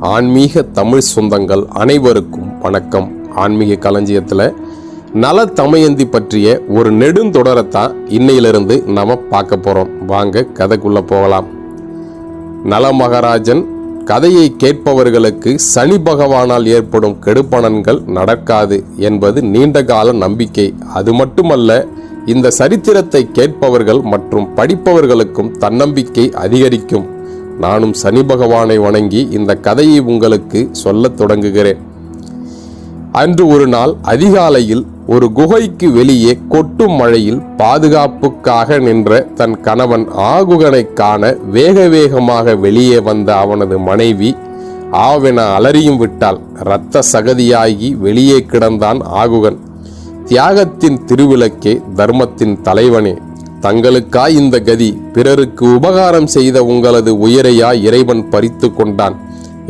ஆன்மீக தமிழ் சொந்தங்கள் அனைவருக்கும் வணக்கம். ஆன்மீக களஞ்சியத்தில் நல தமயந்தி பற்றிய ஒரு நெடுந்தொடரத்தான் இன்னையிலிருந்து நம்ம பார்க்க போகிறோம். வாங்க கதைக்குள்ளே போகலாம். நல மகாராஜன் கதையை கேட்பவர்களுக்கு சனி பகவானால் ஏற்படும் கெடுபலன்கள் நடக்காது என்பது நீண்டகால நம்பிக்கை. அது மட்டுமல்ல, இந்த சரித்திரத்தை கேட்பவர்கள் மற்றும் படிப்பவர்களுக்கும் தன்னம்பிக்கை அதிகரிக்கும். நானும் சனி பகவானை வணங்கி இந்த கதையை உங்களுக்கு சொல்லத் தொடங்குகிறேன். அன்று ஒரு நாள் அதிகாலையில் ஒரு குகைக்கு வெளியே கொட்டும் மழையில் பாதுகாப்புக்காக நின்ற தன் கணவன் ஆகுகனை காண வேக வேகமாக வெளியே வந்த அவனது மனைவி ஆவென அலறியும் விட்டாள். இரத்த சகதியாகி வெளியே கிடந்தான் ஆகுகன். தியாகத்தின் திருவிளக்கே, தர்மத்தின் தலைவனே, தங்களுக்காய் இந்த கதி, பிறருக்கு உபகாரம் செய்த உங்களது உயிரையா இறைவன் பறித்து கொண்டான்.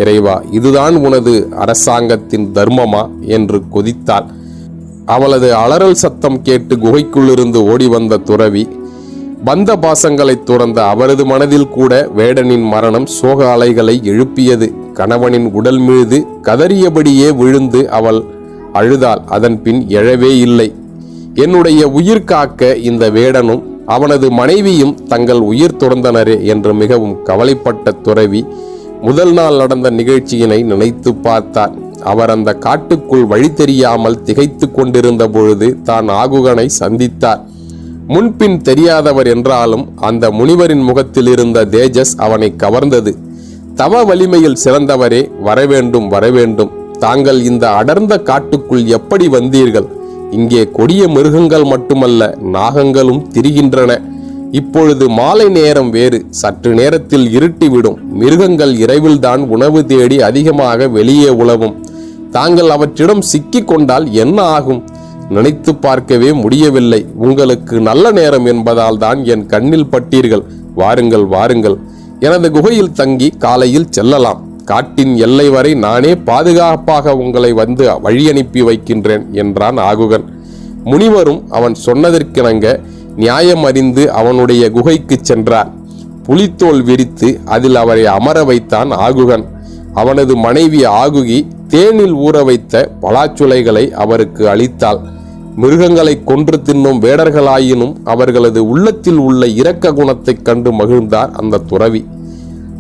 இறைவா, இதுதான் உனது அரசாங்கத்தின் தர்மமா என்று கொதித்தாள். அவளது அலறல் சத்தம் கேட்டு குகைக்குள்ளிருந்து ஓடி வந்த துறவி பந்த பாசங்களை துறந்த அவரது மனதில் கூட வேடனின் மரணம் சோக அலைகளை எழுப்பியது. கணவனின் உடல் மீது கதறியபடியே விழுந்து அவள் அழுதாள். அதன் பின் எழவே இல்லை. என்னுடைய உயிர் காக்க இந்த வேடனும் அவனது மனைவியும் தங்கள் உயிர் துறந்தனரே என்று மிகவும் கவலைப்பட்ட துறவி முதல் நாள் நடந்த நிகழ்ச்சியினை நினைத்து பார்த்தார். அவர் அந்த காட்டுக்குள் வழி தெரியாமல் திகைத்து கொண்டிருந்த பொழுது தான் ஆகுகனை சந்தித்தார். முன்பின் தெரியாதவர் என்றாலும் அந்த முனிவரின் முகத்தில் இருந்த தேஜஸ் அவனை கவர்ந்தது. தவ வலிமையில் சிறந்தவரே, வரவேண்டும் வரவேண்டும். தாங்கள் இந்த அடர்ந்த காட்டுக்குள் எப்படி வந்தீர்கள்? இங்கே கொடிய மிருகங்கள் மட்டுமல்ல, நாகங்களும் திரிகின்றன. இப்பொழுது மாலை நேரம் வேறு. சற்று நேரத்தில் இருட்டிவிடும். மிருகங்கள் இரவில்தான் உணவு தேடி அதிகமாக வெளியே உலவும். தாங்கள் அவற்றிடம் சிக்கி கொண்டால் என்ன ஆகும்? நினைத்து பார்க்கவே முடியவில்லை. உங்களுக்கு நல்ல நேரம் என்பதால் தான் என் கண்ணில் பட்டீர்கள். வாருங்கள் வாருங்கள், எனது குகையில் தங்கி காலையில் செல்லலாம். காட்டின் எல்லை வரை நானே பாதுகாப்பாக உங்களை வந்து வழியனுப்பி வைக்கின்றேன் என்றான் ஆகுகன். முனிவரும் அவன் சொன்னதற்கிணங்க நியாயம் அறிந்து அவனுடைய குகைக்கு சென்றார். புலித்தோல் விரித்து அதில் அவரை அமர வைத்தான் ஆகுகன். அவனது மனைவி ஆகுகி தேனில் ஊற வைத்த பலாச்சுளைகளை அவருக்கு அளித்தாள். மிருகங்களை கொன்று தின்னும் வேடர்களாயினும் அவர்களது உள்ளத்தில் உள்ள இரக்க குணத்தைக் கண்டு மகிழ்ந்தார் அந்த துறவி.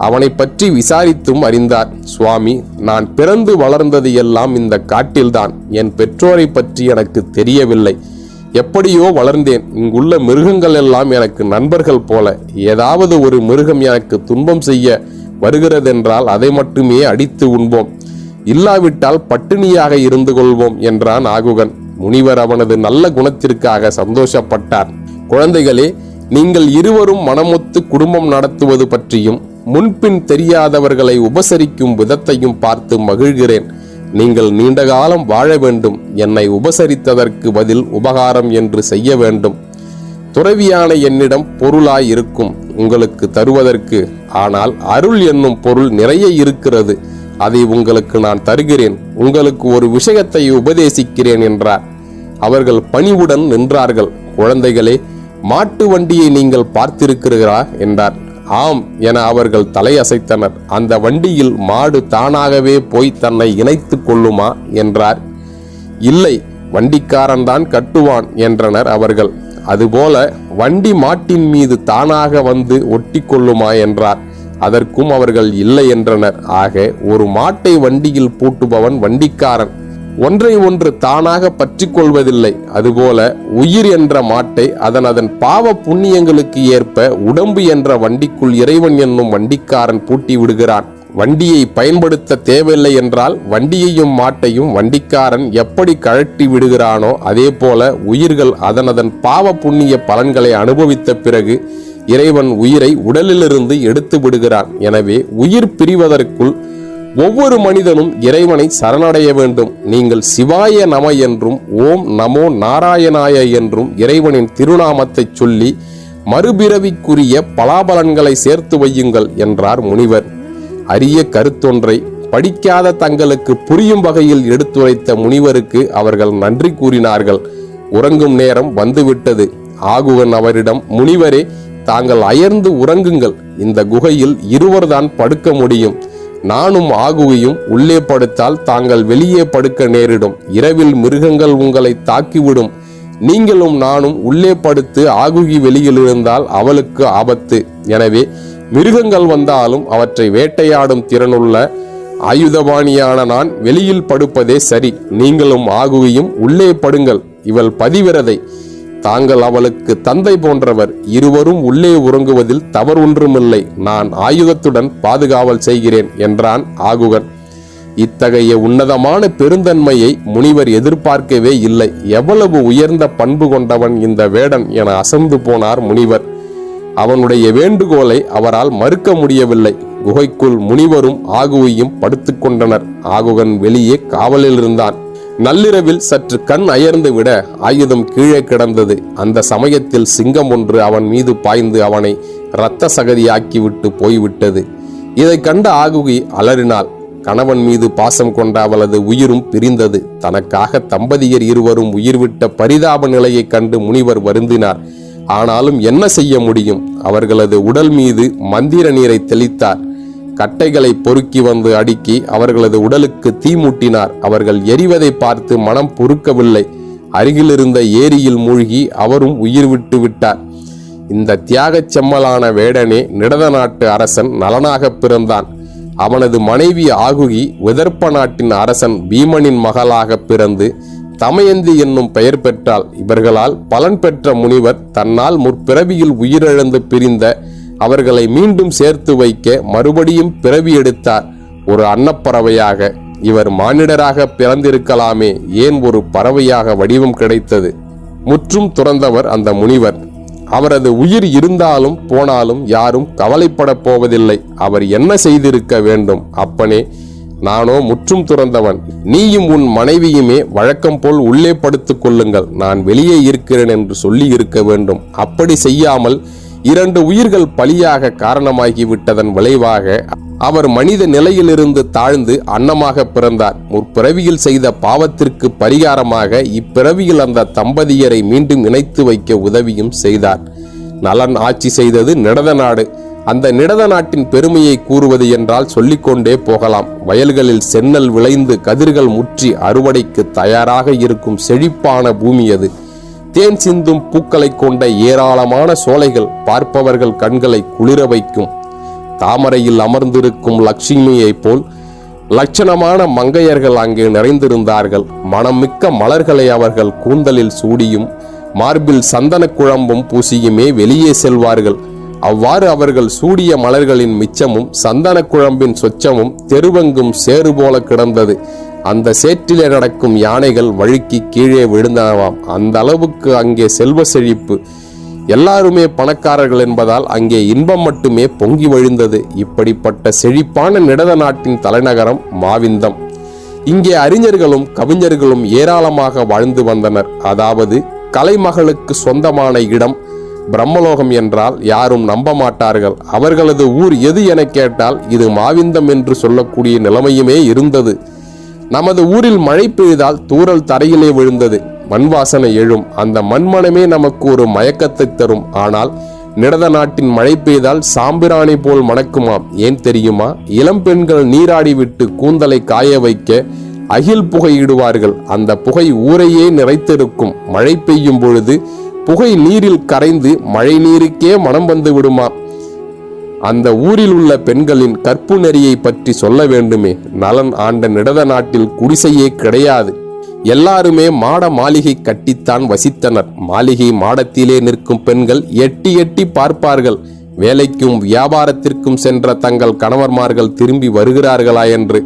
அவனை பற்றி விசாரித்தும் அறிந்தார். சுவாமி, நான் பிறந்து வளர்ந்தது எல்லாம் இந்த காட்டில்தான். என் பெற்றோரை பற்றி எனக்கு தெரியவில்லை. எப்படியோ வளர்ந்தேன். இங்குள்ள மிருகங்கள் எல்லாம் எனக்கு நண்பர்கள் போல. ஏதாவது ஒரு மிருகம் எனக்கு துன்பம் செய்ய வருகிறதென்றால் அதை மட்டுமே அடித்து உண்போம். இல்லாவிட்டால் பட்டினியாக இருந்து கொள்வோம் என்றான் ஆகுகன். முனிவர் அவனது நல்ல குணத்திற்காக சந்தோஷப்பட்டார். குழந்தைகளே, நீங்கள் இருவரும் மனமொத்து குடும்பம் நடத்துவது பற்றியும் முன்பின் தெரியாதவர்களை உபசரிக்கும் விதத்தையும் பார்த்து மகிழ்கிறேன். நீங்கள் நீண்ட காலம் வாழ வேண்டும். என்னை உபசரித்ததற்கு பதில் உபகாரம் என்று செய்ய வேண்டும். துறவியான என்னிடம் பொருளாய் இருக்கும் உங்களுக்கு தருவதற்கு. ஆனால் அருள் என்னும் பொருள் நிறைய இருக்கிறது. அதை உங்களுக்கு நான் தருகிறேன். உங்களுக்கு ஒரு விஷயத்தை உபதேசிக்கிறேன் என்றார். அவர்கள் பணிவுடன் நின்றார்கள். குழந்தைகளே, மாட்டு வண்டியை நீங்கள் பார்த்திருக்கிறீர்களா என்றார். ஆம் என அவர்கள் தலையசைத்தனர். அந்த வண்டியில் மாடு தானாகவே போய் தன்னை இணைத்து கொள்ளுமா என்றார். இல்லை, வண்டிக்காரன் தான் கட்டுவான் என்றனர் அவர்கள். அதுபோல வண்டி மாட்டின் மீது தானாக வந்து ஒட்டி கொள்ளுமா என்றார். அதற்கும் அவர்கள் இல்லை என்றனர். ஆக ஒரு மாட்டை வண்டியில் பூட்டுபவன் வண்டிக்காரன். ஒன்றை ஒன்று தானாக பற்றி கொள்வதில்லை. அதுபோல உயிர் என்ற மாட்டை அதன் பாவ புண்ணியங்களுக்கு ஏற்ப உடம்பு என்ற வண்டிக்குள் இறைவன் என்னும் வண்டிக்காரன் பூட்டி விடுகிறான். வண்டியை பயன்படுத்த தேவையில்லை என்றால் வண்டியையும் மாட்டையும் வண்டிக்காரன் எப்படி கழட்டி விடுகிறானோ அதே போல உயிர்கள் அதன் பாவ புண்ணிய பலன்களை அனுபவித்த பிறகு இறைவன் உயிரை உடலிலிருந்து எடுத்து விடுகிறான். எனவே உயிர் பிரிவதற்குள் ஒவ்வொரு மனிதனும் இறைவனை சரணடைய வேண்டும். நீங்கள் சிவாய நம என்றும் ஓம் நமோ நாராயணாய என்றும் இறைவனின் திருநாமத்தை சொல்லி மறுபிறவிக்குரிய பலாபலன்களை சேர்த்து வையுங்கள் என்றார் முனிவர். அரிய கருத்தொன்றை படிக்காத தங்களுக்கு புரியும் வகையில் எடுத்துரைத்த முனிவருக்கு அவர்கள் நன்றி கூறினார்கள். உறங்கும் நேரம் வந்துவிட்டது. ஆகுகன் அவரிடம், முனிவரே, தாங்கள் அயர்ந்து உறங்குங்கள். இந்த குகையில் இருவர்தான் படுக்க முடியும். நானும் ஆகுவையும் உள்ளே படுத்தால் தாங்கள் வெளியே படுக்க நேரிடும். இரவில் மிருகங்கள் உங்களை தாக்கிவிடும். நீங்களும் நானும் உள்ளே படுத்து ஆகுகி வெளியில் இருந்தால் அவளுக்கு ஆபத்து. எனவே மிருகங்கள் வந்தாலும் அவற்றை வேட்டையாடும் திறனுள்ள ஆயுதபாணியான நான் வெளியில் படுப்பதே சரி. நீங்களும் ஆகுவையும் உள்ளே படுங்கள். இவள் பதிவிரதை, தாங்கள் அவளுக்கு தந்தை போன்றவர். இருவரும் உள்ளே உறங்குவதில் தவறொன்றுமில்லை. நான் ஆயுதத்துடன் பாதுகாவல் செய்கிறேன் என்றான் ஆகுகன். இத்தகைய உன்னதமான பெருந்தன்மையை முனிவர் எதிர்பார்க்கவே இல்லை. எவ்வளவு உயர்ந்த பண்பு கொண்டவன் இந்த வேடன் என அசந்து போனார் முனிவர். அவனுடைய வேண்டுகோளை அவரால் மறுக்க முடியவில்லை. குகைக்குள் முனிவரும் ஆகுவையும் படுத்துக் கொண்டனர். ஆகுகன் வெளியே காவலில் இருந்தான். நள்ளிரவில் சற்று கண் அயர்ந்து விட ஆயுதம் கீழே கிடந்தது. அந்த சமயத்தில் சிங்கம் ஒன்று அவன் மீது பாய்ந்து அவனை இரத்த சகதியாக்கிவிட்டு போய்விட்டது. இதை கண்ட ஆகுகி அலறினாள். கணவன் மீது பாசம் கொண்ட அவளது உயிரும் பிரிந்தது. தனக்காக தம்பதியர் இருவரும் உயிர்விட்ட பரிதாப நிலையை கண்டு முனிவர் வருந்தினார். ஆனாலும் என்ன செய்ய முடியும்? அவர்களது உடல் மீது மந்திர நீரை தெளித்தார். கட்டைகளை பொறுக்கி வந்து அடுக்கி அவர்களது உடலுக்கு தீ மூட்டினார். அவர்கள் எரிவதை பார்த்து மனம் பொறுக்கவில்லை. அருகிலிருந்த ஏரியில் மூழ்கி அவரும் உயிர் விட்டு விட்டார். இந்த தியாகச் செம்மலான வேடனே நிடத நாட்டு அரசன் நலனாக பிறந்தான். அவனது மனைவி ஆகுகி விதர்ப்ப நாட்டின் அரசன் பீமனின் மகளாக பிறந்து தமயந்தி என்னும் பெயர் பெற்றாள். இவர்களால் பலன் பெற்ற முனிவர் தன்னால் முற்பிறவியில் உயிரிழந்து பிரிந்த அவர்களை மீண்டும் சேர்த்து வைக்க மறுபடியும் பிறவி எடுத்தார். ஒரு அன்னப்பறவையாக. இவர் மானிடராக பிறந்திருக்கலாமே, ஏன் ஒரு பறவையாக வடிவம் கிடைத்தது? முற்றும் துறந்தவர் அந்த முனிவர். அவரது உயிர் இருந்தாலும் போனாலும் யாரும் கவலைப்பட போவதில்லை. அவர் என்ன செய்திருக்க வேண்டும்? அப்பனே, நானோ முற்றும் துறந்தவன். நீயும் உன் மனைவியுமே வழக்கம் போல் உள்ளே படுத்துக் கொள்ளுங்கள். நான் வெளியே இருக்கிறேன் என்று சொல்லி இருக்க வேண்டும். அப்படி செய்யாமல் 2 உயிர்கள் பலியாக காரணமாகிவிட்டதன் விளைவாக அவர் மனித நிலையிலிருந்து தாழ்ந்து அன்னமாக பிறந்தார். முற்பிறவியில் செய்த பாவத்திற்கு பரிகாரமாக இப்பிறவியில் அந்த தம்பதியரை மீண்டும் இணைத்து வைக்க உதவியும் செய்தார். நலன் ஆட்சி செய்தது நிடத நாடு. அந்த நிடத நாட்டின் பெருமையை கூறுவது என்றால் சொல்லிக்கொண்டே போகலாம். வயல்களில் செந்நெல் விளைந்து கதிர்கள் முற்றி அறுவடைக்கு தயாராக இருக்கும் செழிப்பான பூமி அது. தேன் சிந்தும் பூக்களை கொண்ட ஏராளமான சோலைகள் பார்ப்பவர்கள் கண்களை குளிர வைக்கும். தாமரையில் அமர்ந்திருக்கும் லட்சுமியை போல் லட்சணமான மங்கையர்கள் அங்கே நிறைந்திருந்தார்கள். மனமிக்க மலர்களை அவர்கள் கூந்தலில் சூடியும் மார்பில் சந்தன குழம்பும் பூசியுமே வெளியே செல்வார்கள். அவ்வாறு அவர்கள் சூடிய மலர்களின் மிச்சமும் சந்தன குழம்பின் சொச்சமும் தெருவெங்கும் சேறு போல கிடந்தது. அந்த சேற்றிலே நடக்கும் யானைகள் வழுக்கி கீழே விழுந்தனவாம். அந்த அளவுக்கு அங்கே செல்வ செழிப்பு. எல்லாருமே பணக்காரர்கள் என்பதால் அங்கே இன்பம் மட்டுமே பொங்கி வழிந்தது. இப்படிப்பட்ட செழிப்பான நிடத நாட்டின் தலைநகரம் மாவிந்தம். இங்கே அறிஞர்களும் கவிஞர்களும் ஏராளமாக வாழ்ந்து வந்தனர். அதாவது கலைமகளுக்கு சொந்தமான இடம் பிரம்மலோகம் என்றால் யாரும் நம்ப மாட்டார்கள். அவர்களது ஊர் எது என கேட்டால் இது மாவிந்தம் என்று சொல்லக்கூடிய நிலைமையுமே இருந்தது. நமது ஊரில் மழை பெய்தால் தூறல் தரையிலே விழுந்தது. மண் வாசனை எழும். அந்த மண்மனமே நமக்கு ஒரு மயக்கத்தை தரும். ஆனால் நிடத நாட்டின் மழை பெய்தால் சாம்பிராணி போல் மணக்குமாம். ஏன் தெரியுமா? இளம் பெண்கள் நீராடிவிட்டு கூந்தலை காய வைக்க அகில் புகையிடுவார்கள். அந்த புகை ஊரையே நிறைத்திருக்கும். மழை பெய்யும் பொழுது புகை நீரில் கரைந்து மழை நீருக்கே மனம் வந்து விடுமா. அந்த ஊரில் உள்ள பெண்களின் கற்பு நெறியை பற்றி சொல்ல வேண்டுமே. நலன் ஆண்ட நிடத நாட்டில் குடிசையே கிடையாது. எல்லாருமே மாட மாளிகை கட்டித்தான் வசித்தனர். மாளிகை மாடத்திலே நிற்கும் பெண்கள் எட்டி எட்டி பார்ப்பார்கள். வேலைக்கும் வியாபாரத்திற்கும் சென்ற தங்கள் கணவர்மார்கள் திரும்பி வருகிறார்களா என்று.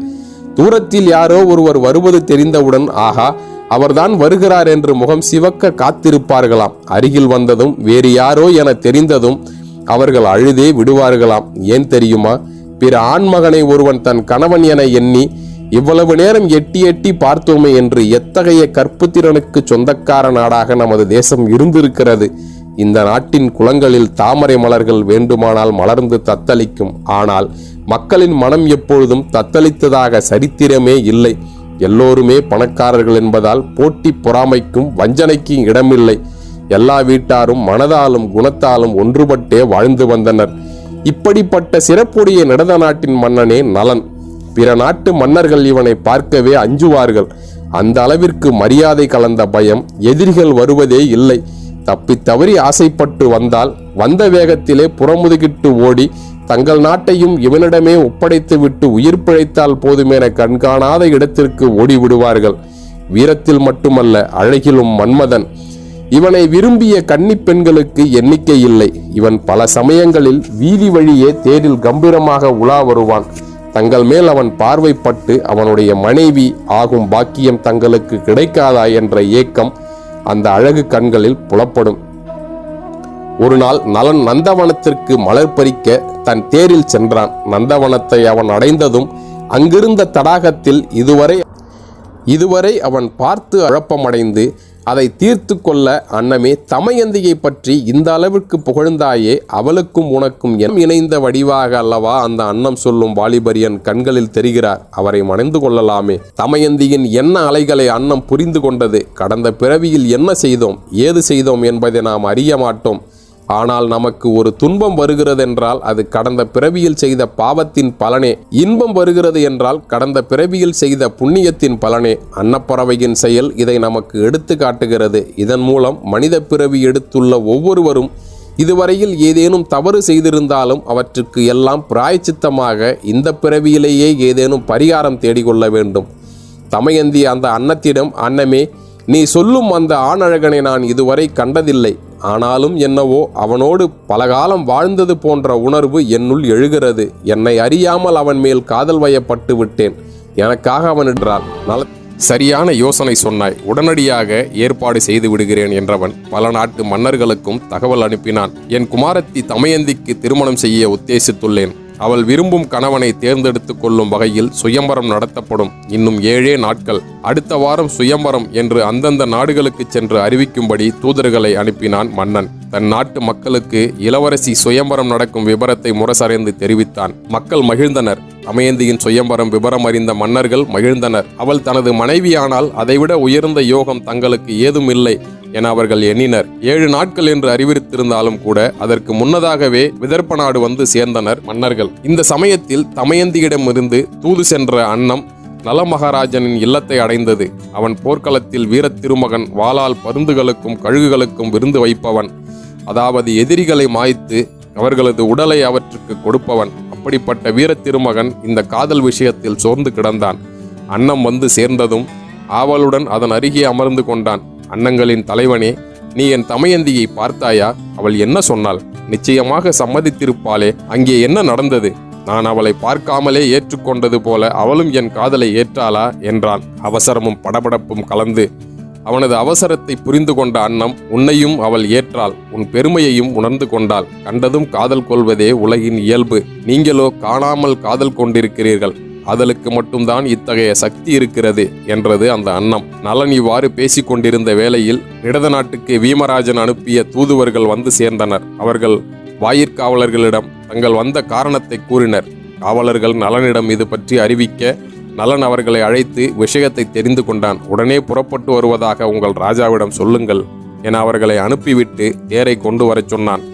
தூரத்தில் யாரோ ஒருவர் வருவது தெரிந்தவுடன் ஆஹா, அவர்தான் வருகிறார் என்று முகம் சிவக்க காத்திருப்பார்களாம். அருகில் வந்ததும் வேறு யாரோ என தெரிந்ததும் அவர்கள் அழுதே விடுவார்களாம். ஏன் தெரியுமா? பிற ஆண்மகனை ஒருவன் தன் கணவன் என எண்ணி இவ்வளவு நேரம் எட்டி எட்டி பார்த்தோமே என்று எத்தகைய கற்புத்திறனுக்கு சொந்தக்கார நாடாக நமது தேசம் இருந்திருக்கிறது. இந்த நாட்டின் குளங்களில் தாமரை மலர்கள் வேண்டுமானால் மலர்ந்து தத்தளிக்கும். ஆனால் மக்களின் மனம் எப்பொழுதும் தத்தளித்ததாக சரித்திரமே இல்லை. எல்லோருமே பணக்காரர்கள் என்பதால் போட்டி பொறாமைக்கும் வஞ்சனைக்கும் இடமில்லை. எல்லா வீட்டாரும் மனதாலும் குணத்தாலும் ஒன்றுபட்டே வாழ்ந்து வந்தனர். இப்படிப்பட்ட சிறப்புடைய நிடத நாட்டின் மன்னனே நலன். பிற நாட்டு மன்னர்கள் இவனை பார்க்கவே அஞ்சுவார்கள். அந்த அளவிற்கு மரியாதை கலந்த பயம். எதிரிகள் வருவதே இல்லை. தப்பித்தவறி ஆசைப்பட்டு வந்தால் வந்த வேகத்திலே புறமுதுகிட்டு ஓடி தங்கள் நாட்டையும் இவனிடமே ஒப்படைத்து விட்டு உயிர் பிழைத்தால் போதுமென கண்காணாத இடத்திற்கு ஓடிவிடுவார்கள். வீரத்தில் மட்டுமல்ல, அழகிலும் மன்மதன். இவனை விரும்பிய கன்னி பெண்களுக்கு எண்ணிக்கை இல்லை. இவன் பல சமயங்களில் வீதி வழியே தேரில் கம்பீரமாக உலா வருவான். தங்கள் மேல் அவன் பார்வைப்பட்டு அவனுடைய மனைவி ஆகும் பாக்கியம் தங்களுக்கு கிடைக்காதா என்ற ஏக்கம் அந்த அழகு கண்களில் புலப்படும். ஒரு நாள் நலன் நந்தவனத்திற்கு மலர் பறிக்க தன் தேரில் சென்றான். நந்தவனத்தை அவன் அடைந்ததும் அங்கிருந்த தடாகத்தில் இதுவரை அவன் பார்த்து அழப்பமடைந்து அதை தீர்த்து கொள்ள, அன்னமே தமயந்தியை பற்றி இந்த அளவிற்கு புகழ்ந்தாயே, அவளுக்கும் உனக்கும் இணைந்த வடிவாக அல்லவா அந்த அன்னம் சொல்லும் வாலிபரியன் கண்களில் தெரிகிறார். அவரை மணந்து கொள்ளலாமே. தமயந்தியின் என்ன அலைகளை அன்னம் புரிந்து கொண்டது. கடந்த பிறவியில் என்ன செய்தோம், ஏது செய்தோம் என்பதை நாம் அறிய மாட்டோம். ஆனால் நமக்கு ஒரு துன்பம் வருகிறது என்றால் அது கடந்த பிறவியில் செய்த பாவத்தின் பலனே. இன்பம் வருகிறது என்றால் கடந்த பிறவியில் செய்த புண்ணியத்தின் பலனே. அன்னப்பறவையின் செயல் இதை நமக்கு எடுத்து காட்டுகிறது. இதன் மூலம் மனித பிறவி எடுத்துள்ள ஒவ்வொருவரும் இதுவரையில் ஏதேனும் தவறு செய்திருந்தாலும் அவற்றுக்கு எல்லாம் பிராயச்சித்தமாக இந்த பிறவியிலேயே ஏதேனும் பரிகாரம் தேடிக்கொள்ள வேண்டும். தமயந்தி அந்த அன்னத்திடம், அன்னமே, நீ சொல்லும் அந்த ஆணழகனை நான் இதுவரை கண்டதில்லை. ஆனாலும் என்னவோ அவனோடு பலகாலம் வாழ்ந்தது போன்ற உணர்வு என்னுள் எழுகிறது. என்னை அறியாமல் அவன் மேல் காதல் வயப்பட்டு விட்டேன். எனக்காக அவன் என்றால் சரியான யோசனை சொன்னாய். உடனடியாக ஏற்பாடு செய்து விடுகிறேன் என்றவன் பல நாட்டு மன்னர்களுக்கும் தகவல் அனுப்பினான். என் குமாரத்தி தமயந்திக்கு திருமணம் செய்ய உத்தேசித்துள்ளேன். அவள் விரும்பும் கணவனை தேர்ந்தெடுத்து கொள்ளும் வகையில் சுயம்பரம் நடத்தப்படும். இன்னும் 7 நாட்கள். அடுத்த வாரம் சுயம்பரம் என்று அந்தந்த நாடுகளுக்கு சென்று அறிவிக்கும்படி தூதர்களை அனுப்பினான் மன்னன். தன் நாட்டு மக்களுக்கு இளவரசி சுயம்பரம் நடக்கும் விபரத்தை முரசறைந்து தெரிவித்தான். மக்கள் மகிழ்ந்தனர். தமயந்தியின் சுயம்பரம் விபரம் அறிந்த மன்னர்கள் மகிழ்ந்தனர். அவள் தனது மனைவியானால் அதைவிட உயர்ந்த யோகம் தங்களுக்கு ஏதும் இல்லை என அவர்கள் எண்ணினர். 7 நாட்கள் என்று அறிவித்திருந்தாலும் கூட அதற்கு முன்னதாகவே விதர்ப்ப நாடு வந்து சேர்ந்தனர் மன்னர்கள். இந்த சமயத்தில் தமயந்தியிடமிருந்து தூது சென்ற அன்னம் நல மகாராஜனின் இல்லத்தை அடைந்தது. அவன் போர்க்களத்தில் வீரத் திருமகன். வாளால் பருந்துகளுக்கும் கழுகுகளுக்கும் விருந்து வைப்பவன். அதாவது எதிரிகளை மாய்த்து அவர்களது உடலை அவற்றுக்கு கொடுப்பவன். அப்படிப்பட்ட வீரத் திருமகன் இந்த காதல் விஷயத்தில் சோர்ந்து கிடந்தான். அன்னம் வந்து சேர்ந்ததும் ஆவலுடன் அதன் அருகே அமர்ந்து கொண்டான். அன்னங்களின் தலைவனே, நீ என் தமயந்தியை பார்த்தாயா? அவள் என்ன சொன்னாள்? நிச்சயமாக சம்மதித்திருப்பாளே. அங்கே என்ன நடந்தது? நான் அவளை பார்க்காமலே ஏற்றுக்கொண்டது போல அவளும் என் காதலை ஏற்றாளா என்றான். அவசரமும் படபடப்பும் கலந்து. அவனது அவசரத்தை புரிந்து கொண்ட அன்னம், உன்னையும் அவள் ஏற்றாள். உன் பெருமையையும் உணர்ந்து கொண்டாள். கண்டதும் காதல் கொள்வதே உலகின் இயல்பு. நீங்களோ காணாமல் காதல் கொண்டிருக்கிறீர்கள். காதலுக்கு மட்டும்தான் இத்தகைய சக்தி இருக்கிறது என்றது அந்த அன்னம். நலன் இவ்வாறு பேசிக் கொண்டிருந்த வேளையில் இடத நாட்டுக்கு வீமராஜன் அனுப்பிய தூதுவர்கள் வந்து சேர்ந்தனர். அவர்கள் வாயிற்காவலர்களிடம் தங்கள் வந்த காரணத்தை கூறினர். காவலர்கள் நலனிடம் இது பற்றி அறிவிக்க நலன் அவர்களை அழைத்து விஷயத்தை தெரிந்து கொண்டான். உடனே புறப்பட்டு வருவதாக உங்கள் ராஜாவிடம் சொல்லுங்கள் என அவர்களை அனுப்பிவிட்டு தேரை கொண்டு வரச் சொன்னான்.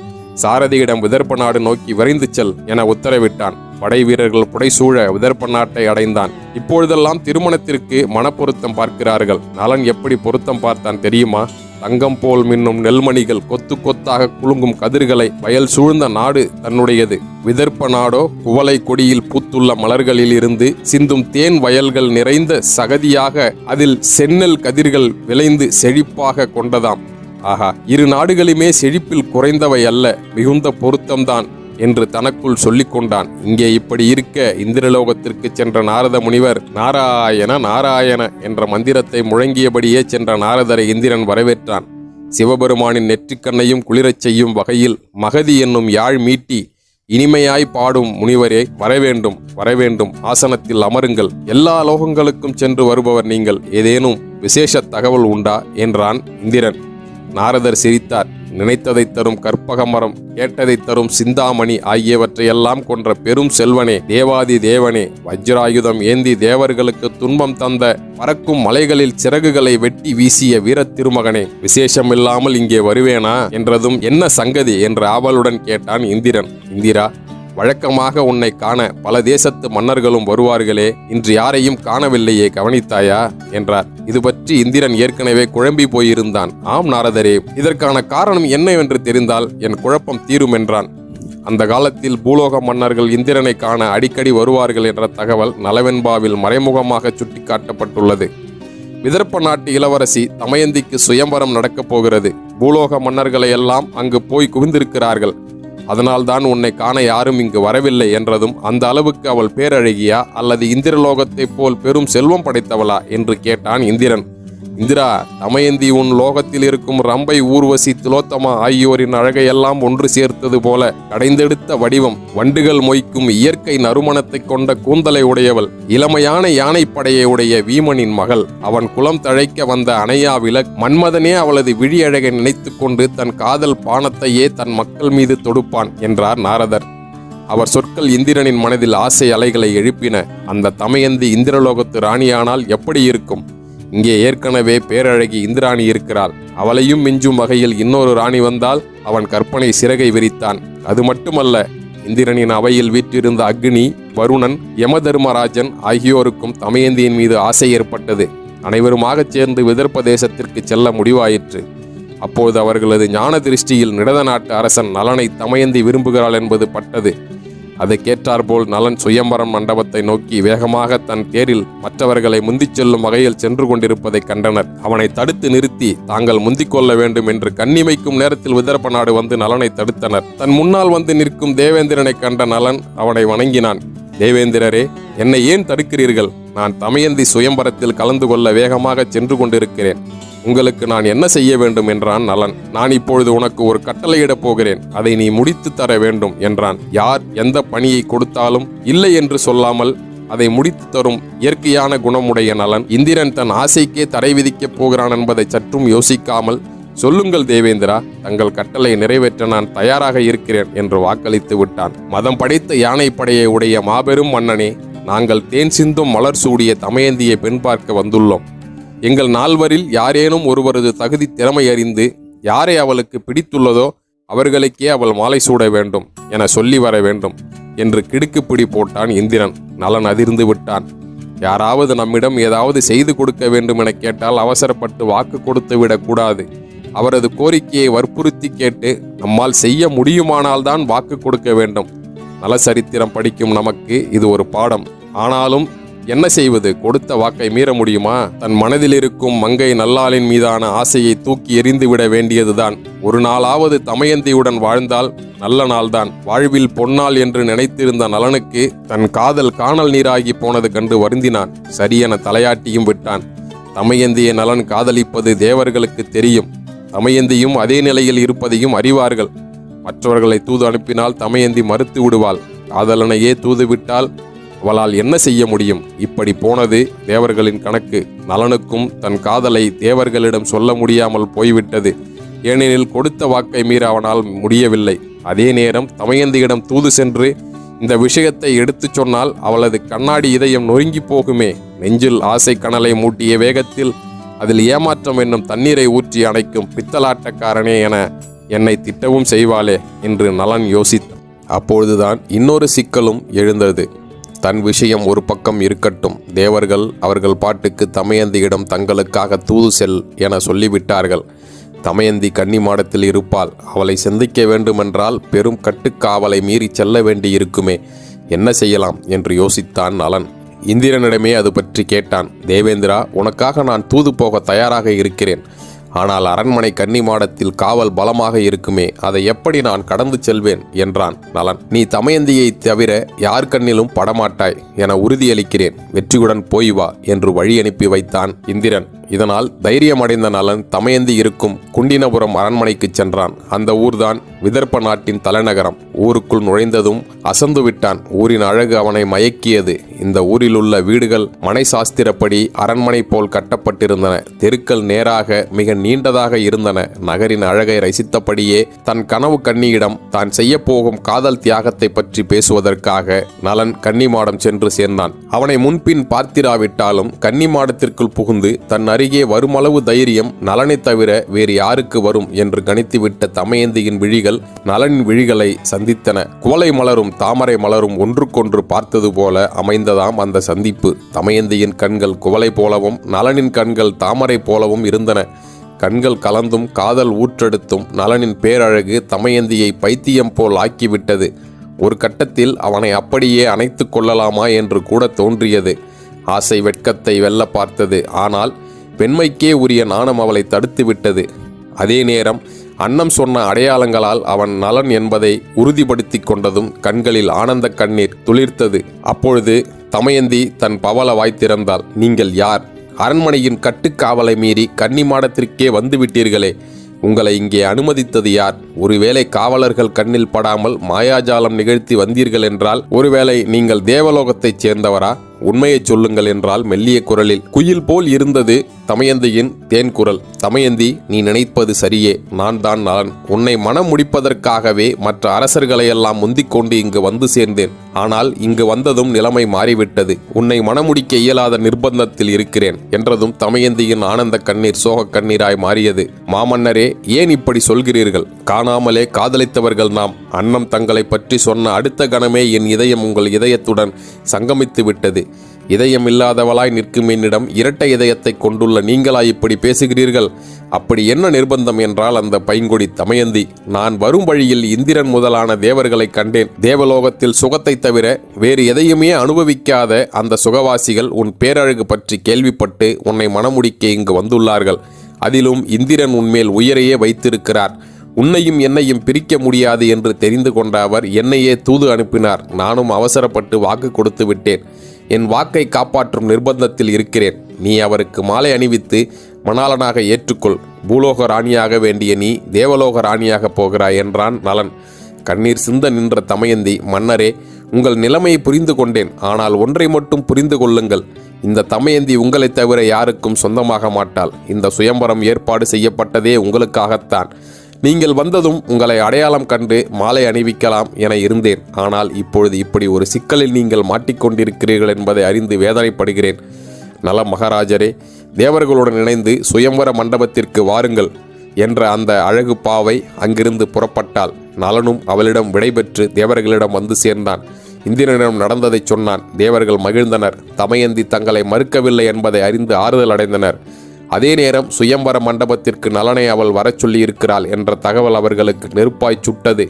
சாரதியிடம் விதர்ப்ப நாடு நோக்கி விரைந்து செல் என உத்தரவிட்டான். படை வீரர்கள் புடைசூழ விதர்ப்ப நாட்டை அடைந்தான். இப்பொழுதெல்லாம் திருமணத்திற்கு மனப்பொருத்தம் பார்க்கிறார்கள். நலன் எப்படி பொருத்தம் பார்த்தான் தெரியுமா? தங்கம் போல் மின்னும் நெல்மணிகள் கொத்து கொத்தாக குலுங்கும் கதிர்களை வயல் சூழ்ந்த நாடு தன்னுடையது. விதர்ப்ப நாடோ குவளை கொடியில் பூத்துள்ள மலர்களில் இருந்து சிந்தும் தேன் வயல்கள் நிறைந்த சகதியாக அதில் செந்நெல் கதிர்கள் விளைந்து செழிப்பாக கொண்டதாம். ஆஹா, இரு நாடுகளுமே செழிப்பில் குறைந்தவை அல்ல, மிகுந்த பொருத்தம்தான் என்று தனக்குள் சொல்லிக் கொண்டான். இங்கே இப்படி இருக்க இந்திரலோகத்திற்கு சென்ற நாரத முனிவர் நாராயண நாராயண என்ற மந்திரத்தை முழங்கியபடியே சென்ற நாரதரை இந்திரன் வரவேற்றான். சிவபெருமானின் நெற்றிக்கண்ணையும் குளிரச் செய்யும் வகையில் மகதி என்னும் யாழ் மீட்டி இனிமையாய் பாடும் முனிவரே, வரவேண்டும் வரவேண்டும், ஆசனத்தில் அமருங்கள். எல்லா லோகங்களுக்கும் சென்று வருபவர் நீங்கள். ஏதேனும் விசேஷ தகவல் உண்டா என்றான் இந்திரன். நாரதர் சிரித்தார். நினைத்ததை தரும் கற்பக மரம், கேட்டதை தரும் சிந்தாமணி ஆகியவற்றையெல்லாம் கொன்ற பெரும் செல்வனே, தேவாதி தேவனே, வஜ்ராயுதம் ஏந்தி தேவர்களுக்கு துன்பம் தந்த பறக்கும் மலைகளில் சிறகுகளை வெட்டி வீசிய வீரத் திருமகனே, விசேஷமில்லாமல் இங்கே வருவேனா என்றதும் என்ன சங்கதி என்று ஆவலுடன் கேட்டான் இந்திரன். இந்திரா, வழக்கமாக உன்னை காண பல தேசத்து மன்னர்களும் வருவார்களே, இன்று யாரையும் காணவில்லையே, கவனித்தாயா என்றார். இது பற்றி இந்திரன் ஏற்கனவே குழம்பி போயிருந்தான். ஆம் நாரதரே, இதற்கான காரணம் என்னவென்று தெரிந்தால் என் குழப்பம் தீரும் என்றான். அந்த காலத்தில் பூலோக மன்னர்கள் இந்திரனை காண அடிக்கடி வருவார்கள் என்ற தகவல் நலவெண்பாவில் மறைமுகமாக சுட்டிக்காட்டப்பட்டுள்ளது. விதர்ப்ப நாட்டு இளவரசி தமயந்திக்கு சுயம்பரம் நடக்கப் போகிறது. பூலோக மன்னர்களை எல்லாம் அங்கு போய் குவிந்திருக்கிறார்கள். அதனால்தான் உன்னை காண யாரும் இங்கு வரவில்லை என்றதும், அந்த அளவுக்கு அவள் பேரழகியா அல்லது இந்திரலோகத்தைப் போல் பெரும் செல்வம் படைத்தவளா என்று கேட்டான் இந்திரன். இந்திரா, தமயந்தி உன் லோகத்தில் இருக்கும் ரம்பை, ஊர்வசி, திலோத்தமா ஆகியோரின் அழகையெல்லாம் ஒன்று சேர்த்தது போல கடைந்தெடுத்த வடிவம், வண்டுகள் மொய்க்கும் இயற்கை நறுமணத்தை கொண்ட கூந்தலை உடையவள், இளமையான யானைப்படையை உடைய வீமனின் மகள். அவன் குலம் தழைக்க வந்த அணையா விளக். மன்மதனே அவளது விழியழகை நினைத்து கொண்டு தன் காதல் பானத்தையே தன் மக்கள் மீது தொடுப்பான் என்றார் நாரதர். அவர் சொற்கள் இந்திரனின் மனதில் ஆசை அலைகளை எழுப்பின. அந்த தமயந்தி இந்திரலோகத்து ராணியானால் எப்படி இருக்கும்? இங்கே ஏற்கனவே பேரழகி இந்திராணி இருக்கிறாள். அவளையும் மிஞ்சும் வகையில் இன்னொரு ராணி வந்தால் அவன் கற்பனை சிறகை விரித்தான். அது மட்டுமல்ல, இந்திரனின் அவையில் வீற்றிருந்த அக்னி, வருணன், யமதர்மராஜன் ஆகியோருக்கும் தமயந்தியின் மீது ஆசை ஏற்பட்டது. அனைவருமாக சேர்ந்து விதர்ப்ப தேசத்திற்கு செல்ல முடிவாயிற்று. அப்போது அவர்களது ஞான திருஷ்டியில் நிடத நாட்டு அரசன் நலனை தமயந்தி விரும்புகிறாள் என்பது பட்டது. அதை கேட்டாற்போல் நலன் சுயம்பரம் மண்டபத்தை நோக்கி வேகமாக தன் தேரில் மற்றவர்களை முந்திச் செல்லும் வகையில் சென்று கொண்டிருப்பதை கண்டனர். அவனை தடுத்து நிறுத்தி தாங்கள் முந்திக் கொள்ள வேண்டும் என்று கண்ணிமைக்கும் நேரத்தில் விதர்ப்ப நாடு வந்து நலனை தடுத்தனர். தன் முன்னால் வந்து நிற்கும் தேவேந்திரனை கண்ட நலன் அவனை வணங்கினான். தேவேந்திரரே, என்னை ஏன் தடுக்கிறீர்கள்? நான் தமயந்தி சுயம்பரத்தில் கலந்து கொள்ள வேகமாக சென்று கொண்டிருக்கிறேன். உங்களுக்கு நான் என்ன செய்ய வேண்டும் என்றான் நலன். நான் இப்பொழுது உனக்கு ஒரு கட்டளையிடப் போகிறேன். அதை நீ முடித்து தர வேண்டும் என்றான். யார் எந்த பணியை கொடுத்தாலும் இல்லை என்று சொல்லாமல் அதை முடித்து தரும் இயற்கையான குணமுடைய நலன் இந்திரன் தன் ஆசைக்கே தடை விதிக்கப் போகிறான் என்பதை சற்றும் யோசிக்காமல், சொல்லுங்கள் தேவேந்திரா, தங்கள் கட்டளை நிறைவேற்ற நான் தயாராக இருக்கிறேன் என்று வாக்களித்து விட்டான். மதம் படைத்த யானைப்படையை உடைய மாபெரும் மன்னனே, நாங்கள் தேன் சிந்தும் மலர் சூடிய தமயந்தியை பெண் பார்க்க வந்துள்ளோம். எங்கள் நால்வரில் யாரேனும் ஒருவரது தகுதி திறமை அறிந்து யாரை அவளுக்கு பிடித்துள்ளதோ அவர்களுக்கே அவள் மாலை சூட வேண்டும் என சொல்லி வர வேண்டும் என்று கிடுக்குப்பிடி போட்டான் இந்திரன். நலன் அதிர்ந்து விட்டான். யாராவது நம்மிடம் ஏதாவது செய்து கொடுக்க வேண்டும் என கேட்டால் அவசரப்பட்டு வாக்கு கொடுத்து விடக்கூடாது. அவரது கோரிக்கையை வற்புறுத்தி கேட்டு நம்மால் செய்ய முடியுமானால்தான் வாக்கு கொடுக்க வேண்டும். நலசரித்திரம் படிக்கும் நமக்கு இது ஒரு பாடம். ஆனாலும் என்ன செய்வது? கொடுத்த வாக்கை மீற முடியுமா? தன் மனதில் இருக்கும் மங்கை நல்லாளின் மீதான ஆசையை தூக்கி எறிந்து விட வேண்டியதுதான். ஒரு நாளாவது தமயந்தியுடன் வாழ்ந்தால் நல்ல நாள்தான். வாழ்வில் பொன்னாள் என்று நினைத்திருந்த நலனுக்கு தன் காதல் காணல் நீராகி போனது கண்டு வருந்தினான். சரியென தலையாட்டியும் விட்டான். தமயந்தியை நலன் காதலிப்பது தேவர்களுக்கு தெரியும். தமயந்தியும் அதே நிலையில் இருப்பதையும் அறிவார்கள். மற்றவர்களை தூது அனுப்பினால் தமயந்தி மறுத்து விடுவாள். காதலனையே தூது விட்டால் அவளால் என்ன செய்ய முடியும்? இப்படி போனது தேவர்களின் கணக்கு. நலனுக்கும் தன் காதலை தேவர்களிடம் சொல்ல முடியாமல் போய்விட்டது. ஏனெனில் கொடுத்த வாக்கை மீற அவனால் முடியவில்லை. அதே நேரம் தமயந்தியிடம் தூது சென்று இந்த விஷயத்தை எடுத்துச் சொன்னால் அவளது கண்ணாடி இதயம் நொறுங்கி போகுமே. நெஞ்சில் ஆசை கனலை மூட்டிய வேகத்தில் அதில் ஏமாற்றம் என்னும் தண்ணீரை ஊற்றி அணைக்கும் பித்தலாட்டக்காரனே என என்னை திட்டவும் செய்வாளே என்று நலன் யோசித்தான். அப்பொழுதுதான் இன்னொரு சிக்கலும் எழுந்தது. தன் விஷயம் ஒரு பக்கம் இருக்கட்டும், தேவர்கள் அவர்கள் பாட்டுக்கு தமயந்தியிடம் தங்களுக்காக தூது செல் என சொல்லிவிட்டார்கள். தமயந்தி கன்னிமாடத்தில் இருப்பாள். அவளை சந்திக்க வேண்டுமென்றால் பெரும் கட்டுக்காவலை மீறி செல்ல வேண்டியிருக்குமே. என்ன செய்யலாம் என்று யோசித்தான் நலன். இந்திரனிடமே அது பற்றி கேட்டான். தேவேந்திரா, உனக்காக நான் தூது போக தயாராக இருக்கிறேன். ஆனால் அரண்மனை கன்னிமாடத்தில் காவல் பலமாக இருக்குமே, அதை எப்படி நான் கடந்து செல்வேன் என்றான் நலன். நீ தமயந்தியை தவிர யார் கண்ணிலும் படமாட்டாய் என உறுதியளிக்கிறேன். வெற்றியுடன் போய் வா என்று வழி அனுப்பி வைத்தான் இந்திரன். இதனால் தைரியமடைந்த நலன் தமயந்தி இருக்கும் குண்டினபுரம் அரண்மனைக்கு சென்றான். அந்த ஊர்தான் விதர்ப்ப நாட்டின் தலைநகரம். ஊருக்குள் நுழைந்ததும் அசந்து விட்டான். ஊரின் அழகு அவனை மயக்கியது. இந்த ஊரில் உள்ள வீடுகள் மனை சாஸ்திரப்படி அரண்மனை போல் கட்டப்பட்டிருந்தன. தெருக்கள் நேராக மிக நீண்டதாக இருந்தன. நகரின் அழகை ரசித்தபடியே தன் கனவு கன்னியிடம் தான் செய்ய போகும் காதல் தியாகத்தை பற்றி பேசுவதற்காக நலன் கன்னிமாடம் சென்று சேர்ந்தான். அவனை முன்பின் பார்த்திராவிட்டாலும் கன்னிமாடத்திற்குள் புகுந்து தன் அருகே வருமளவு தைரியம் நலனை தவிர வேறு யாருக்கு வரும் என்று கணித்துவிட்ட தமயந்தியின் விழிகள் நலனின் விழிகளை சந்தித்தன. குவளை மலரும் தாமரை மலரும் ஒன்றுக்கொன்று பார்த்தது போல அமைந்ததாம் அந்த சந்திப்பு. தமயந்தியின் கண்கள் குவளை போலவும் நலனின் கண்கள் தாமரை போலவும் இருந்தன. கண்கள் கலந்தும் காதல் ஊற்றெடுத்தும் நலனின் பேரழகு தமயந்தியை பைத்தியம் போல் ஆக்கிவிட்டது. ஒரு கட்டத்தில் அவனை அப்படியே அணைத்து கொள்ளலாமா என்று கூட தோன்றியது. ஆசை வெட்கத்தை வெல்ல பார்த்தது. ஆனால் பெண்மைக்கே உரிய நாணம் அவளை தடுத்து விட்டது. அதே நேரம் அன்னம் சொன்ன அடையாளங்களால் அவன் நலன் என்பதை உறுதிப்படுத்தி கொண்டதும் கண்களில் ஆனந்த கண்ணீர் துளிர்த்தது. அப்பொழுது தமயந்தி தன் பவள வாய் திறந்தாள். நீங்கள் யார்? அரண்மனையின் கட்டுக்காவலை மீறி கன்னிமாடத்திற்கே வந்துவிட்டீர்களே, உங்களை இங்கே அனுமதித்தது யார்? ஒருவேளை காவலர்கள் கண்ணில் படாமல் மாயாஜாலம் நிகழ்த்தி வந்தீர்கள் என்றால், ஒருவேளை நீங்கள் தேவலோகத்தைச் சேர்ந்தவரா? உண்மையை சொல்லுங்கள் என்றால் மெல்லிய குரலில். குயில் போல் இருந்தது தமயந்தியின் தேன் குரல். தமயந்தி, நீ நினைப்பது சரியே, நான் தான் நலன். உன்னை மனம் முடிப்பதற்காகவே மற்ற அரசர்களையெல்லாம் முந்திக் கொண்டு இங்கு வந்து சேர்ந்தேன். ஆனால் இங்கு வந்ததும் நிலைமை மாறிவிட்டது. உன்னை மனமுடிக்க இயலாத நிர்பந்தத்தில் இருக்கிறேன் என்றதும் தமயந்தியின் ஆனந்த கண்ணீர் சோக கண்ணீராய் மாறியது. மாமன்னரே, ஏன் இப்படி சொல்கிறீர்கள்? காணாமலே காதலித்தவர்கள் நாம். அன்னம் தங்களை பற்றி சொன்ன அடுத்த கணமே என் இதயம் உங்கள் இதயத்துடன் சங்கமித்து விட்டது. இதயம் இல்லாதவளாய் நிற்கும் என்னிடம் இரட்டை இதயத்தை கொண்டுள்ள நீங்களா இப்படி பேசுகிறீர்கள்? அப்படி என்ன நிர்பந்தம் என்றால் அந்த பைங்கொடி தமயந்தி, நான் வரும் வழியில் இந்திரன் முதலான தேவர்களை கண்டேன். தேவலோகத்தில் சுகத்தை தவிர வேறு எதையுமே அனுபவிக்காத அந்த சுகவாசிகள் உன் பேரழகு பற்றி கேள்விப்பட்டு உன்னை மனமுடிக்க இங்கு வந்துள்ளார்கள். அதிலும் இந்திரன் உன்மேல் உயிரையே வைத்திருக்கிறார். உன்னையும் என்னையும் பிரிக்க முடியாது என்று தெரிந்து கொண்ட அவர் என்னையே தூது அனுப்பினார். நானும் அவசரப்பட்டு வாக்கு கொடுத்து விட்டேன். என் வாக்கை காப்பாற்றும் நிர்பந்தத்தில் இருக்கிறேன். நீ அவருக்கு மாலை அணிவித்து மணாளனாக ஏற்றுக்கொள். பூலோக ராணியாக வேண்டிய நீ தேவலோக ராணியாக போகிறாய் என்றான் நலன். கண்ணீர் சிந்த நின்ற தமயந்தி, மன்னரே, உங்கள் நிலைமையை புரிந்து கொண்டேன். ஆனால் ஒன்றை மட்டும் புரிந்து கொள்ளுங்கள். இந்த தமயந்தி உங்களை தவிர யாருக்கும் சொந்தமாக மாட்டாள். இந்த சுயம்பரம் ஏற்பாடு செய்யப்பட்டதே உங்களுக்காகத்தான். நீங்கள் வந்ததும் உங்களை அடையாளம் கண்டு மாலை அணிவிக்கலாம் என இருந்தேன். ஆனால் இப்பொழுது இப்படி ஒரு சிக்கலில் நீங்கள் மாட்டிக்கொண்டிருக்கிறீர்கள் என்பதை அறிந்து வேதனைப்படுகிறேன். நல மகாராஜரே, தேவர்களுடன் இணைந்து சுயம்பர மண்டபத்திற்கு வாருங்கள் என்ற அந்த அழகு பாவை அங்கிருந்து புறப்பட்டாள். நலனும் அவளிடம் விடைபெற்று தேவர்களிடம் வந்து சேர்ந்தான். இந்திரனிடம் நடந்ததை சொன்னான். தேவர்கள் மகிழ்ந்தனர். தமயந்தி தங்களை மறுக்கவில்லை என்பதை அறிந்து ஆறுதல் அடைந்தனர். அதே நேரம் சுயம்பர மண்டபத்திற்கு நலனை அவள் வரச் சொல்லியிருக்கிறாள் என்ற தகவல் அவர்களுக்கு நெருப்பாய் சுட்டது.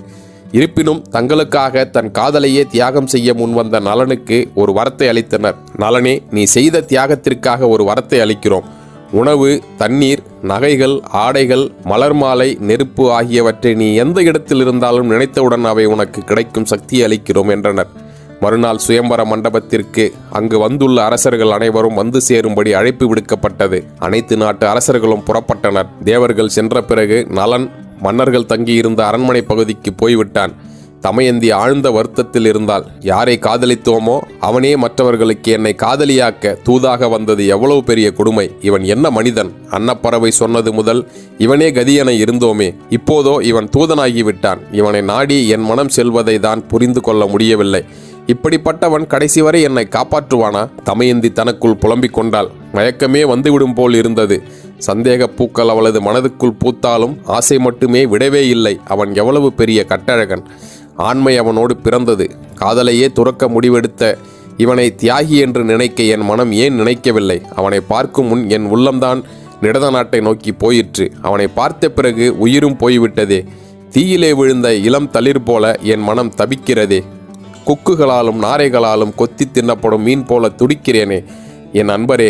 இருப்பினும் தங்களுக்காக தன் காதலையே தியாகம் செய்ய முன்வந்த நலனுக்கு ஒரு வரத்தை அளித்தனர். நலனே, நீ செய்த தியாகத்திற்காக ஒரு வரத்தை அளிக்கிறோம். உணவு, தண்ணீர், நகைகள், ஆடைகள், மலர் மாலை, நெருப்பு ஆகியவற்றை நீ எந்த இடத்தில் இருந்தாலும் நினைத்தவுடன் அவை உனக்கு கிடைக்கும் சக்தியை அளிக்கிறோம் என்றனர். மறுநாள் சுயம்பர மண்டபத்திற்கு அங்கு வந்துள்ள அரசர்கள் அனைவரும் வந்து சேரும்படி அழைப்பு விடுக்கப்பட்டது. அனைத்து நாட்டு அரசர்களும் புறப்பட்டனர். தேவர்கள் சென்ற பிறகு நலன் மன்னர்கள் தங்கியிருந்த அரண்மனை பகுதிக்கு போய்விட்டான். தமயந்தி ஆழ்ந்த வருத்தத்தில் இருந்தால், யாரை காதலித்தோமோ அவனே மற்றவர்களுக்கு என்னை காதலியாக்க தூதாக வந்தது எவ்வளவு பெரிய கொடுமை. இவன் என்ன மனிதன்? அன்னப்பறவை சொன்னது முதல் இவனே கதியென இருந்தோமே. இப்போதோ இவன் தூதனாகிவிட்டான். இவனை நாடி என் மனம் செல்வதை தான் புரிந்து கொள்ள முடியவில்லை. இப்படிப்பட்டவன் கடைசி வரை என்னை காப்பாற்றுவானா? தமயந்தி தனக்குள் புலம்பிக் கொண்டாள். மயக்கமே வந்துவிடும் போல் இருந்தது. சந்தேக பூக்கள் அவளது மனதுக்குள் பூத்தாலும் ஆசை மட்டுமே விடவே இல்லை. அவன் எவ்வளவு பெரிய கட்டழகன்! ஆண்மை அவனோடு பிறந்தது. காதலையே துறக்க முடிவெடுத்த இவனை தியாகி என்று நினைக்க என் மனம் ஏன் நினைக்கவில்லை? அவனை பார்க்கும் முன் என் உள்ளம்தான் நிடத நாட்டை நோக்கி போயிற்று. அவனை பார்த்த பிறகு உயிரும் போய்விட்டதே. தீயிலே விழுந்த இளம் தளிர் போல என் மனம் தபிக்கிறதே. கொக்குகளாலும் நாரைகளாலும் கொத்தி தின்னப்படும் மீன் போல துடிக்கிறேனே. என் அன்பரே,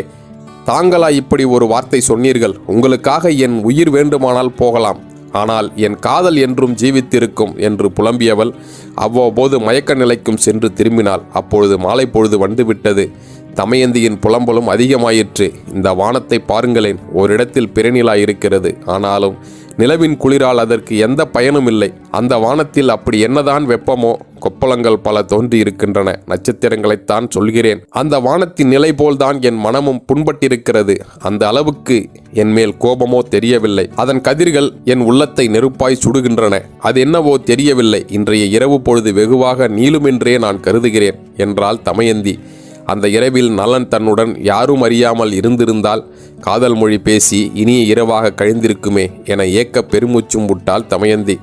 தாங்களா இப்படி ஒரு வார்த்தை சொன்னீர்கள்? உங்களுக்காக என் உயிர் வேண்டுமானால் போகலாம். ஆனால் என் காதல் என்றும் ஜீவித்திருக்கும் என்று புலம்பியவள் அவ்வப்போது மயக்க நிலைக்கும் சென்று திரும்பினாள். அப்பொழுது மாலை பொழுது வந்துவிட்டது. தமயந்தியின் புலம்பலும் அதிகமாயிற்று. இந்த வானத்தை பாருங்களேன், ஓரிடத்தில் பிறநிலா இருக்கிறது. ஆனாலும் நிலவின் குளிரால் அதற்கு எந்த பயனும் இல்லை. அந்த வானத்தில் அப்படி என்னதான் வெப்பமோ? கொப்பளங்கள் பல தோன்றி இருக்கின்றன. நட்சத்திரங்களைத்தான் சொல்கிறேன். அந்த வானத்தின் நிலை போல்தான் என் மனமும் புண்பட்டிருக்கிறது. அந்த அளவுக்கு என் மேல் கோபமோ தெரியவில்லை. அதன் கதிர்கள் என் உள்ளத்தை நெருப்பாய் சுடுகின்றன. அது என்னவோ தெரியவில்லை. இன்றைய இரவு பொழுது வெகுவாக நீளுமென்றே நான் கருதுகிறேன் என்றாள் தமயந்தி. அந்த இரவில் நலன் தன்னுடன் யாரும் அறியாமல் இருந்திருந்தால் காதல் மொழி பேசி இனிய இரவாக கழிந்திருக்குமே என ஏக்க பெருமூச்சும் விட்டாள் தமயந்தி.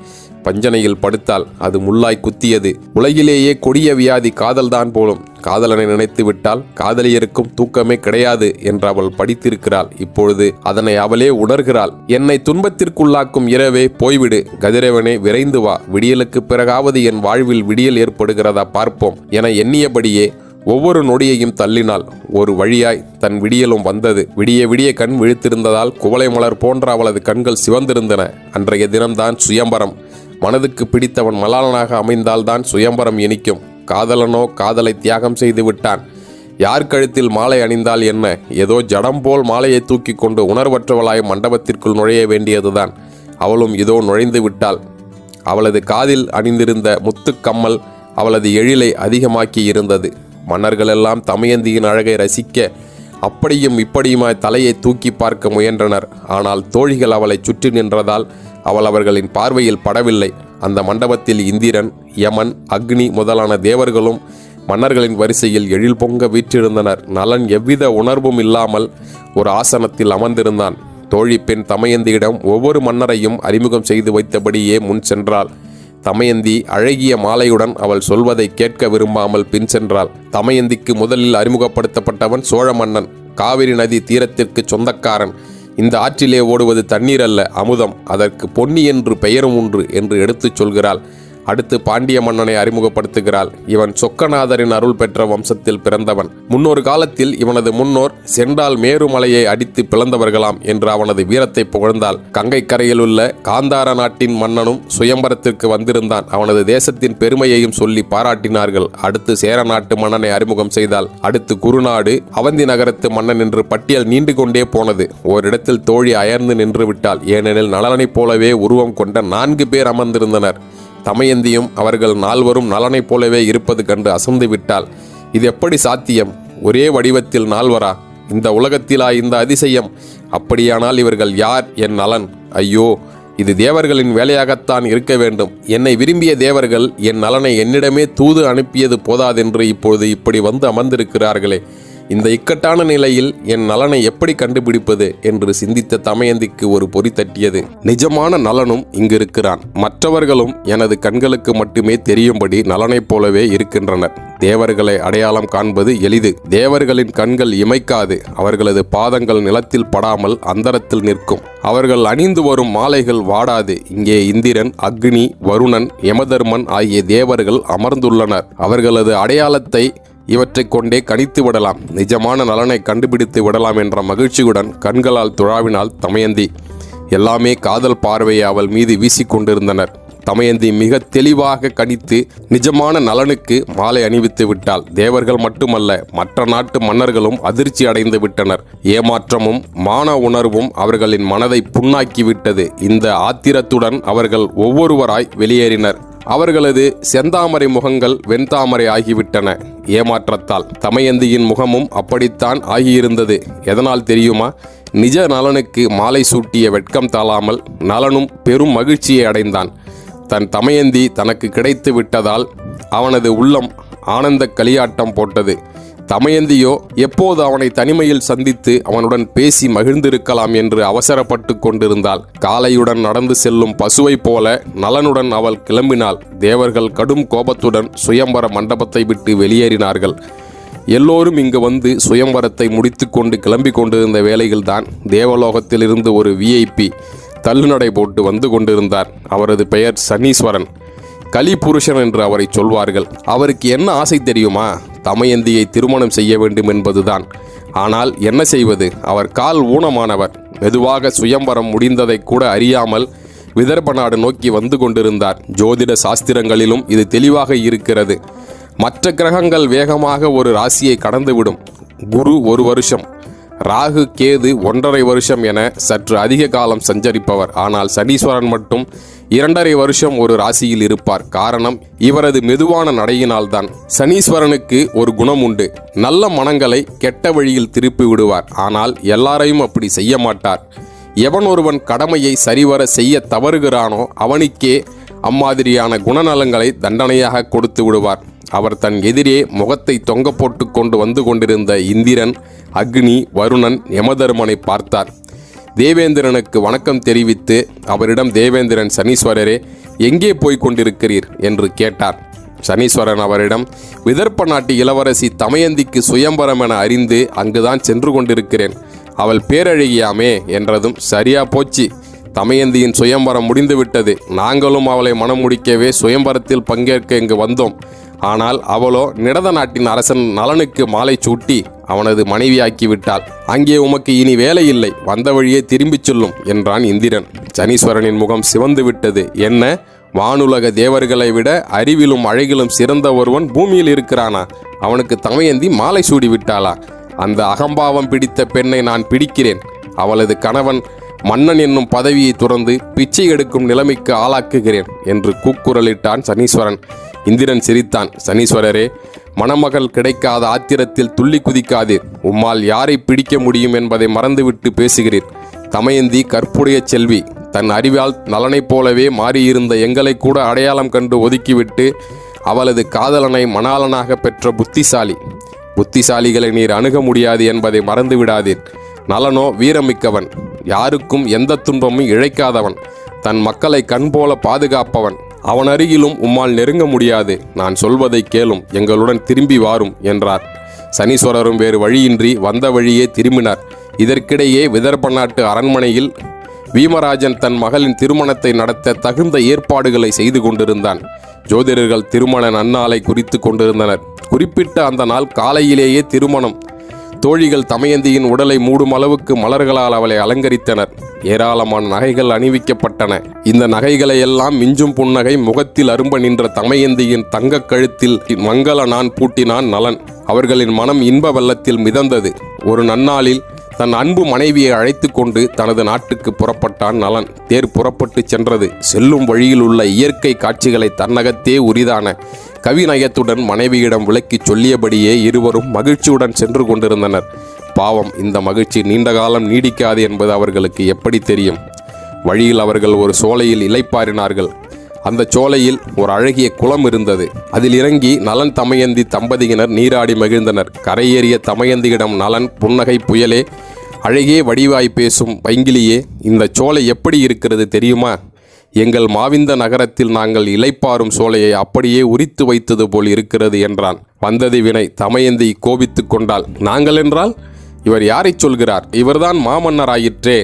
பஞ்சனையில் படுத்தால் அது முள்ளாய் குத்தியது. உலகிலேயே கொடிய வியாதி காதல்தான் போலும். காதலனை நினைத்து விட்டால் காதலியருக்கும் தூக்கமே கிடையாது என்று அவள் படித்திருக்கிறாள். இப்பொழுது அதனை அவளே உணர்கிறாள். என்னை துன்பத்திற்குள்ளாக்கும் இரவே போய்விடு, கதிரவனே விரைந்து வா, விடியலுக்கு பிறகாவது என் வாழ்வில் விடியல் ஏற்படுகிறதா பார்ப்போம் என எண்ணியபடியே ஒவ்வொரு நொடியையும் தள்ளினாள். ஒரு வழியாய் தன் விடியலும் வந்தது. விடிய விடிய கண் விழித்திருந்ததால் குவளை மலர் போன்ற அவளது கண்கள் சிவந்திருந்தன. அன்றைய தினம்தான் சுயம்பரம். மனதுக்கு பிடித்தவன் மலாளனாக அமைந்தால்தான் சுயம்பரம் இனிக்கும். காதலனோ காதலை தியாகம் செய்து விட்டான். யார் கழுத்தில் மாலை அணிந்தால் என்ன? ஏதோ ஜடம் போல் மாலையை தூக்கி கொண்டு உணர்வற்றவளாய் மண்டபத்திற்குள் நுழைய வேண்டியதுதான். அவளும் இதோ நுழைந்து விட்டாள். அவளது காதில் அணிந்திருந்த முத்துக்கம்மல் அவளது எழிலை அதிகமாக்கி இருந்தது. மன்னர்களெல்லாம் தமயந்தியின் அழகை ரசிக்க அப்படியும் இப்படியுமாய் தலையை தூக்கி பார்க்க முயன்றனர். ஆனால் தோழிகள் அவளை சுற்றி நின்றதால் அவள் அவர்களின் பார்வையில் படவில்லை. அந்த மண்டபத்தில் இந்திரன், யமன், அக்னி முதலான தேவர்களும் மன்னர்களின் வரிசையில் எழில் பொங்க வீற்றிருந்தனர். நலன் எவ்வித உணர்வும் இல்லாமல் ஒரு ஆசனத்தில் அமர்ந்திருந்தான். தோழி பெண் தமயந்தியிடம் ஒவ்வொரு மன்னரையும் அறிமுகம் செய்து வைத்தபடியே முன் சென்றாள். தமயந்தி அழகிய மாலையுடன் அவள் சொல்வதை கேட்க விரும்பாமல் பின் சென்றாள். தமயந்திக்கு முதலில் அறிமுகப்படுத்தப்பட்டவன் சோழ மன்னன். காவிரி நதி தீரத்திற்கு சொந்தக்காரன். இந்த ஆற்றிலே ஓடுவது தண்ணீர் அல்ல, அமுதம். அதற்கு பொன்னி என்று பெயரும் உண்டு என்று எடுத்துச் சொல்கிறாள். அடுத்து பாண்டிய மன்னனை அறிமுகப்படுத்துகிறாள். இவன் சொக்கநாதரின் அருள் பெற்ற வம்சத்தில் பிறந்தவன். முன்னொரு காலத்தில் இவனது முன்னோர் சென்றால் மேருமலையை அடித்து பிளந்தவர்களாம் என்று அவனது வீரத்தை புகழ்ந்தாள். கங்கை கரையில் உள்ள காந்தார நாட்டின் மன்னனும் சுயம்பரத்திற்கு வந்திருந்தான். அவனது தேசத்தின் பெருமையையும் சொல்லி பாராட்டினார்கள். அடுத்து சேர நாட்டு மன்னனை அறிமுகம் செய்தாள். அடுத்து குருநாடு, அவந்தி நகரத்து மன்னன் என்று பட்டியல் நீண்டு கொண்டே போனது. ஓரிடத்தில் தோழி அயர்ந்து நின்று விட்டாள். ஏனெனில் நலனைப் போலவே உருவம் கொண்ட 4 பேர் அமர்ந்திருந்தனர். தமயந்தியும் அவர்கள் 4வரும் நலனைப் போலவே இருப்பது கண்டு அசந்து விட்டாள். இது எப்படி சாத்தியம்? ஒரே வடிவத்தில் 4வரா? இந்த உலகத்திலா இந்த அதிசயம்? அப்படியானால் இவர்கள் யார்? என் நலன். ஐயோ, இது தேவர்களின் வேலையாகத்தான் இருக்க வேண்டும். என்னை விரும்பிய தேவர்கள் என் நலனை என்னிடமே தூது அனுப்பியது போதாதென்று இப்பொழுது இப்படி வந்து அமர்ந்திருக்கிறார்களே. இந்த இக்கட்டான நிலையில் என் நலனை எப்படி கண்டுபிடிப்பது என்று சிந்தித்த தமயந்திக்கு ஒரு பொறி தட்டியது. நிஜமான நலனும் இங்கு இருக்கிறான். மற்றவர்களும் எனது கண்களுக்கு மட்டுமே தெரியும்படி நலனைப் போலவே இருக்கின்றனர். தேவர்களை அடையாளம் காண்பது எளிது. தேவர்களின் கண்கள் இமைக்காது. அவர்களது பாதங்கள் நிலத்தில் படாமல் அந்தரத்தில் நிற்கும். அவர்கள் அணிந்து வரும் மாலைகள் வாடாது. இங்கே இந்திரன், அக்னி, வருணன், யமதர்மன் ஆகிய தேவர்கள் அமர்ந்துள்ளனர். அவர்களது அடையாளத்தை இவற்றை கொண்டே கணித்து விடலாம். நிஜமான நலனை கண்டுபிடித்து விடலாம் என்ற மகிழ்ச்சியுடன் கண்களால் துழாவினாள் தமயந்தி. எல்லாமே காதல் பார்வையை அவள் மீது வீசிக்கொண்டிருந்தனர். தமயந்தி மிக தெளிவாக கணித்து நிஜமான நலனுக்கு மாலை அணிவித்து விட்டாள். தேவர்கள் மட்டுமல்ல, மற்ற நாட்டு மன்னர்களும் அதிர்ச்சி அடைந்து விட்டனர். ஏமாற்றமும் மான உணர்வும் அவர்களின் மனதை புண்ணாக்கிவிட்டது. இந்த ஆத்திரத்துடன் அவர்கள் ஒவ்வொருவராய் வெளியேறினர். அவர்களது செந்தாமரை முகங்கள் வெண்தாமரை ஆகிவிட்டன. ஏமாற்றத்தால் தமயந்தியின் முகமும் அப்படித்தான் ஆகியிருந்தது. எதனால் தெரியுமா? நிஜ நலனுக்கு மாலை சூட்டிய வெட்கம் தாழாமல் நலனும் பெரும் மகிழ்ச்சியை அடைந்தான். தன் தமயந்தி தனக்கு கிடைத்து விட்டதால் அவனது உள்ளம் ஆனந்த களியாட்டம் போட்டது. தமயந்தியோ எப்போது அவனை தனிமையில் சந்தித்து அவனுடன் பேசி மகிழ்ந்திருக்கலாம் என்று அவசரப்பட்டு கொண்டிருந்தாள். காலையுடன் நடந்து செல்லும் பசுவை போல நலனுடன் அவள் கிளம்பினாள். தேவர்கள் கடும் கோபத்துடன் சுயம்பர மண்டபத்தை விட்டு வெளியேறினார்கள். எல்லோரும் இங்கு வந்து சுயம்பரத்தை முடித்து கொண்டு கிளம்பி கொண்டிருந்த வேளையில்தான் தேவலோகத்திலிருந்து ஒரு விஐபி தள்ளுநடை போட்டு வந்து கொண்டிருந்தார். அவரது பெயர் சனீஸ்வரன். கலிபுருஷன் என்று அவரை சொல்வார்கள். அவருக்கு என்ன ஆசை தெரியுமா? தமயந்தியை திருமணம் செய்ய வேண்டும் என்பதுதான். ஆனால் என்ன செய்வது? அவர் கால் ஊனமானவர். மெதுவாக சுயம்பரம் முடிந்ததை கூட அறியாமல் விதர்ப நாடு நோக்கி வந்து கொண்டிருந்தார். ஜோதிட சாஸ்திரங்களிலும் இது தெளிவாக இருக்கிறது. மற்ற கிரகங்கள் வேகமாக ஒரு ராசியை கடந்துவிடும். குரு 1 வருஷம், ராகு கேது 1.5 வருஷம் என சற்று அதிக காலம் சஞ்சரிப்பவர். ஆனால் சனீஸ்வரன் மட்டும் 2.5 வருஷம் ஒரு ராசியில் இருப்பார். காரணம், இவரது மெதுவான நடையினால்தான். சனீஸ்வரனுக்கு ஒரு குணம் உண்டு. நல்ல மனங்களை கெட்ட வழியில் திருப்பி விடுவார். ஆனால் எல்லாரையும் அப்படி செய்ய மாட்டார். எவன் ஒருவன் கடமையை சரிவர செய்ய தவறுகிறானோ அவனுக்கே அம்மாதிரியான குணநலங்களை தண்டனையாக கொடுத்து விடுவார். அவர் தன் எதிரே முகத்தை தொங்க போட்டு கொண்டு வந்து கொண்டிருந்த இந்திரன், அக்னி, வருணன், யமதர்மனை பார்த்தார். தேவேந்திரனுக்கு வணக்கம் தெரிவித்து அவரிடம் தேவேந்திரன், சனீஸ்வரரே, எங்கே போய்க் கொண்டிருக்கிறீர் என்று கேட்டார். சனீஸ்வரன் அவரிடம், விதர்ப்ப நாட்டு இளவரசி தமயந்திக்கு சுயம்பரம் என அறிந்து அங்குதான் சென்று கொண்டிருக்கிறேன். அவள் பேரழகியாமே என்றதும், சரியா போச்சு, தமயந்தியின் சுயம்பரம் முடிந்துவிட்டது. நாங்களும் அவளை மனம் முடிக்கவே சுயம்பரத்தில் பங்கேற்க இங்கு வந்தோம். ஆனால் அவளோ நிடத நாட்டின் அரசன் நலனுக்கு மாலை சூட்டி அவனது மனைவியாக்கி விட்டாள். அங்கே உமக்கு இனி வேலை இல்லை, வந்த வழியே திரும்பிச் சொல்லும் என்றான் இந்திரன். சனீஸ்வரனின் முகம் சிவந்து விட்டது. என்ன, வானுலக தேவர்களை விட அறிவிலும் அழகிலும் சிறந்த ஒருவன் பூமியில் இருக்கிறானா? அவனுக்கு தமயந்தி மாலை சூடி விட்டாளா? அந்த அகம்பாவம் பிடித்த பெண்ணை நான் பிடிக்கிறேன். அவளது கணவன் மன்னன் என்னும் பதவியை துறந்து பிச்சை எடுக்கும் நிலைமைக்கு ஆளாக்குகிறேன் என்று கூக்குரலிட்டான் சனீஸ்வரன். இந்திரன் சிரித்தான். சனீஸ்வரரே, மணமகள் கிடைக்காத ஆத்திரத்தில் துள்ளி குதிக்காதீர். உம்மால் யாரை பிடிக்க முடியும் என்பதை மறந்துவிட்டு பேசுகிறீர். தமயந்தி கற்புடைய செல்வி. தன் அறிவால் நலனைப் போலவே மாறியிருந்த எங்களை கூட அடையாளம் கண்டு ஒதுக்கிவிட்டு அவளது காதலனை மணாளனாக பெற்ற புத்திசாலி. புத்திசாலிகளை நீர் அணுக முடியாது என்பதை மறந்து விடாதீர். நலனோ வீரமிக்கவன், யாருக்கும் எந்த துன்பமும் இழைக்காதவன், தன் மக்களை கண்போல பாதுகாப்பவன். அவன் அருகிலும் உம்மால் நெருங்க முடியாது. நான் சொல்வதை கேளும், எங்களுடன் திரும்பி வாரும் என்றார். சனீஸ்வரரும் வேறு வழியின்றி வந்த வழியே திரும்பினார். இதற்கிடையே விதர்ப்ப நாட்டு அரண்மனையில் வீமராஜன் தன் மகளின் திருமணத்தை நடத்த தகுந்த ஏற்பாடுகளை செய்து கொண்டிருந்தான். ஜோதிடர்கள் திருமண நன்னாளை குறித்து கொண்டிருந்தனர். குறிப்பிட்ட அந்த நாள் காலையிலேயே திருமணம். தோழிகள் தமயந்தியின் உடலை மூடும் அளவுக்கு மலர்களால் அவளை அலங்கரித்தனர். ஏராளமான நகைகள் அணிவிக்கப்பட்டன. இந்த நகைகளை எல்லாம் மிஞ்சும் புன்னகை முகத்தில் அரும்ப நின்ற தமயந்தியின் தங்க கழுத்தில் மங்கள நான் பூட்டினான் நலன். அவர்களின் மனம் இன்ப வெள்ளத்தில் மிதந்தது. ஒரு நன்னாளில் தன் அன்பு மனைவியை அழைத்து கொண்டு தனது நாட்டுக்கு புறப்பட்டான் நலன். தேர் புறப்பட்டு சென்றது. செல்லும் வழியில் உள்ள இயற்கை காட்சிகளை தன்னகத்தே உரிதான கவிநயத்துடன் மனைவியிடம் விளக்கி சொல்லியபடியே இருவரும் மகிழ்ச்சியுடன் சென்று கொண்டிருந்தனர். பாவம், இந்த மகிழ்ச்சி நீண்ட காலம் நீடிக்காது என்பது அவர்களுக்கு எப்படி தெரியும்? வழியில் அவர்கள் ஒரு சோலையில் இளைப்பாறினார்கள். அந்த சோலையில் ஒரு அழகிய குளம் இருந்தது. அதில் இறங்கி நலன் தமயந்தி தம்பதியினர் நீராடி மகிழ்ந்தனர். கரையேறிய தமயந்தியிடம் நலன், புன்னகை புயலே, அழகே வடிவாய் பேசும் பைங்கிலியே, இந்த சோலை எப்படி இருக்கிறது தெரியுமா? எங்கள் மாவிந்த நகரத்தில் நாங்கள் இளைப்பாறும் சோலையை அப்படியே உரித்து வைத்தது போல் இருக்கிறது என்றான். வந்தது வினை. தமயந்தி கோபித்து கொண்டாள். நாங்கள் என்றால் இவர் யாரை சொல்கிறார்? இவர்தான் மாமன்னராயிற்றே,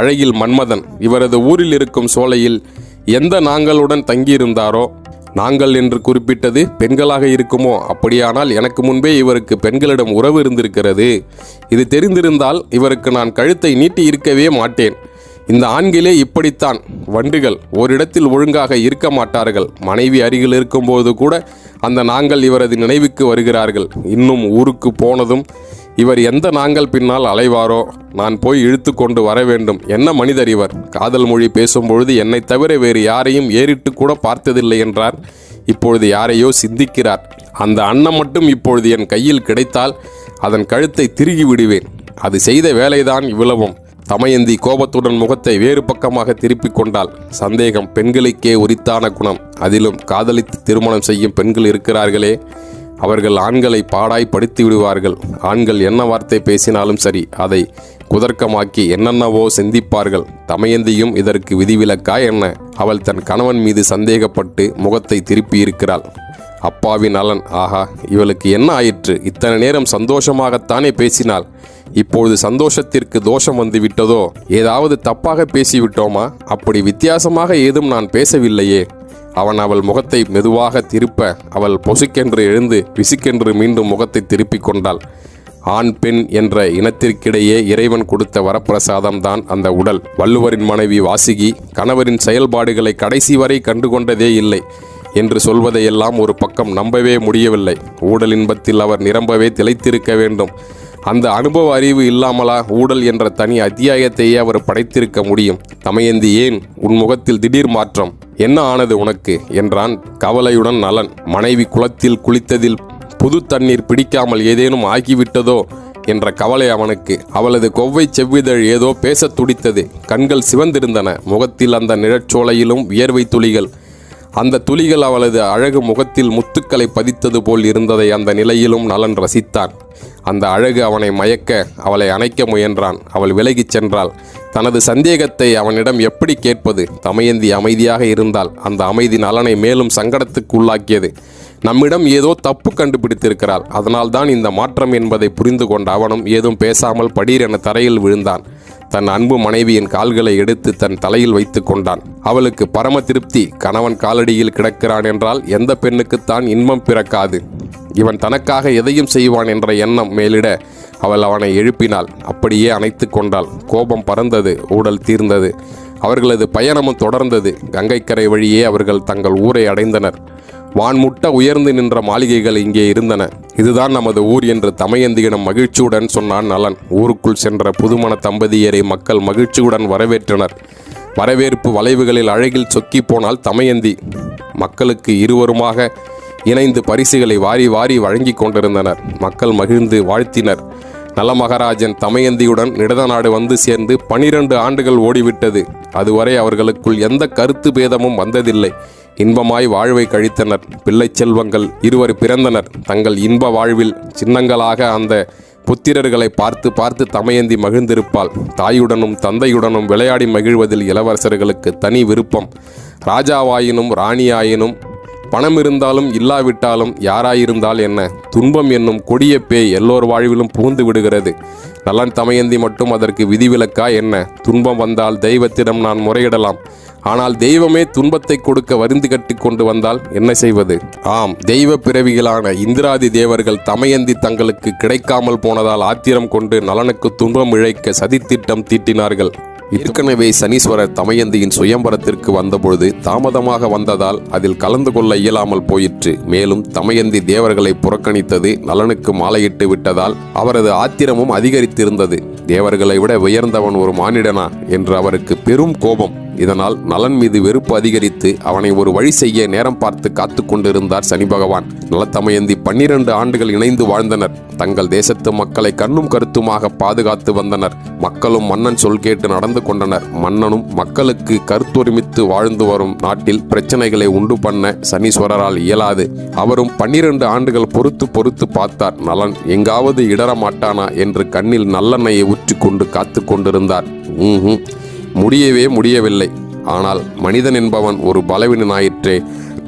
அழகில் மன்மதன். இவரது ஊரில் இருக்கும் சோலையில் எந்த நாங்களுடன் தங்கியிருந்தாரோ. நாங்கள் என்று குறிப்பிட்டது பெண்களாக இருக்குமோ? அப்படியானால் எனக்கு முன்பே இவருக்கு பெண்களிடம் உறவு இருந்திருக்கிறது. இது தெரிந்திருந்தால் இவருக்கு நான் கழுத்தை நீட்டி இருக்கவே மாட்டேன். இந்த ஆண்களே இப்படித்தான், வண்டுகள். ஓரிடத்தில் ஒழுங்காக இருக்க மாட்டார்கள். மனைவி அருகில் இருக்கும்போது கூட அந்த நாங்கள் இவரது நினைவுக்கு வருகிறார்கள். இன்னும் ஊருக்கு போனதும் இவர் எந்த நாங்கள் பின்னால் அலைவாரோ? நான் போய் இழுத்து கொண்டு வர வேண்டும். என்ன மனிதர் இவர்? காதல் மொழி பேசும்பொழுது என்னை தவிர வேறு யாரையும் ஏறிட்டு கூட பார்த்ததில்லை என்றார். இப்பொழுது யாரையோ சிந்திக்கிறார். அந்த அன்னம் மட்டும் இப்பொழுது என் கையில் கிடைத்தால் அதன் கழுத்தை திருகி விடுவேன். அது செய்த வேலைதான் இவ்வளவும். தமயந்தி கோபத்துடன் முகத்தை வேறு பக்கமாக திருப்பிக் கொண்டாள். சந்தேகம் பெண்களுக்கே உரித்தான குணம். அதிலும் காதலித்து திருமணம் செய்யும் பெண்கள் இருக்கிறார்களே, அவர்கள் ஆண்களை பாடாய் படுத்தி விடுவார்கள். ஆண்கள் என்ன வார்த்தை பேசினாலும் சரி, அதை குதர்க்கமாக்கி என்னென்னவோ சிந்திப்பார்கள். தமயந்தியும் இதற்கு விதிவிலக்கா என்ன? அவள் தன் கணவன் மீது சந்தேகப்பட்டு முகத்தை திருப்பி இருக்கிறாள். அப்பாவி நலன், ஆஹா, இவளுக்கு என்ன ஆயிற்று? இத்தனை நேரம் சந்தோஷமாகத்தானே பேசினாள். இப்பொழுது சந்தோஷத்திற்கு தோஷம் வந்து விட்டதோ? ஏதாவது தப்பாக பேசிவிட்டோமா? அப்படி வித்தியாசமாக ஏதும் நான் பேசவில்லையே. அவள் முகத்தை மெதுவாக திருப்ப அவள் பொசுக்கென்று எழுந்து விசுக்கென்று மீண்டும் முகத்தை திருப்பிக் கொண்டாள். ஆண் பெண் என்ற இனத்திற்கிடையே இறைவன் கொடுத்த வரப்பிரசாதம் தான் அந்த உடல். வள்ளுவரின் மனைவி வாசுகி கணவரின் செயல்பாடுகளை கடைசி வரை கண்டுகொண்டதே இல்லை என்று சொல்வதையெல்லாம் ஒரு பக்கம் நம்பவே முடியவில்லை. ஊடல் இன்பத்தில் அவர் நிரம்பவே திளைத்திருக்க வேண்டும். அந்த அனுபவ அறிவு இல்லாமலா ஊடல் என்ற தனி அத்தியாயத்தையே அவர் படைத்திருக்க முடியும்? தமயந்தி, ஏன் உன் முகத்தில் திடீர் மாற்றம்? என்ன ஆனது உனக்கு என்றான் கவலையுடன் நலன். மனைவி குளத்தில் குளித்ததில் புது தண்ணீர் பிடிக்காமல் ஏதேனும் ஆகிவிட்டதோ என்ற கவலை அவனுக்கு. அவளது கொவ்வை செவ்விதழ் ஏதோ பேச துடித்தது. கண்கள் சிவந்திருந்தன. முகத்தில் அந்த நிழற்சோலையிலும் வியர்வை துளிகள். அந்த துளிகள் அவளது அழகு முகத்தில் முத்துக்களை பதித்தது போல் இருந்ததை அந்த நிலையிலும் நலன் ரசித்தான். அந்த அழகு அவனை மயக்க அவளை அணைக்க முயன்றான். அவள் விலகிச் சென்றாள். தனது சந்தேகத்தை அவனிடம் எப்படி கேட்பது? தமயந்தி அமைதியாக இருந்தால் அந்த அமைதி நலனை மேலும் சங்கடத்துக்கு உள்ளாக்கியது. நம்மிடம் ஏதோ தப்பு கண்டுபிடித்திருக்கிறாள், அதனால்தான் இந்த மாற்றம் என்பதை புரிந்து கொண்ட அவனும் ஏதும் பேசாமல் படீரென தரையில் விழுந்தான். தன் அன்பு மனைவியின் கால்களை எடுத்து தன் தலையில் வைத்து கொண்டான். அவளுக்கு பரம திருப்தி. கணவன் காலடியில் கிடக்கிறான் என்றால் எந்த பெண்ணுக்குத்தான் இன்பம் பிறக்காது? இவன் தனக்காக எதையும் செய்வான் என்ற எண்ணம் மேலிட அவள் அவனை எழுப்பினாள். அப்படியே அணைத்து கொண்டாள். கோபம் பறந்தது. ஊடல் தீர்ந்தது. அவர்களது பயணமும் தொடர்ந்தது. கங்கைக்கரை வழியே அவர்கள் தங்கள் ஊரை அடைந்தனர். வான்முட்ட உயர்ந்து நின்ற மாளிகைகள் இங்கே இருந்தன. இதுதான் நமது ஊர் என்று தமயந்தியிடம் மகிழ்ச்சியுடன் சொன்னான் நலன். ஊருக்குள் சென்ற புதுமண தம்பதியரை மக்கள் மகிழ்ச்சியுடன் வரவேற்றனர். வரவேற்பு வளைவுகளில் அழகில் சொக்கி போனால் தமயந்தி. மக்களுக்கு இருவருமாக இணைந்து பரிசுகளை வாரி வாரி வழங்கி கொண்டிருந்தனர். மக்கள் மகிழ்ந்து வாழ்த்தினர். நலமகராஜன் தமயந்தியுடன் நிடதநாடு வந்து சேர்ந்து 12 ஆண்டுகள் ஓடிவிட்டது. அதுவரை அவர்களுக்குள் எந்த கருத்து பேதமும் வந்ததில்லை. இன்பமாய் வாழ்வை கழித்தனர். பிள்ளை செல்வங்கள் 2 பிறந்தனர். தங்கள் இன்ப வாழ்வில் சின்னங்களாக அந்த புத்திரர்களை பார்த்து பார்த்து தமயந்தி மகிழ்ந்திருப்பாள். தாயுடனும் தந்தையுடனும் விளையாடி மகிழ்வதில் இளவரசர்களுக்கு தனி விருப்பம். ராஜாவாயினும் ராணியாயினும் பணம் இருந்தாலும் இல்லாவிட்டாலும் யாராயிருந்தால் என்ன, துன்பம் என்னும் கொடிய பேய் எல்லோர் வாழ்விலும் புகுந்து விடுகிறது. நலன் தமயந்தி மட்டும் அதற்கு விதிவிலக்கா என்ன? துன்பம் வந்தால் தெய்வத்திடம் நான் முறையிடலாம். ஆனால் தெய்வமே துன்பத்தை கொடுக்க வருந்து கட்டி கொண்டு வந்தால் என்ன செய்வது? ஆம், தெய்வ பிறவிகளான இந்திராதி தேவர்கள் தமயந்தி தங்களுக்கு கிடைக்காமல் போனதால் ஆத்திரம் கொண்டு நலனுக்கு துன்பம் இழைக்க சதித்திட்டம் தீட்டினார்கள். ஏற்கனவே சனீஸ்வரர் தமயந்தியின் சுயம்பரத்திற்கு வந்தபொழுது தாமதமாக வந்ததால் அதில் கலந்து கொள்ள இயலாமல் போயிற்று. மேலும் தமயந்தி தேவர்களை புறக்கணித்தது நலனுக்கு மாலையிட்டு விட்டதால் அவரது ஆத்திரமும் அதிகரித்திருந்தது. தேவர்களை விட உயர்ந்தவன் ஒரு மானிடனா என்று அவருக்கு பெரும் கோபம். இதனால் நலன் மீது வெறுப்பு அதிகரித்து அவனை ஒரு வழி செய்ய நேரம் பார்த்து காத்து கொண்டிருந்தார் சனி பகவான். நலத்தமயந்தி 12 ஆண்டுகள் இணைந்து வாழ்ந்தனர். தங்கள் தேசத்து மக்களை கண்ணும் கருத்துமாக பாதுகாத்து வந்தனர். மக்களும் மன்னன் சொல் கேட்டு நடந்து கொண்டனர். மன்னனும் மக்களுக்கு கருத்தொருமித்து வாழ்ந்து வரும் நாட்டில் பிரச்சனைகளை உண்டு பண்ண சனீஸ்வரரால் இயலாது. அவரும் 12 ஆண்டுகள் பொறுத்து பார்த்தார். நலன் எங்காவது இடர மாட்டானா என்று கண்ணில் நல்லெண்ணெயை ஊற்றி கொண்டு காத்து கொண்டிருந்தார். முடியவில்லை. ஆனால் மனிதன் என்பவன் ஒரு பலவீனனாயிற்றே.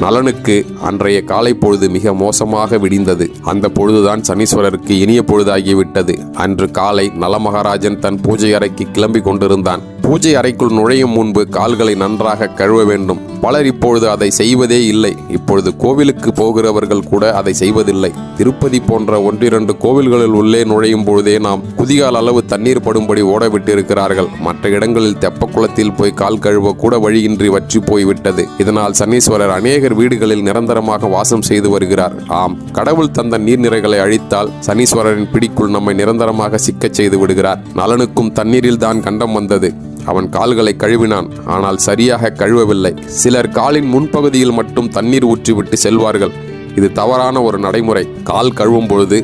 நலனுக்கு அன்றைய காலை பொழுது மிக மோசமாக விடிந்தது. அந்த பொழுதுதான் சனீஸ்வரருக்கு இனிய பொழுதாகிவிட்டது. அன்று காலை நலமகாராஜன் தன் பூஜை அறைக்கு கிளம்பி கொண்டிருந்தான். பூஜை அறைக்குள் நுழையும் முன்பு கால்களை நன்றாக கழுவ வேண்டும். பலர் இப்பொழுது அதை செய்வதே இல்லை. இப்பொழுது கோவிலுக்கு போகிறவர்கள் கூட அதை செய்வதில்லை. திருப்பதி போன்ற 1-2 கோவில்களில் உள்ளே நுழையும் பொழுதே நாம் குதிகால் அளவு தண்ணீர் படும்படி ஓடவிட்டு இருக்கிறார்கள். மற்ற இடங்களில் தெப்ப குளத்தில் போய் கால் கழுவ கூட வழியின்றி வற்றி போய்விட்டது. இதனால் சனீஸ்வரர் அநேக வீடுகளில் நிரந்தரமாக வாசம் செய்து வருகிறார். ஆம், கடவுள் தந்த நீர்நிறைகளை அழித்தால் சனீஸ்வரரின் பிடிக்குள் நம்மை நிரந்தரமாக சிக்கச் செய்து விடுகிறார். நலனுக்கும் தண்ணீரில் தான் கண்டம் வந்தது. அவன் கால்களை கழுவினான். ஆனால் சரியாக கழுவவில்லை. சிலர் காலின் முன்பகுதியில் மட்டும் தண்ணீர் ஊற்றிவிட்டு செல்வார்கள். இது தவறான ஒரு நடைமுறை. கால் கழுவும் பொழுது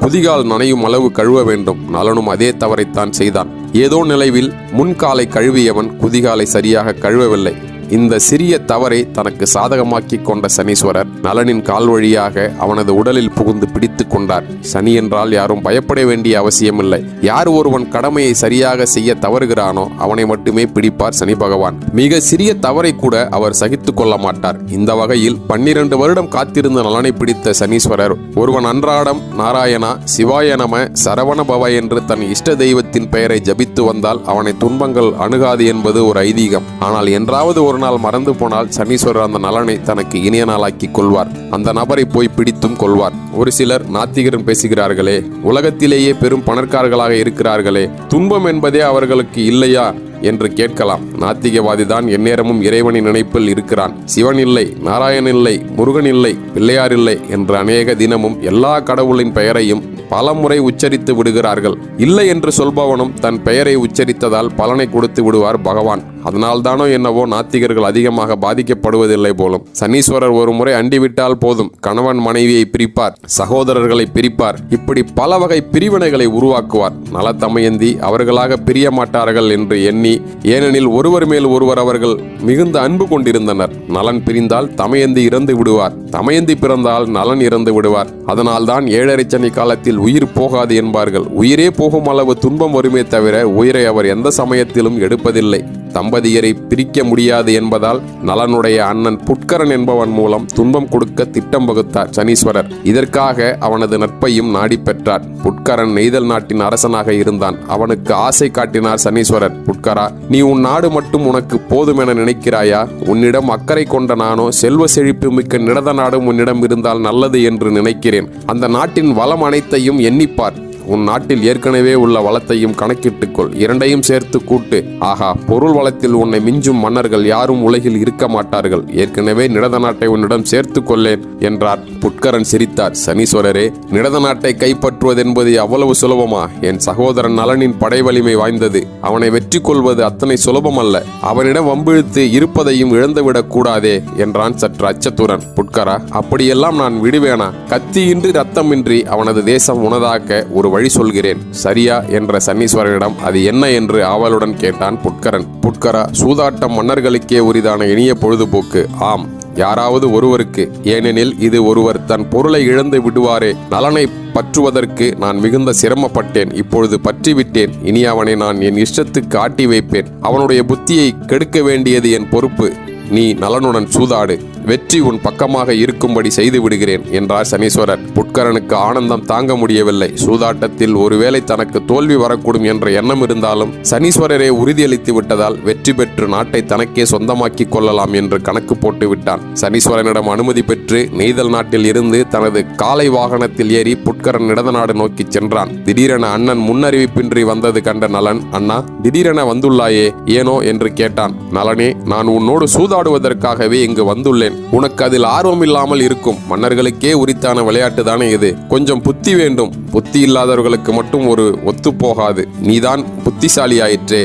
குதிகால் நனையும் அளவு கழுவ வேண்டும். நலனும் அதே தவறைத்தான் செய்தான். ஏதோ நிலைவில் முன்காலை கழுவியவன் குதிகாலை சரியாக கழுவவில்லை. இந்த சிறிய தவறை தனக்கு சாதகமாக்கி கொண்ட சனீஸ்வரர் நலனின் கால் வழியாக அவனது உடலில் புகுந்து பிடித்து கொண்டார். சனி என்றால் யாரும் பயப்பட வேண்டிய அவசியமில்லை. யார் ஒருவன் கடமையை சரியாக செய்ய தவறுகிறானோ அவனை மட்டுமே பிடிப்பார் சனி பகவான். மிக சிறிய தவறை கூட அவர் சகித்து கொள்ள மாட்டார். இந்த வகையில் 12 வருடம் காத்திருந்த நலனை பிடித்த சனீஸ்வரர் ஒருவன் அன்றாடம் நாராயணா, சிவாய நம, சரவண பவ என்று தன் இஷ்ட தெய்வத்தின் பெயரை ஜபித்து வந்தால் அவனை துன்பங்கள் அணுகாது என்பது ஒரு ஐதீகம். ஆனால் என்றாவது ஒரு நாள் மறந்து போனால் சனீஸ்வரர் அந்த நலனை தனக்கு இனிய நாளாக்கி கொள்வார். அந்த நபரை போய் பிடித்தும் கொள்வார். ஒரு சிலர் நாத்திகரும் பேசுகிறார்களே, உலகத்திலேயே பெரும் பணக்காரர்களாக இருக்கிறார்களே, துன்பம் என்பதே அவர்களுக்கு இல்லையா என்று கேட்கலாம். நாத்திகவாதிதான் எந்நேரமும் இறைவனின் நினைப்பில் இருக்கிறான். சிவன் இல்லை, நாராயணன் இல்லை, முருகன் இல்லை, பிள்ளையார் இல்லை என்று அநேக தினமும் எல்லா கடவுளின் பெயரையும் பல முறை உச்சரித்து விடுகிறார்கள். இல்லை என்று சொல்பவனும் தன் பெயரை உச்சரித்ததால் பலனை கொடுத்து விடுவார் பகவான். அதனால்தானோ என்னவோ நாத்திகர்கள் அதிகமாக பாதிக்கப்படுவதில்லை போலும். சனீஸ்வரர் ஒரு முறை அண்டிவிட்டால் போதும், கணவன் மனைவியை பிரிப்பார், சகோதரர்களை பிரிப்பார், இப்படி பல வகை பிரிவினைகளை உருவாக்குவார். நல தமயந்தி அவர்களாக பிரிய மாட்டார்கள் என்று எண்ணி, ஏனெனில் ஒருவர் மேல் ஒருவர் அவர்கள் மிகுந்த அன்பு கொண்டிருந்தனர். நலன் பிரிந்தால் தமயந்தி இறந்து விடுவார், தமயந்தி பிறந்தால் நலன் இறந்து விடுவார். அதனால்தான் 7.5 சனி காலத்தில் உயிர் போகாது என்பார்கள். உயிரே போகும் அளவு துன்பம் வருமே தவிர உயிரை அவர் எந்த சமயத்திலும் எடுப்பதில்லை. தம்பதியரை பிரிக்க முடியாது என்பதால் நலனுடைய அண்ணன் புட்கரன் என்பவன் மூலம் துன்பம் கொடுக்க திட்டம் வகுத்தார் சனீஸ்வரர். இதற்காக அவனது நட்பையும் நாடி பெற்றார். புட்கரன் நெய்தல் நாட்டின் அரசனாக இருந்தான். அவனுக்கு ஆசை காட்டினார் சனீஸ்வரர். புட்கரா, நீ உன் நாடு மட்டும் உனக்கு போதும் என நினைக்கிறாயா? உன்னிடம் அக்கறை கொண்ட நானோ செல்வ செழிப்பு மிக்க நிடத நாடும் உன்னிடம் இருந்தால் நல்லது என்று நினைக்கிறேன். அந்த நாட்டின் வளம் அனைத்தையும் எண்ணிப்பார். உன் நாட்டில் ஏற்கனவே உள்ள வளத்தையும் கணக்கிட்டுக்கொள். இரண்டையும் சேர்த்து கூட்டு. ஆகா, பொருள் வளத்தில் உன்னை மிஞ்சும் மன்னர்கள் யாரும் உலகில் இருக்க மாட்டார்கள். ஏற்கனவே நிடத நாட்டை உன்னிடம் சேர்த்து கொள்ளேன் என்றார். புட்கரன் சிரித்தார். சனீஸ்வரரே, நிடத நாட்டை கைப்பற்றுவதென்பது அவ்வளவு சுலபமா? என் சகோதரன் நலனின் படை வலிமை வாய்ந்தது. அவனை வெற்றி கொள்வது அத்தனை சுலபமல்ல. அவனிடம் வம்பிழுத்து இருப்பதையும் இழந்துவிடக் கூடாதே என்றான் சற்று அச்சத்துடன். புட்கரா, அப்படியெல்லாம் நான் விடுவேனா? கத்தியின்றி ரத்தமின்றி அவனது தேசம் உனதாக்க ஒரு வழி சொல்கிறேன், சரியா என்ற சனீஸ்வரனிடம் அது என்ன என்று ஆவலுடன் கேட்டான் புட்கரன். புட்கரா, சூதாட்டம் மன்னர்களுக்கே உரிதான இனிய பொழுதுபோக்கு. ஆம், யாராவது ஒருவருக்கு. ஏனெனில் இது ஒருவர் தன் பொருளை இழந்து விடுவாரே. நலனை பற்றுவதற்கு நான் மிகுந்த சிரமப்பட்டேன். இப்பொழுது பற்றிவிட்டேன். இனி அவனை நான் என் இஷ்டத்துக்கு ஆட்டி வைப்பேன். அவனுடைய புத்தியை கெடுக்க வேண்டியது என் பொறுப்பு. நீ நலனுடன் சூதாடு. வெற்றி உன் பக்கமாக இருக்கும்படி செய்து விடுகிறேன் என்றார் சனீஸ்வரர். புட்கரனுக்கு ஆனந்தம் தாங்க முடியவில்லை. சூதாட்டத்தில் ஒருவேளை தனக்கு தோல்வி வரக்கூடும் என்ற எண்ணம் இருந்தாலும் சனீஸ்வரரே உறுதியளித்து விட்டதால் வெற்றி பெற்று நாட்டை தனக்கே சொந்தமாக்கி கொள்ளலாம் என்று கணக்கு போட்டு விட்டான். சனீஸ்வரனிடம் அனுமதி பெற்று நெய்தல் நாட்டில் இருந்து தனது காலை வாகனத்தில் ஏறி புட்கரன் நிடதநாடு நோக்கி சென்றான். திடீரென அண்ணன் முன்னறிவிப்பின்றி வந்தது கண்ட நலன், அண்ணா, திடீரென வந்துள்ளாயே, ஏனோ என்று கேட்டான். நலனே, நான் உன்னோடு சூதாடுவதற்காகவே இங்கு வந்துள்ளேன். உனக்கு அதில் ஆர்வம் இல்லாமல் இருக்கும். மன்னர்களுக்கே உரித்தான விளையாட்டு தானே இது. கொஞ்சம் புத்தி வேண்டும். புத்தி இல்லாதவர்களுக்கு மட்டும் ஒரு ஒத்து போகாது. நீதான் புத்திசாலியாயிற்றே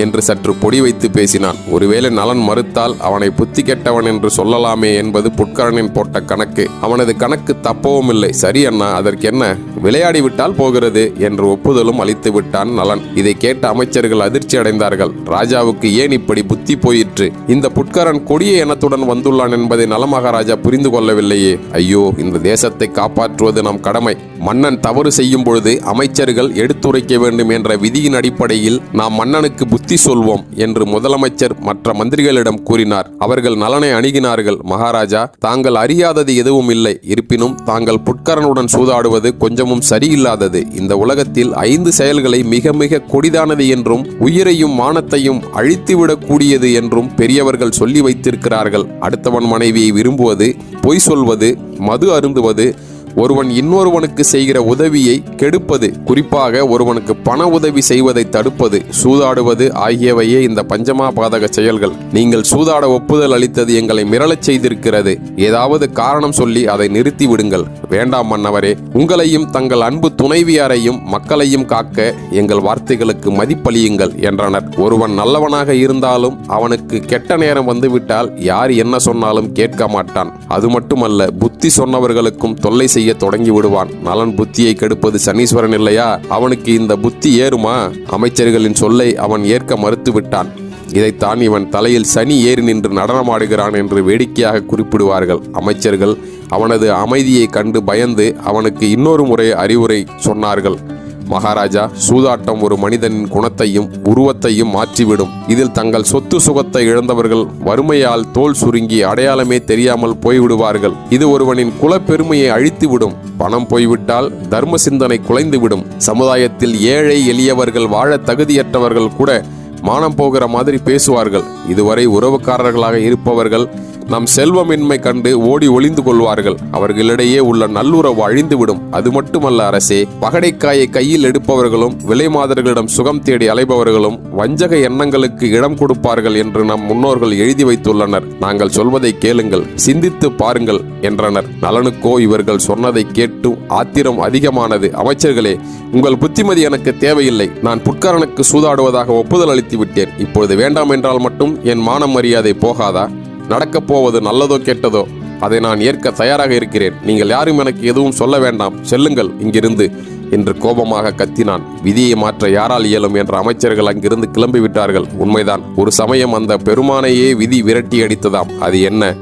என்று சற்று பொடி வைத்து பேசினான். ஒருவேளை நலன் மறுத்தால் அவனை புத்தி கெட்டவன் என்று சொல்லலாமே என்பது புட்கரனின் போட்ட கணக்கு. அவனது கணக்கு தப்பவும் இல்லை. சரி அண்ணா, அதற்கென்ன, விளையாடி விட்டால் போகிறது என்று ஒப்புதலும் அளித்து விட்டான் நலன். இதை கேட்ட அமைச்சர்கள் அதிர்ச்சி அடைந்தார்கள். ராஜாவுக்கு ஏன் இப்படி புத்தி போயிற்று? இந்த புட்கரன் கொடிய எண்ணத்துடன் வந்துள்ளான் என்பதை நலமகாராஜா புரிந்து கொள்ளவில்லையே. ஐயோ, இந்த தேசத்தை காப்பாற்றுவது நம் கடமை. மன்னன் தவறு செய்யும் பொழுது அமைச்சர்கள் எடுத்துரைக்க வேண்டும் என்ற விதியின் அடிப்படையில் நாம் மன்னனுக்கு புத்தி சொல்வோம் என்று முதலமைச்சர் மற்ற மந்திரிகளிடம் கூறினார். அவர்கள் நலனை அணுகினார்கள். மகாராஜா, தாங்கள் அறியாதது எதுவும் இல்லை. இருப்பினும் தாங்கள் புட்கரனுடன் சூதாடுவது கொஞ்சமும் சரியில்லாதது. இந்த உலகத்தில் 5 செயல்களை மிக மிக கொடிதானது என்றும் உயிரையும் மானத்தையும் அழித்துவிடக் கூடியது என்றும் பெரியவர்கள் சொல்லி வைத்திருக்கிறார்கள். அடுத்தவன் மனைவியை விரும்புவது, பொய் சொல்வது, மது அருந்துவது, ஒருவன் இன்னொருவனுக்கு செய்கிற உதவியை கெடுப்பது, குறிப்பாக ஒருவனுக்கு பண உதவி செய்வதை தடுப்பது, சூதாடுவது ஆகியவையே இந்த பஞ்சமா பாதக செயல்கள். நீங்கள் சூதாட ஒப்புதல் அளித்தது எங்களை மிரளச் செய்திருக்கிறது. ஏதாவது காரணம் சொல்லி அதை நிறுத்தி விடுங்கள். வேண்டாம் மன்னவரே, உங்களையும் தங்கள் அன்பு துணைவியாரையும் மக்களையும் காக்க எங்கள் வார்த்தைகளுக்கு மதிப்பளியுங்கள் என்றனர். ஒருவன் நல்லவனாக இருந்தாலும் அவனுக்கு கெட்ட நேரம் வந்துவிட்டால் யார் என்ன சொன்னாலும் கேட்க மாட்டான். அது மட்டுமல்ல, புத்தி சொன்னவர்களுக்கும் தொல்லை செய்ய தொடங்கி விடுவான். நலன் புத்தியை கெடுப்பது சனீஸ்வரன் இல்லையா? அவனுக்கு இந்த புத்தி ஏறுமா? அமைச்சர்களின் சொல்லை அவன் ஏற்க மறுத்து விட்டான். இதைத்தான் இவன் தலையில் சனி ஏறி நின்று நடனமாடுகிறான் என்று வேடிக்கையாக குறிப்பிடுவார்கள். அமைச்சர்கள் அவனது அமைதியை கண்டு பயந்து அவனுக்கு இன்னொரு முறை அறிவுரை சொன்னார்கள். மகாராஜா, சூதாட்டம் ஒரு மனிதனின் குணத்தையும் உருவத்தையும் மாற்றிவிடும். இதில் தங்கள் சொத்து சுகத்தை இழந்தவர்கள் வறுமையால் தோல் சுருங்கி அடையாளமே தெரியாமல் போய்விடுவார்கள். இது ஒருவனின் குலப்பெருமையை அழித்துவிடும். பணம் போய்விட்டால் தர்ம சிந்தனை குலைந்துவிடும். சமுதாயத்தில் ஏழை எளியவர்கள், வாழ தகுதியற்றவர்கள் கூட மானம் போகிற மாதிரி பேசுவார்கள். இதுவரை உறவுக்காரர்களாக இருப்பவர்கள் நம் செல்வமின்மை கண்டு ஓடி ஒளிந்து கொள்வார்கள். அவர்களிடையே உள்ள நல்லுறவு அழிந்துவிடும். அது மட்டுமல்ல அரசே, பகடைக்காயை கையில் எடுப்பவர்களும் விலை மாதர்களிடம் சுகம் தேடி அலைபவர்களும் வஞ்சக எண்ணங்களுக்கு இடம் கொடுப்பார்கள் என்று நம் முன்னோர்கள் எழுதி வைத்துள்ளனர். நாங்கள் சொல்வதை கேளுங்கள், சிந்தித்து பாருங்கள் என்றனர். நலனுக்கோ இவர்கள் சொன்னதை கேட்டு ஆத்திரம் அதிகமானது. அமைச்சர்களே, உங்கள் புத்திமதி எனக்கு தேவையில்லை. நான் புட்கரனுக்கு சூதாடுவதாக ஒப்புதல் அளித்து விட்டேன். இப்பொழுது வேண்டாம் என்றால் மட்டும் என் மானம் மரியாதை போகாதா? நடக்கப் போவது நல்லதோ கெட்டதோ அதை நான் ஏற்க தயாராக இருக்கிறேன். நீங்கள் யாரும் எனக்கு எதுவும் சொல்ல வேண்டாம், செல்லுங்கள் இங்கிருந்து என்று கோபமாக கத்தினான். விதியை மாற்ற யாரால் இயலும் என்ற அமைச்சர்கள் அங்கிருந்து கிளம்பிவிட்டார்கள். உண்மைதான், ஒரு சமயம் அந்த பெருமானையே விதி விரட்டி அடித்ததாம். அது என்ன?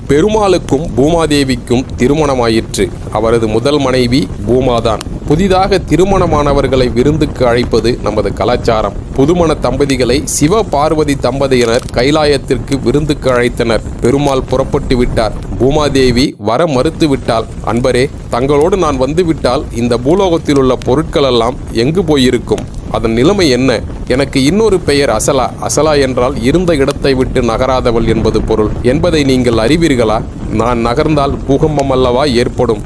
பெருமாளுக்கும் பூமாதேவிக்கும் திருமணமாயிற்று. அவரது முதல் மனைவி பூமாதான். புதிதாக திருமணமானவர்களை விருந்துக்கு அழைப்பது நமது கலாச்சாரம். புதுமண தம்பதிகளை சிவ பார்வதி தம்பதியினர் கைலாயத்திற்கு விருந்துக்கு அழைத்தனர். பெருமாள் புறப்பட்டு விட்டார். பூமாதேவி வர மறுத்து விட்டாள். அன்பரே, தங்களோடு நான் வந்துவிட்டால் இந்த பூலோகத்தில் உள்ள பொருட்கள் எல்லாம் எங்கு போயிருக்கும்? அதன் நிலைமை என்ன? எனக்கு இன்னொரு பெயர் அசலா. அசலா என்றால் இருந்த இடத்தை விட்டு நகராதவள் என்பது பொருள் என்பதை நீங்கள் அறிவீர்களா? நான் நகர்ந்தால் பூகம்பம் அல்லவா ஏற்படும்?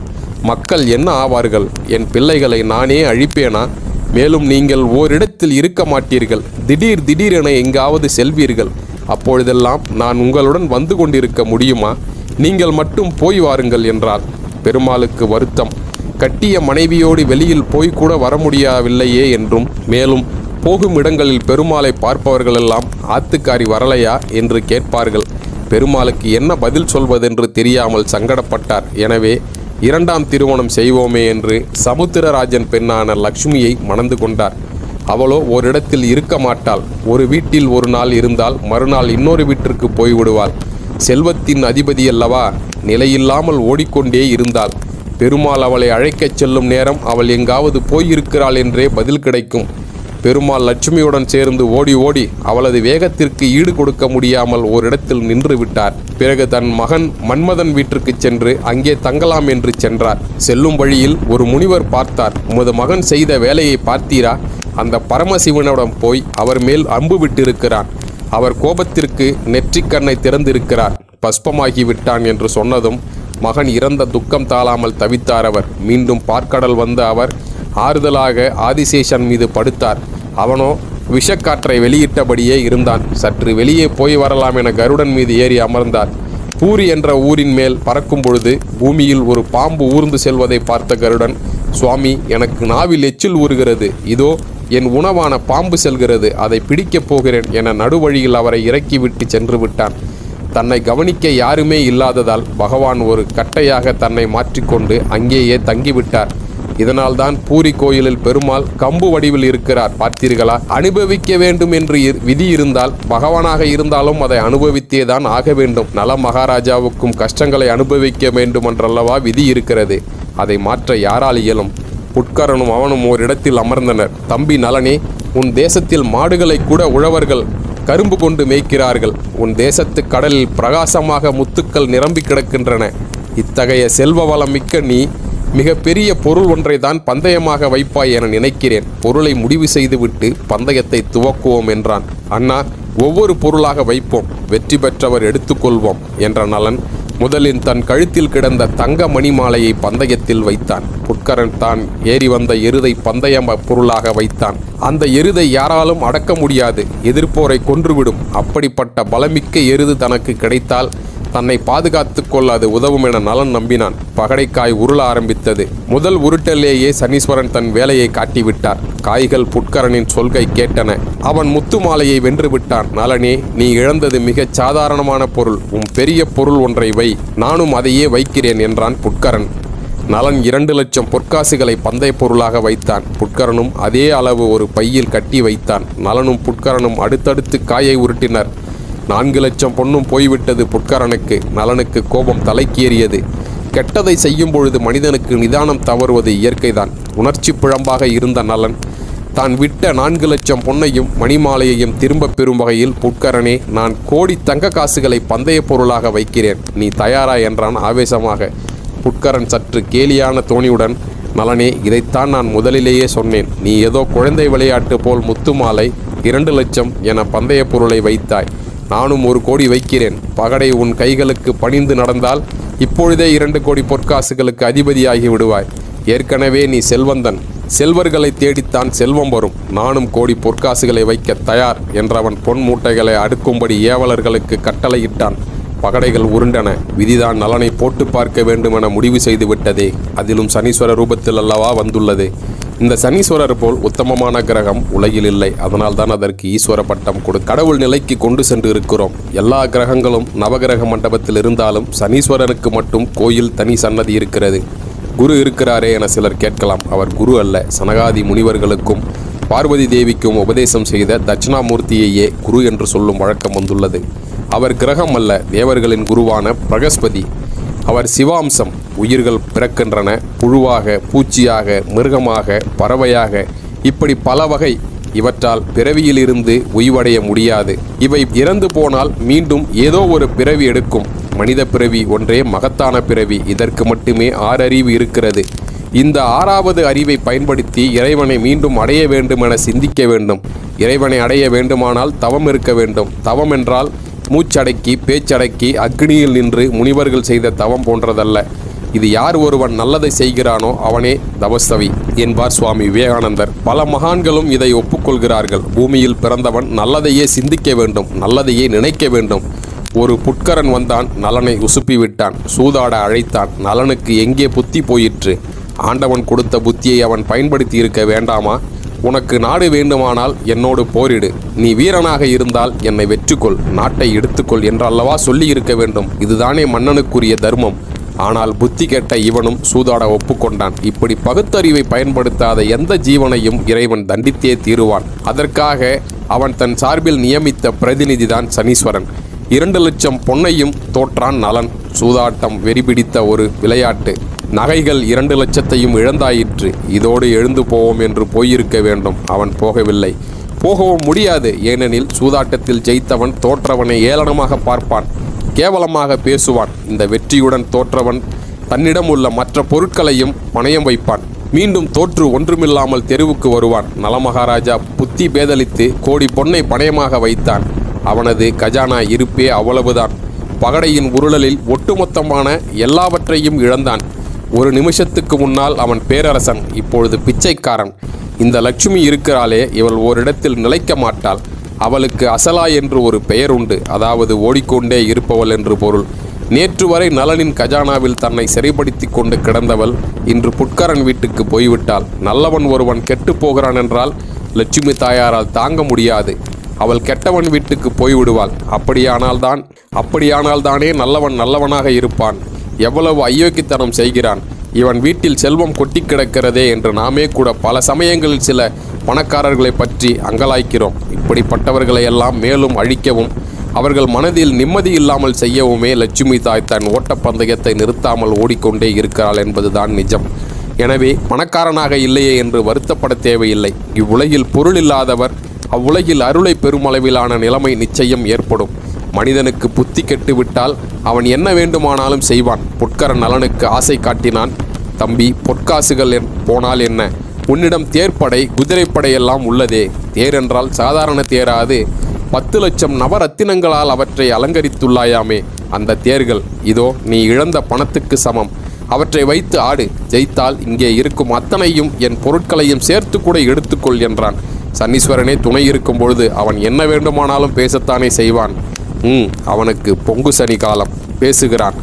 மக்கள் என்ன ஆவார்கள்? என் பிள்ளைகளை நானே அழிப்பேனா? மேலும் நீங்கள் ஓரிடத்தில் இருக்க மாட்டீர்கள். திடீரென எங்காவது செல்வீர்கள். அப்பொழுதெல்லாம் நான் உங்களுடன் வந்து கொண்டிருக்க முடியுமா? நீங்கள் மட்டும் போய் வாருங்கள் என்றார். பெருமாளுக்கு வருத்தம். கட்டிய மனைவியோடு வெளியில் போய்கூட வர முடியவில்லையே என்றும், மேலும் போகும் இடங்களில் பெருமாளை பார்ப்பவர்களெல்லாம் ஆத்துக்காரி வரலையா என்று கேட்பார்கள். பெருமாளுக்கு என்ன பதில் சொல்வதென்று தெரியாமல் சங்கடப்பட்டார். எனவே இரண்டாம் திருமணம் செய்வோமே என்று சமுத்திரராஜன் பெண்ணான லக்ஷ்மியை மணந்து கொண்டார். அவளோ ஓரிடத்தில் இருக்க மாட்டாள். ஒரு வீட்டில் ஒரு நாள் இருந்தால் மறுநாள் இன்னொரு வீட்டிற்கு போய்விடுவாள். செல்வத்தின் அதிபதி அல்லவா, நிலையில்லாமல் ஓடிக்கொண்டே இருந்தாள். பெருமாள் அவளை அழைக்கச் செல்லும் நேரம் அவள் எங்காவது போயிருக்கிறாள் என்றே பதில் கிடைக்கும். பெருமாள் லட்சுமியுடன் சேர்ந்து ஓடி அவளது வேகத்திற்கு ஈடு கொடுக்க முடியாமல் ஓரிடத்தில் நின்று விட்டார். பிறகு தன் மகன் மன்மதன் வீட்டிற்கு சென்று அங்கே தங்கலாம் என்று சென்றார். செல்லும் வழியில் ஒரு முனிவர் பார்த்தார். உமது மகன் செய்த வேலையை பார்த்தீரா? அந்த பரமசிவனிடம் போய் அவர் மேல் அம்பு விட்டிருக்கிறான். அவர் கோபத்திற்கு நெற்றிக்கண்ணை திறந்திருக்கிறார். பஸ்பமாகி விட்டான் என்று சொன்னதும் மகன் இறந்த துக்கம் தாழாமல் தவித்தார். அவர் மீண்டும் பார்க்கடல் வந்த அவர் ஆறுதலாக ஆதிசேஷன் மீது படுத்தார். அவனோ விஷக்காற்றை வெளியிட்டபடியே இருந்தான். சற்று வெளியே போய் வரலாம் என கருடன் மீது ஏறி அமர்ந்தார். பூரி என்ற ஊரின் மேல் பறக்கும் பொழுது பூமியில் ஒரு பாம்பு ஊர்ந்து செல்வதை பார்த்த கருடன், சுவாமி, எனக்கு நாவில் எச்சில் ஊறுகிறது. இதோ என் உணவான பாம்பு செல்கிறது, அதை பிடிக்கப் போகிறேன் என நடுவழியில் அவரை இறக்கிவிட்டு சென்று விட்டான். தன்னை கவனிக்க யாருமே இல்லாததால் பகவான் ஒரு கட்டையாக தன்னை மாற்றிக்கொண்டு அங்கேயே தங்கிவிட்டார். இதனால்தான் பூரி கோயிலில் பெருமாள் கம்பு வடிவில் இருக்கிறார். பார்த்தீர்களா? அனுபவிக்க வேண்டும் என்று விதி இருந்தால் பகவானாக இருந்தாலும் அதை அனுபவித்தேதான் ஆக வேண்டும். நல மகாராஜாவுக்கும் கஷ்டங்களை அனுபவிக்க வேண்டும் என்றல்லவா விதி இருக்கிறது. அதை மாற்ற யாரால் இயலும்? புட்கரனும் அவனும் ஓரிடத்தில் அமர்ந்தனர். தம்பி நலனே, உன் தேசத்தில் மாடுகளை கூட உழவர்கள் கரும்பு கொண்டு மேய்க்கிறார்கள். உன் தேசத்து கடலில் பிரகாசமாக முத்துக்கள் நிரம்பி கிடக்கின்றன. இத்தகைய செல்வ வளம் மிக்க நீ மிக பெரிய பொருள் ஒன்றை தான் பந்தயமாக வைப்பாய் என நினைக்கிறேன். பொருளை முடிவு செய்துவிட்டு பந்தயத்தை துவக்குவோம் என்றான். அண்ணா, ஒவ்வொரு பொருளாக வைப்போம், வெற்றி பெற்றவர் எடுத்துக்கொள்வோம் என்ற நலன் முதலில் தன் கழுத்தில் கிடந்த தங்க மணிமாலையை பந்தயத்தில் வைத்தான். புட்கரன் தான் ஏறி வந்த எருதை பந்தய பொருளாக வைத்தான். அந்த எருதை யாராலும் அடக்க முடியாது, எதிர்ப்போரை கொன்றுவிடும். அப்படிப்பட்ட பலமிக்க எருது தனக்கு கிடைத்தால் தன்னை பாதுகாத்து கொள்ள அது உதவும் என நலன் நம்பினான். பகடைக்காய் உருள ஆரம்பித்தது. முதல் உருட்டலேயே சனீஸ்வரன் தன் வேலையை காட்டிவிட்டார். காய்கள் புட்கரனின் சொல்கை கேட்டன. அவன் முத்து மாலையை வென்று விட்டான். நலனே, நீ இழந்தது மிகச் சாதாரணமான பொருள். உன் பெரிய பொருள் ஒன்றை வை, நானும் அதையே வைக்கிறேன் என்றான் புட்கரன். நலன் 2 லட்சம் பொற்காசுகளை பந்தய பொருளாக வைத்தான். புட்கரனும் அதே அளவு ஒரு பையில் கட்டி வைத்தான். நலனும் புட்கரனும் அடுத்தடுத்து காயை உருட்டினர். 4 லட்சம் பொன்னும் போய்விட்டது புட்கரனுக்கு. நலனுக்கு கோபம் தலைக்கேறியது. கெட்டதை செய்யும் பொழுது மனிதனுக்கு நிதானம் தவறுவது இயற்கைதான். உணர்ச்சி பிழம்பாக இருந்த நலன் தான் விட்ட 4 லட்சம் பொன்னையும் மணிமாலையையும் திரும்ப பெறும் வகையில், புட்கரனே, நான் கோடி தங்க காசுகளை பந்தய பொருளாக வைக்கிறேன், நீ தயாரா என்றான் ஆவேசமாக. புட்கரன் சற்று கேலியான தோணியுடன், நலனே, இதைத்தான் நான் முதலிலேயே சொன்னேன். நீ ஏதோ குழந்தை விளையாட்டு போல் முத்து மாலை 2 லட்சம் என பந்தய பொருளை வைத்தாய். நானும் 1 கோடி வைக்கிறேன். பகடை உன் கைகளுக்கு பணிந்து நடந்தால் இப்பொழுதே 2 கோடி பொற்காசுகளுக்கு அதிபதியாகி விடுவாய். ஏற்கனவே நீ செல்வந்தன். செல்வர்களை தேடித்தான் செல்வம் வரும். நானும் கோடி பொற்காசுகளை வைக்க தயார் என்றவன் பொன் மூட்டைகளை அடுக்கும்படி ஏவலர்களுக்கு கட்டளையிட்டான். பகடைகள் உருண்டன. விதிதான் நலனை போட்டு பார்க்க வேண்டுமென முடிவு செய்து விட்டதே. அதிலும் சனீஸ்வர ரூபத்தில் அல்லவா வந்துள்ளது. இந்த சனீஸ்வரர் போல் உத்தமமான கிரகம் உலகில் இல்லை. அதனால்தான் அதற்கு ஈஸ்வர பட்டம் கடவுள் நிலைக்கு கொண்டு சென்று இருக்கிறோம். எல்லா கிரகங்களும் நவகிரக மண்டபத்தில் இருந்தாலும் சனீஸ்வரனுக்கு மட்டும் கோயில் தனி சன்னதி இருக்கிறது. குரு இருக்கிறாரே என சிலர் கேட்கலாம். அவர் குரு அல்ல. சனகாதி முனிவர்களுக்கும் பார்வதி தேவிக்கும் உபதேசம் செய்த தட்சிணாமூர்த்தியையே குரு என்று சொல்லும் வழக்கம் வந்துள்ளது. அவர் கிரகம் அல்ல, தேவர்களின் குருவான பிரகஸ்பதி. அவர் சிவாம்சம். உயிர்கள் பிறக்கின்றன. புழுவாக, பூச்சியாக, மிருகமாக, பறவையாக, இப்படி பல வகை. இவற்றால் பிறவியிலிருந்து உய்வடைய முடியாது. இவை இறந்து போனால் மீண்டும் ஏதோ ஒரு பிறவி எடுக்கும். மனித பிறவி ஒன்றே மகத்தான பிறவி. இதற்கு மட்டுமே 6 அறிவு இருக்கிறது. இந்த 6வது அறிவை பயன்படுத்தி இறைவனை மீண்டும் அடைய வேண்டும் என சிந்திக்க வேண்டும். இறைவனை அடைய வேண்டுமானால் தவம் இருக்க வேண்டும். தவம் என்றால் மூச்சடக்கி, பேச்சடக்கி, அக்னியில் நின்று முனிவர்கள் செய்த தவம் போன்றதல்ல. இது யார் ஒருவன் நல்லதை செய்கிறானோ அவனே தபஸ்தவி என்பார் சுவாமி விவேகானந்தர். பல மகான்களும் இதை ஒப்புக்கொள்கிறார்கள். பூமியில் பிறந்தவன் நல்லதையே சிந்திக்க வேண்டும், நல்லதையே நினைக்க வேண்டும். ஒரு புட்கரன் வந்தான், நலனை உசுப்பி விட்டான். சூதாட அழைத்தான். நலனுக்கு எங்கே புத்தி போயிற்று? ஆண்டவன் கொடுத்த புத்தியை அவன் பயன்படுத்தி இருக்க வேண்டாமா? உனக்கு நாடு வேண்டுமானால் என்னோடு போரிடு. நீ வீரனாக இருந்தால் என்னை வெற்றிக்கொள், நாட்டை எடுத்துக்கொள் என்றல்லவா சொல்லி இருக்க வேண்டும். இதுதானே மன்னனுக்குரிய தர்மம். ஆனால் புத்தி கெட்ட இவனும் சூதாட ஒப்புக்கொண்டான். இப்படி பகுத்தறிவை பயன்படுத்தாத எந்த ஜீவனையும் இறைவன் தண்டித்தே தீருவான். அதற்காக அவன் தன் சார்பில் நியமித்த பிரதிநிதிதான் சனீஸ்வரன். 2 லட்சம் பொன்னையும் தோற்றான் நலன். சூதாட்டம் வெறிபிடித்த ஒரு விளையாட்டு. நகைகள் 2 லட்சத்தையும் இழந்தாயிற்று. இதோடு எழுந்து போவோம் என்று போயிருக்க வேண்டும். அவன் போகவில்லை. போகவும் முடியாது. ஏனெனில் சூதாட்டத்தில் ஜெயித்தவன் தோற்றவனை ஏளனமாக பார்ப்பான், கேவலமாக பேசுவான். இந்த வெற்றியுடன் தோற்றவன் தன்னிடம் உள்ள மற்ற பொருட்களையும் பணயம் வைப்பான். மீண்டும் தோற்று ஒன்றுமில்லாமல் தெருவுக்கு வருவான். நலமகாராஜா புத்தி பேதலித்து கோடி பொன்னை பணயமாக வைத்தான். அவனது கஜானா இருப்பே அவ்வளவுதான். பகடையின் உருளலில் ஒட்டுமொத்தமான எல்லாவற்றையும் இழந்தான். ஒரு நிமிஷத்துக்கு முன்னால் அவன் பேரரசன், இப்பொழுது பிச்சைக்காரன். இந்த லட்சுமி இருக்கிறாளே, இவள் ஓரிடத்தில் நிலைக்க மாட்டாள். அவளுக்கு அசலா என்று ஒரு பெயர் உண்டு. அதாவது ஓடிக்கொண்டே இருப்பவள் என்று பொருள். நேற்று வரை நலனின் கஜானாவில் தன்னை சிறைப்படுத்தி கொண்டு கிடந்தவள் இன்று புட்கரன் வீட்டுக்கு போய்விட்டாள். நல்லவன் ஒருவன் கெட்டு போகிறான் என்றால் லட்சுமி தாயாரால் தாங்க முடியாது. அவள் கெட்டவன் வீட்டுக்கு போய்விடுவாள். அப்படியானால்தானே நல்லவன் நல்லவனாக இருப்பான். எவ்வளவு அயோக்கியத்தனம் செய்கிறான். இவன் வீட்டில் செல்வம் கொட்டி கிடக்கிறதே என்று நாமே கூட பல சமயங்களில் சில பணக்காரர்களை பற்றி அங்கலாய்க்கிறோம். இப்படிப்பட்டவர்களை எல்லாம் மேலும் அழிக்கவும் அவர்கள் மனதில் நிம்மதி இல்லாமல் செய்யவுமே லட்சுமி தாய் தன் ஓட்டப்பந்தயத்தை நிறுத்தாமல் ஓடிக்கொண்டே இருக்கிறாள் என்பதுதான் நிஜம். எனவே பணக்காரனாக இல்லையே என்று வருத்தப்பட தேவையில்லை. இவ்வுலகில் பொருள் இல்லாதவர் அவ்வுலகில் அருளை பெருமளவிலான நிலைமை நிச்சயம் ஏற்படும். மனிதனுக்கு புத்தி கெட்டுவிட்டால் அவன் என்ன வேண்டுமானாலும் செய்வான். புட்கரன் நலனுக்கு ஆசை காட்டினான். தம்பி, பொற்காசுகள் போனால் என்ன? உன்னிடம் தேர்ப்படை, குதிரைப்படை எல்லாம் உள்ளதே. தேர் என்றால் சாதாரண தேராது. 10 லட்சம் நவரத்தினங்களால் அவற்றை அலங்கரித்துள்ளாயாமே அந்த தேர்கள். இதோ நீ இழந்த பணத்துக்கு சமம். அவற்றை வைத்து ஆடு. ஜெயித்தால் இங்கே இருக்கும் அத்தனையும் என் பொருட்களையும் சேர்த்து கூட எடுத்துக்கொள் என்றான். சனீஸ்வரனே துணை இருக்கும் பொழுது அவன் என்ன வேண்டுமானாலும் பேசத்தானே செய்வான். அவனுக்கு பொங்கு சனி காலம். பேசுகிறான்.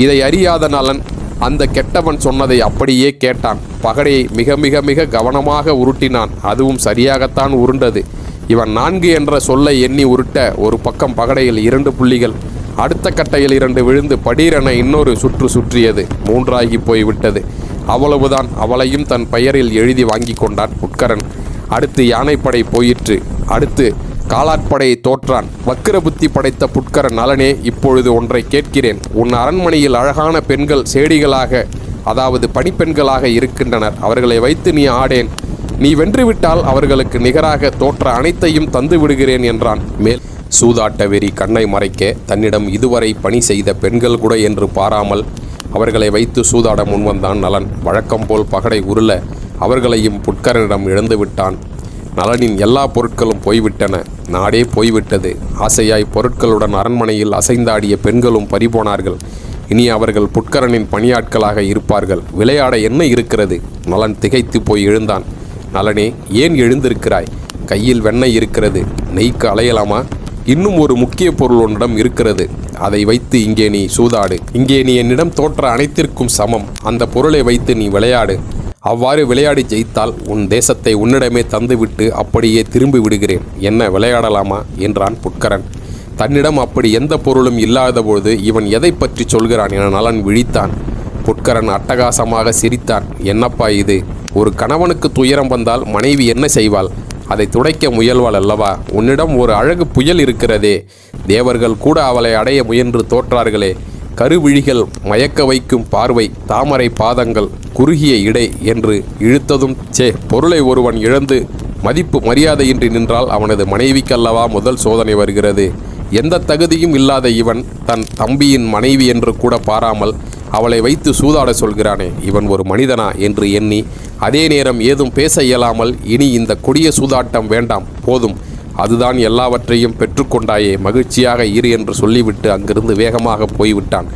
இதை அறியாத நலன் அந்த கெட்டவன் சொன்னதை அப்படியே கேட்டான். பகடையை மிக மிக மிக கவனமாக உருட்டினான். அதுவும் சரியாகத்தான் உருண்டது. இவன் 4 என்ற சொல்லை எண்ணி உருட்ட ஒரு பக்கம் பகடையில் 2 புள்ளிகள், அடுத்த கட்டையில் 2 விழுந்து படீரென இன்னொரு சுற்று சுற்றியது. 3ஆகி போய்விட்டது. அவ்வளவுதான். அவளையும் தன் பெயரில் எழுதி வாங்கி கொண்டான் புட்கரன். அடுத்து யானைப்படை போயிற்று. அடுத்து காலாட்படையை தோற்றான். வக்கிர புத்தி படைத்த புட்கரன் நலனே, இப்பொழுது ஒன்றை கேட்கிறேன். உன் அரண்மனையில் அழகான பெண்கள் சேடிகளாக, அதாவது பணிப்பெண்களாக இருக்கின்றனர். அவர்களை வைத்து நீ ஆடேன். நீ வென்றுவிட்டால் அவர்களுக்கு நிகராக தோற்ற அனைத்தையும் தந்து விடுகிறேன் என்றான். மேல் சூதாட்ட வெறி கண்ணை மறைக்க தன்னிடம் இதுவரை பணி செய்த பெண்கள் கூட என்று பாராமல் அவர்களை வைத்து சூதாட முன்வந்தான் நலன். வழக்கம் போல் பகடை உருள அவர்களையும் புட்கரனிடம் இழந்து விட்டான். நலனின் எல்லா பொருட்களும் போய்விட்டன. நாடே போய்விட்டது. ஆசையாய் பொருட்களுடன் அரண்மனையில் அசைந்தாடிய பெண்களும் பறிபோனார்கள். இனி அவர்கள் புட்கரனின் பணியாட்களாக இருப்பார்கள். விளையாட என்ன இருக்கிறது? நலன் திகைத்து போய் எழுந்தான். நலனே, ஏன் எழுந்திருக்கிறாய்? கையில் வெண்ணெய் இருக்கிறது. நெய்க்கு அலையலாமா? இன்னும் ஒரு முக்கிய பொருள் உன்னிடம் இருக்கிறது. அதை வைத்து இங்கே நீ சூதாடு. இங்கே நீ என்னிடம் தோற்ற அனைத்திற்கும் சமம். அந்த பொருளை வைத்து நீ விளையாடு. அவ்வாறு விளையாடி ஜெயித்தால் உன் தேசத்தை உன்னிடமே தந்துவிட்டு அப்படியே திரும்பி விடுகிறேன். என்ன, விளையாடலாமா என்றான் புட்கரன். தன்னிடம் அப்படி எந்த பொருளும் இல்லாதபொழுது இவன் எதை பற்றி சொல்கிறான் என நலன் விழித்தான். புட்கரன் அட்டகாசமாக சிரித்தான். என்னப்பா இது? ஒரு கணவனுக்கு துயரம் வந்தால் மனைவி என்ன செய்வாள்? அதை துடைக்க முயல்வாள் அல்லவா? உன்னிடம் ஒரு அழகு புயல் இருக்கிறதே. தேவர்கள் கூட அவளை அடைய முயன்று தோற்றார்களே. கருவிழிகள், மயக்க வைக்கும் பார்வை, தாமரை பாதங்கள், குறுகிய இடை என்று இழுத்ததும் பொருளை ஒருவன் இழந்து மதிப்பு மரியாதையின்றி நின்றால் அவனது மனைவிக்கல்லவா முதல் சோதனை வருகிறது. எந்த தகுதியும் இல்லாத இவன் தன் தம்பியின் மனைவி என்று கூட பாராமல் அவளை வைத்து சூதாட சொல்கிறானே, இவன் ஒரு மனிதனா என்று எண்ணி அதே நேரம் ஏதும் பேச இயலாமல், இனி இந்த கொடிய சூதாட்டம் வேண்டாம், போதும், அதுதான் எல்லாவற்றையும் பெற்றுக்கொண்டாயே, மகிழ்ச்சியாக இரு என்று சொல்லிவிட்டு அங்கிருந்து வேகமாக போய்விட்டான்.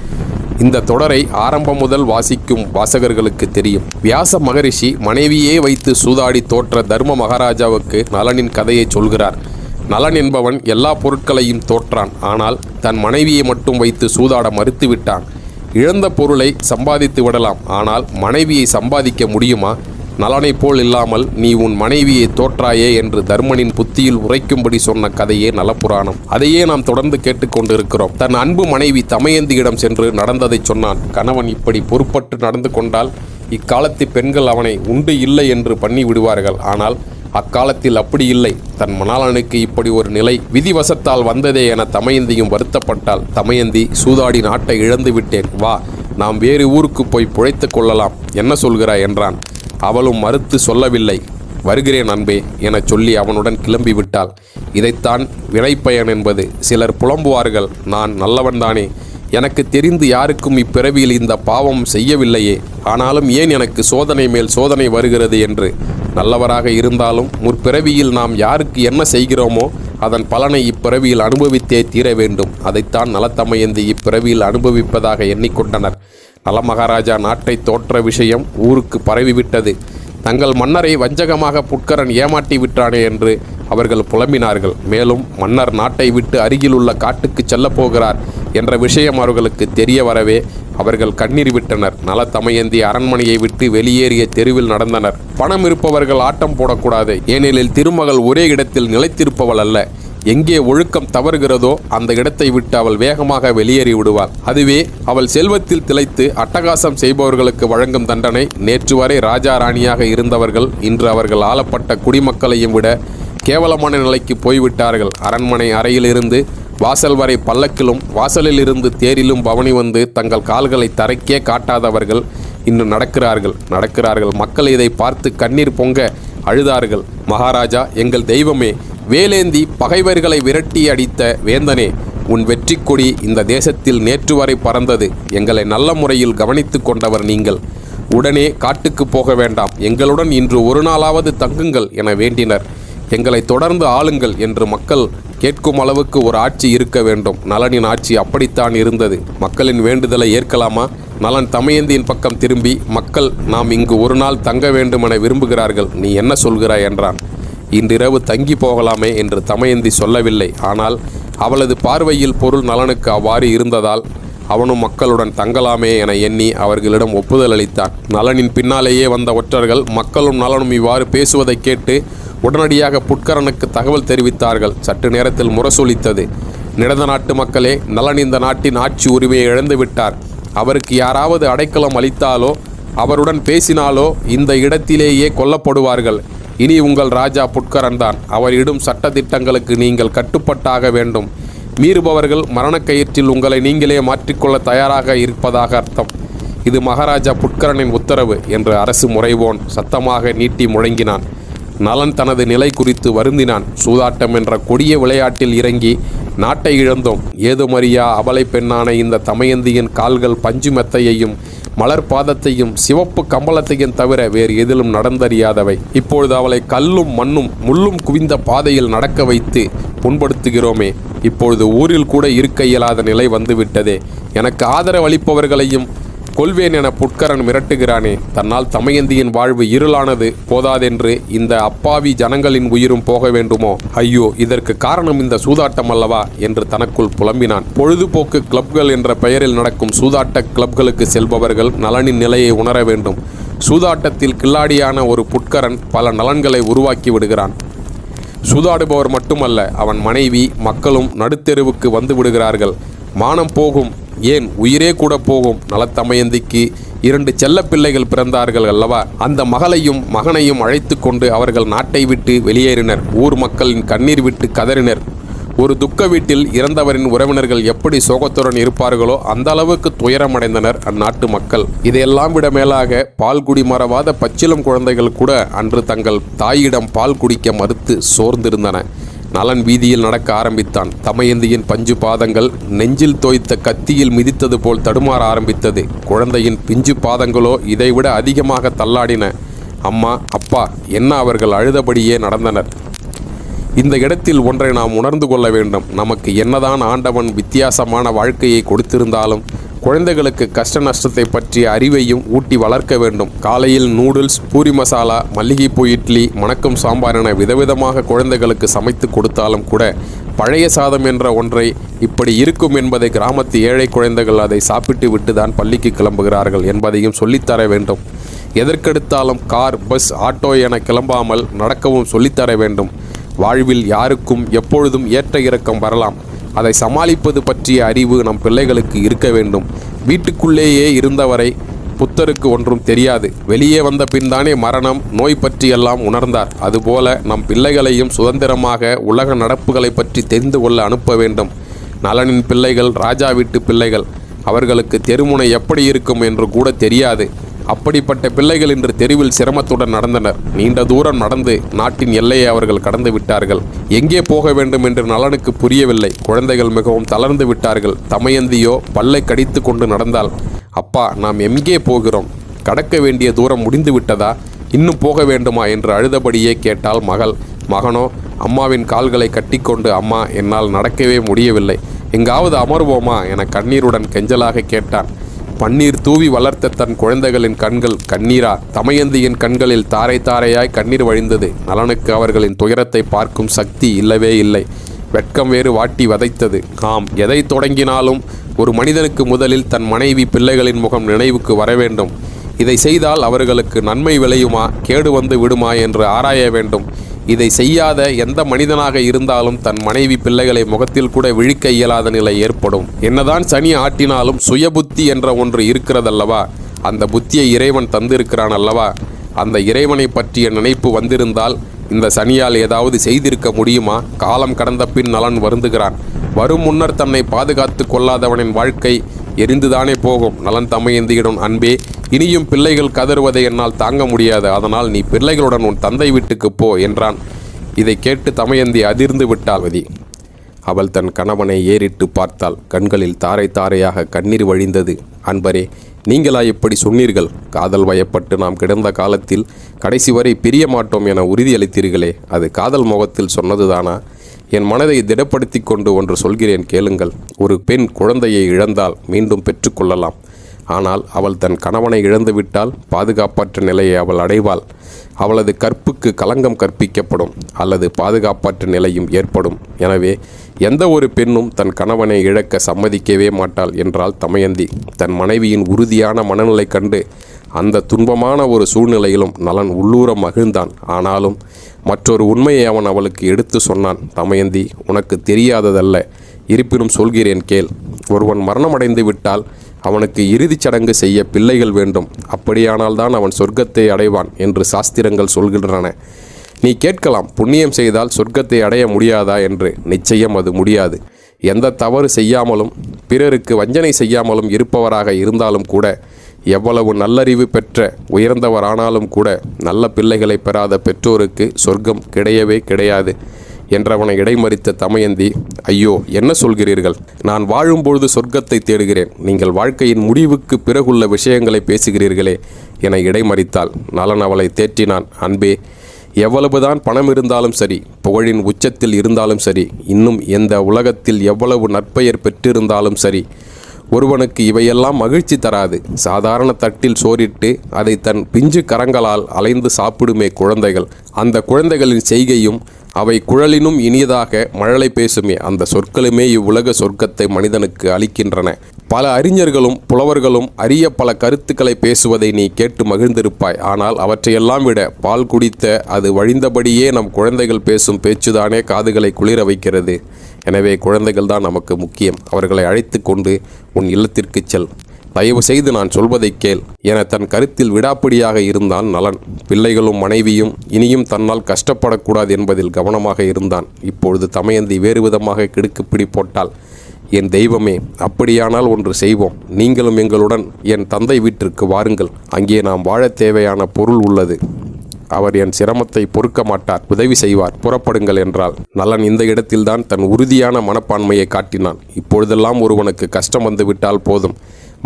இந்த தொடரை ஆரம்பம் முதல் வாசிக்கும் வாசகர்களுக்கு தெரியும். வியாச மகரிஷி மனைவியே வைத்து சூதாடி தோற்ற தர்ம மகாராஜாவுக்கு நலனின் கதையை சொல்கிறார். நலன் என்பவன் எல்லா பொருட்களையும் தோற்றான். ஆனால் தன் மனைவியை மட்டும் வைத்து சூதாட மறுத்துவிட்டான். இழந்த பொருளை சம்பாதித்து விடலாம், ஆனால் மனைவியை சம்பாதிக்க முடியுமா? நலனைப் போல் இல்லாமல் நீ உன் மனைவியை தோற்றாயே என்று தர்மனின் புத்தியில் உரைக்கும்படி சொன்ன கதையே நலப்புராணம். அதையே நாம் தொடர்ந்து கேட்டுக்கொண்டிருக்கிறோம். தன் அன்பு மனைவி தமயந்தியிடம் சென்று நடந்ததை சொன்னான். கணவன் இப்படி பொறுப்பட்டு நடந்து கொண்டால் இக்காலத்து பெண்கள் அவனை உண்டு இல்லை என்று பண்ணி விடுவார்கள். ஆனால் அக்காலத்தில் அப்படி இல்லை. தன் மணாளனுக்கு இப்படி ஒரு நிலை விதிவசத்தால் வந்ததே என தமயந்தியும் வருத்தப்பட்டாள். தமயந்தி, சூதாடி நாட்டை இழந்து விட்டேன், வா, நாம் வேறு ஊருக்கு போய் பிழைத்து கொள்ளலாம், என்ன சொல்கிறாய் என்றான். அவளும் மறுத்து சொல்லவில்லை. வருகிறேன் அன்பே என சொல்லி அவனுடன் கிளம்பி விட்டாள். இதைத்தான் வினைப்பயன் என்பது. சிலர் புலம்புவார்கள், நான் நல்லவன்தானே, எனக்கு தெரிந்து யாருக்கும் இப்பிறவியில் இந்த பாவம் செய்யவில்லையே, ஆனாலும் ஏன் எனக்கு சோதனை மேல் சோதனை வருகிறது என்று. நல்லவராக இருந்தாலும் முற்பிறவியில் நாம் யாருக்கு என்ன செய்கிறோமோ அதன் பலனை இப்பிறவியில் அனுபவித்தே தீர வேண்டும். அதைத்தான் நலத்தமயந்தி இப்பிறவியில் அனுபவிப்பதாக எண்ணிக்கொண்டனர். நலமகாராஜா நாட்டை தோற்ற விஷயம் ஊருக்கு பரவிவிட்டது. தங்கள் மன்னரை வஞ்சகமாக புட்கரன் ஏமாற்றி விட்டானே என்று அவர்கள் புலம்பினார்கள். மேலும் மன்னர் நாட்டை விட்டு அருகிலுள்ள காட்டுக்கு செல்லப்போகிறார் என்ற விஷயம் அவர்களுக்கு தெரிய வரவே அவர்கள் கண்ணீர் விட்டனர். நலத்தமயந்தி அரண்மனையை விட்டு வெளியேறிய தெருவில் நடந்தனர். பணம் இருப்பவர்கள் ஆட்டம் போடக்கூடாது, ஏனெனில் திருமகள் ஒரே இடத்தில் நிலைத்திருப்பவள் அல்ல. எங்கே ஒழுக்கம் தவறுகிறதோ அந்த இடத்தை விட்டு அவள் வேகமாக வெளியேறி விடுவாள். அதுவே அவள் செல்வத்தில் திளைத்து அட்டகாசம் செய்பவர்களுக்கு வழங்கும் தண்டனை. நேற்று வரை ராஜா ராணியாக இருந்தவர்கள் இன்று அவர்கள் ஆளப்பட்ட குடிமக்களையும் விட கேவலமான நிலைக்கு போய்விட்டார்கள். அரண்மனை அறையிலிருந்து வாசல் வரை பல்லக்கிலும் வாசலில் இருந்து தேரிலும் பவனி வந்து தங்கள் கால்களை தரைக்கே காட்டாதவர்கள் இன்று நடக்கிறார்கள். மக்கள் இதை பார்த்து கண்ணீர் பொங்க அழுதார்கள். மகாராஜா, எங்கள் தெய்வமே, வேலேந்தி பகைவர்களை விரட்டி அடித்த வேந்தனே, உன் வெற்றி கொடி இந்த தேசத்தில் நேற்று வரை பறந்தது. எங்களை நல்ல முறையில் கவனித்து கொண்டவர் நீங்கள். உடனே காட்டுக்கு போக வேண்டாம், எங்களுடன் இன்று ஒரு நாளாவது தங்குங்கள் என வேண்டினர். எங்களை தொடர்ந்து ஆளுங்கள் என்று மக்கள் கேட்கும் அளவுக்கு ஒரு ஆட்சி இருக்க வேண்டும். நலனின் ஆட்சி அப்படித்தான் இருந்தது. மக்களின் வேண்டுதலை ஏற்கலாமா? நலன் தமயந்தியின் பக்கம் திரும்பி, மக்கள் நாம் இங்கு ஒரு நாள் தங்க வேண்டுமென விரும்புகிறார்கள், நீ என்ன சொல்கிறாய் என்றான். இன்றிரவு தங்கி போகலாமே என்று தமயந்தி சொல்லவில்லை. ஆனால் அவளது பார்வையில் பொருள் நலனுக்கு அவ்வாறு இருந்ததால் அவனும் மக்களுடன் தங்கலாமே என எண்ணி அவர்களிடம் ஒப்புதல் அளித்தான். நலனின் பின்னாலேயே வந்த ஒற்றர்கள் மக்களும் நலனும் இவ்வாறு பேசுவதை கேட்டு உடனடியாக புட்கரனுக்கு தகவல் தெரிவித்தார்கள். சற்று நேரத்தில் முரசொலித்தது. நிடத நாட்டு மக்களே, நலன் இந்த நாட்டின் ஆட்சி உரிமையை இழந்து விட்டார். அவருக்கு யாராவது அடைக்கலம் அளித்தாலோ அவருடன் பேசினாலோ இந்த இடத்திலேயே கொல்லப்படுவார்கள். இனி உங்கள் ராஜா புட்கரன் தான். அவர் இடும் சட்டத்திட்டங்களுக்கு நீங்கள் கட்டுப்பட்டாக வேண்டும். மீறுபவர்கள் மரணக்கயிற்றில் உங்களை நீங்களே மாற்றிக்கொள்ள தயாராக இருப்பதாக அர்த்தம். இது மகாராஜா புட்கரனின் உத்தரவு என்று அரசு முறைவோன் சத்தமாக நீட்டி முழங்கினான். நலன் தனது நிலை குறித்து வருந்தினான். சூதாட்டம் என்ற கொடிய விளையாட்டில் இறங்கி நாட்டை இழந்தோம். ஏதுமறியா அபலை பெண்ணான இந்த தமயந்தியின் கால்கள் பஞ்சு மெத்தையையும் மலர் பாதத்தையும் சிவப்பு கம்பளத்தையும் தவிர வேறு எதிலும் நடந்தறியாதவை. இப்பொழுது அவளை கல்லும் மண்ணும் முள்ளும் குவிந்த பாதையில் நடக்க வைத்து புண்படுத்துகிறோமே. இப்பொழுது ஊரில் கூட இருக்க இயலாத நிலை வந்துவிட்டதே. எனக்கு ஆதரவளிப்பவர்களையும் கொல்வேன் என புட்கரன் மிரட்டுகிறானே. தன்னால் தமயந்தியின் வாழ்வு இருளானது போதாதென்று இந்த அப்பாவி ஜனங்களின் உயிரும் போக வேண்டுமோ? ஐயோ, இதற்கு காரணம் இந்த சூதாட்டம் அல்லவா என்று தனக்குள் புலம்பினான். பொழுதுபோக்கு கிளப்கள் என்ற பெயரில் நடக்கும் சூதாட்ட கிளப்களுக்கு செல்பவர்கள் நலனின் நிலையை உணர வேண்டும். சூதாட்டத்தில் கில்லாடியான ஒரு புட்கரன் பல நலன்களை உருவாக்கி விடுகிறான். சூதாடுபவர் மட்டுமல்ல, அவன் மனைவி மக்களும் நடுத்தெருவுக்கு வந்து விடுகிறார்கள். மானம் போகும், ஏன் உயிரே கூட போகும். நலத்தமயந்திக்கு 2 செல்ல பிள்ளைகள் பிறந்தார்கள் அல்லவா? அந்த மகளையும் மகனையும் அழைத்து கொண்டு அவர்கள் நாட்டை விட்டு வெளியேறினர். ஊர் மக்களின் கண்ணீர் விட்டு கதறினர். ஒரு துக்க வீட்டில் இறந்தவரின் உறவினர்கள் எப்படி சோகத்துடன் இருப்பார்களோ அந்த அளவுக்கு துயரமடைந்தனர் அந்நாட்டு மக்கள். இதையெல்லாம் விட மேலாக பால்குடி மறவாத பச்சிலம் குழந்தைகள் கூட அன்று தங்கள் தாயிடம் பால் குடிக்க மறுத்து சோர்ந்திருந்தன. நலன் வீதியில் நடக்க ஆரம்பித்தான். தமயந்தியின் பஞ்சு பாதங்கள் நெஞ்சில் தோய்த்த கத்தியில் மிதித்தது போல் தடுமாற ஆரம்பித்தது. குழந்தையின் பிஞ்சு பாதங்களோ இதைவிட அதிகமாக தள்ளாடின. அம்மா, அப்பா என்ன அவர்கள் அழுதபடியே நடந்தனர். இந்த இடத்தில் ஒன்றை நாம் உணர்ந்து கொள்ள வேண்டும். நமக்கு என்னதான் ஆண்டவன் வித்தியாசமான வாழ்க்கையை கொடுத்திருந்தாலும் குழந்தைகளுக்கு கஷ்ட நஷ்டத்தை பற்றிய அறிவையும் ஊட்டி வளர்க்க வேண்டும். காலையில் நூடுல்ஸ், பூரி மசாலா, மல்லிகைப்பூ இட்லி, மணக்கும் சாம்பார் என விதவிதமாக குழந்தைகளுக்கு சமைத்து கொடுத்தாலும் கூட பழைய சாதம் என்ற ஒன்றை இப்படி இருக்கும் என்பதை கிராமத்து ஏழை குழந்தைகள் அதை சாப்பிட்டு விட்டு தான் பள்ளிக்கு கிளம்புகிறார்கள் என்பதையும் சொல்லித்தர வேண்டும். எதற்கெடுத்தாலும் கார், பஸ், ஆட்டோ என கிளம்பாமல் நடக்கவும் சொல்லித்தர வேண்டும். வாழ்வில் யாருக்கும் எப்பொழுதும் ஏற்ற இறக்கம் வரலாம். அதை சமாளிப்பது பற்றிய அறிவு நம் பிள்ளைகளுக்கு இருக்க வேண்டும். வீட்டுக்குள்ளேயே இருந்தவரை புத்தருக்கு ஒன்றும் தெரியாது. வெளியே வந்த பின்தானே மரணம், நோய் பற்றியெல்லாம் உணர்ந்தார். அதுபோல நம் பிள்ளைகளையும் சுதந்திரமாக உலக நடப்புகளை பற்றி தெரிந்து கொள்ள அனுப்ப வேண்டும். நலனின் பிள்ளைகள் ராஜா வீட்டு பிள்ளைகள். அவர்களுக்கு தெருமுனை எப்படி இருக்கும் என்று கூட தெரியாது. அப்படிப்பட்ட பிள்ளைகள் இன்று தெருவில் சிரமத்துடன் நடந்தனர். நீண்ட தூரம் நடந்து நாட்டின் எல்லையை அவர்கள் கடந்து விட்டார்கள். எங்கே போக வேண்டும் என்று நலனுக்கு புரியவில்லை. குழந்தைகள் மிகவும் தளர்ந்து விட்டார்கள். தமயந்தியோ பல்லை கடித்து கொண்டு நடந்தாள். அப்பா, நாம் எங்கே போகிறோம்? கடக்க வேண்டிய தூரம் முடிந்து விட்டதா? இன்னும் போக வேண்டுமா என்று அழுதபடியே கேட்டாள் மகள். மகனோ அம்மாவின் கால்களை கட்டிக்கொண்டு, அம்மா, என்னால் நடக்கவே முடியவில்லை, எங்காவது அமர்வோமா என கண்ணீருடன் கெஞ்சலாக கேட்டான். பன்னீர் தூவி வளர்த்த தன் குழந்தைகளின் கண்கள் கண்ணீரா? தமயந்தியின் கண்களில் தாரை தாரையாய் கண்ணீர் வழிந்தது. நலனுக்கு அவர்களின் துயரத்தை பார்க்கும் சக்தி இல்லவே இல்லை. வெட்கம் வேறு வாட்டி வதைத்தது. ஆம், எதை தொடங்கினாலும் ஒரு மனிதனுக்கு முதலில் தன் மனைவி, பிள்ளைகளின் முகம் நினைவுக்கு வர வேண்டும். இதை செய்தால் அவர்களுக்கு நன்மை விளையுமா, கேடு வந்து விடுமா என்று ஆராய வேண்டும். இதை செய்யாத எந்த மனிதனாக இருந்தாலும் தன் மனைவி, பிள்ளைகளை முகத்தில் கூட விழிக்க இயலாத நிலை ஏற்படும். என்னதான் சனி ஆட்டினாலும் சுயபுத்தி என்ற ஒன்று இருக்கிறதல்லவா? அந்த புத்தியை இறைவன் தந்திருக்கிறான் அல்லவா? அந்த இறைவனை பற்றிய நினைப்பு வந்திருந்தால் இந்த சனியால் ஏதாவது செய்திருக்க முடியுமா? காலம் கடந்த பின் நலன் வருந்துகிறான். வரும் முன்னர் தன்னை பாதுகாத்து கொள்ளாதவனின் வாழ்க்கை எரிந்துதானே போகும். நலன் தமயந்தியிடம், அன்பே, இனியும் பிள்ளைகள் கதறுவதை என்னால் தாங்க முடியாது. அதனால் நீ பிள்ளைகளுடன் உன் தந்தை வீட்டுக்கு போ என்றான். இதை கேட்டு தமயந்தி அதிர்ந்து விட்டாள். அவள் தன் கணவனை ஏறிட்டு பார்த்தாள். கண்களில் தாரை தாரையாக கண்ணீர் வழிந்தது. அன்பரே, நீங்களா இப்படி சொன்னீர்கள்? காதல் வயப்பட்டு நாம் கிடந்த காலத்தில் கடைசி வரை பிரிய மாட்டோம் என உறுதியளித்தீர்களே, அது காதல் முகத்தில் சொன்னதுதானா? என் மனதை திடப்படுத்தி கொண்டு ஒன்று சொல்கிறேன், கேளுங்கள். ஒரு பெண் குழந்தையை இழந்தால் மீண்டும் பெற்றுக்கொள்ளலாம். ஆனால் அவள் தன் கணவனை இழந்துவிட்டால் பாதுகாப்பற்ற நிலையை அவள் அடைவாள். அவளது கற்புக்கு களங்கம் கற்பிக்கப்படும் அல்லது பாதுகாப்பற்ற நிலையும் ஏற்படும். எனவே எந்த ஒரு பெண்ணும் தன் கணவனை இழக்க சம்மதிக்கவே மாட்டாள் என்றால் தமயந்தி. தன் மனைவியின் உறுதியான மனநிலை கண்டு அந்த துன்பமான ஒரு சூழ்நிலையிலும் நலன் உள்ளூர மகிழ்ந்தான். ஆனாலும் மற்றொரு உண்மையை அவன் அவளுக்கு எடுத்து சொன்னான். தமயந்தி, உனக்கு தெரியாததல்ல, இருப்பினும் சொல்கிறேன் கேள். ஒருவன் மரணமடைந்து விட்டால் அவனுக்கு இறுதிச் சடங்கு செய்ய பிள்ளைகள் வேண்டும். அப்படியானால்தான் அவன் சொர்க்கத்தை அடைவான் என்று சாஸ்திரங்கள் சொல்கின்றன. நீ கேட்கலாம், புண்ணியம் செய்தால் சொர்க்கத்தை அடைய முடியாதா என்று. நிச்சயம் அது முடியாது. எந்த தவறு செய்யாமலும் பிறருக்கு வஞ்சனை செய்யாமலும் இருப்பவராக இருந்தாலும் கூட, எவ்வளவு நல்லறிவு பெற்ற உயர்ந்தவரானாலும் கூட, நல்ல பிள்ளைகளை பெறாத பெற்றோருக்கு சொர்க்கம் கிடையவே கிடையாது. என்றவனை இடைமறித்த தமயந்தி, ஐயோ, என்ன சொல்கிறீர்கள்? நான் வாழும்பொழுது சொர்க்கத்தை தேடுகிறேன், நீங்கள் வாழ்க்கையின் முடிவுக்கு பிறகுள்ள விஷயங்களை பேசுகிறீர்களே என இடைமறித்தாள். நலன் அவளை தேற்றினான். அன்பே, எவ்வளவுதான் பணம் இருந்தாலும் சரி, புகழின் உச்சத்தில் இருந்தாலும் சரி, இன்னும் எந்த உலகத்தில் எவ்வளவு நற்பெயர் பெற்றிருந்தாலும் சரி, ஒருவனுக்கு இவையெல்லாம் மகிழ்ச்சி தராது. சாதாரண தட்டில் சோறிட்டு அதை தன் பிஞ்சு கரங்களால் அலைந்து சாப்பிடுமே குழந்தைகள், அந்த குழந்தைகளின் செய்கையும் அவை குழலினும் இனியதாக மழலை பேசுமே அந்த சொற்களுமே இவ்வுலக சொர்க்கத்தை மனிதனுக்கு அளிக்கின்றன. பல அறிஞர்களும் புலவர்களும் அரிய பல கருத்துக்களை பேசுவதை நீ கேட்டு மகிழ்ந்திருப்பாய். ஆனால் அவற்றையெல்லாம் விட பால் குடித்த அது வழிந்தபடியே நம் குழந்தைகள் பேசும் பேச்சுதானே காதுகளை குளிர வைக்கிறது. எனவே குழந்தைகள் தான் நமக்கு முக்கியம். அவர்களை அழைத்து கொண்டு உன் இல்லத்திற்கு செல். தயவு செய்து நான் சொல்வதை கேள் என தன் கருத்தில் விடாப்பிடியாக இருந்தான் நலன். பிள்ளைகளும் மனைவியும் இனியும் தன்னால் கஷ்டப்படக்கூடாது என்பதில் கவனமாக இருந்தான். இப்பொழுது தமயந்தி வேறு விதமாக கிடுக்குப்பிடி போட்டாள். என் தெய்வமே, அப்படியானால் ஒன்று செய்வோம். நீங்களும் எங்களுடன் என் தந்தை வீட்டிற்கு வாருங்கள். அங்கே நாம் வாழத் தேவையான பொருள் உள்ளது. அவர் என் சிரமத்தை பொறுக்க மாட்டார், உதவி செய்வார். புறப்படுங்கள் என்றாள். நலன் இந்த இடத்தில்தான் தன் உறுதியான மனப்பான்மையை காட்டினான். இப்பொழுதெல்லாம் ஒருவனுக்கு கஷ்டம் வந்து விட்டால் போதும்,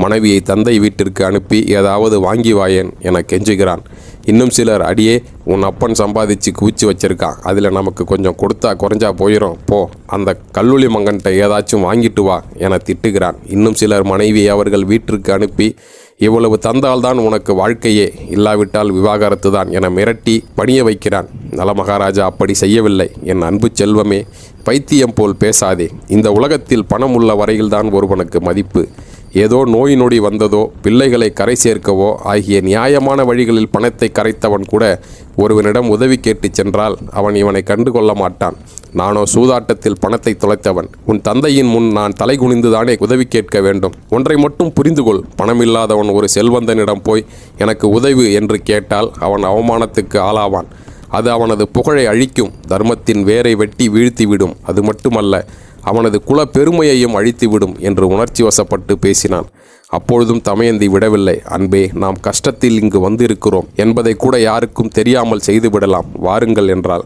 மனைவியை தந்தை வீட்டிற்கு அனுப்பி ஏதாவது வாங்கி வாயேன் என கெஞ்சுகிறான். இன்னும் சிலர், அடியே, உன் அப்பன் சம்பாதிச்சு குவிச்சு வச்சிருக்கான், அதில் நமக்கு கொஞ்சம் கொடுத்தா குறைஞ்சா போயிடும், போ அந்த கல்லூலி மங்கன்ட்ட ஏதாச்சும் வாங்கிட்டு வா என திட்டுகிறான். இன்னும் சிலர் மனைவியை அவர்கள் வீட்டிற்கு அனுப்பி இவ்வளவு தந்தால்தான் உனக்கு வாழ்க்கையே, இல்லாவிட்டால் விவாகரத்து தான் என மிரட்டி பணிய வைக்கிறான். நலமகாராஜா அப்படி செய்யவில்லை. என் அன்பு செல்வமே, பைத்தியம் போல் பேசாதே. இந்த உலகத்தில் பணம் உள்ள வரையில்தான் ஒருவனுக்கு மதிப்பு. ஏதோ நோய் நொடி வந்ததோ, பிள்ளைகளை கரை சேர்க்கவோ ஆகிய நியாயமான வழிகளில் பணத்தை கரைத்தவன் கூட ஒருவனிடம் உதவி கேட்டு சென்றால் அவன் இவனை கண்டு கொள்ள மாட்டான். நானோ சூதாட்டத்தில் பணத்தை தொலைத்தவன். உன் தந்தையின் முன் நான் தலை குனிந்துதானே உதவி கேட்க வேண்டும். ஒன்றை மட்டும் புரிந்து கொள், பணமில்லாதவன் ஒரு செல்வந்தனிடம் போய் எனக்கு உதவி என்று கேட்டால் அவன் அவமானத்துக்கு ஆளாவான். அது அவனது புகழை அழிக்கும், தர்மத்தின் வேரை வெட்டி வீழ்த்திவிடும். அது மட்டுமல்ல, அவனது குல பெருமையையும் அழித்துவிடும் என்று உணர்ச்சி வசப்பட்டு பேசினான். அப்பொழுதும் தமயந்தி விடவில்லை. அன்பே, நாம் கஷ்டத்தில் இங்கு வந்திருக்கிறோம் என்பதை கூட யாருக்கும் தெரியாமல் செய்துவிடலாம், வாருங்கள் என்றாள்.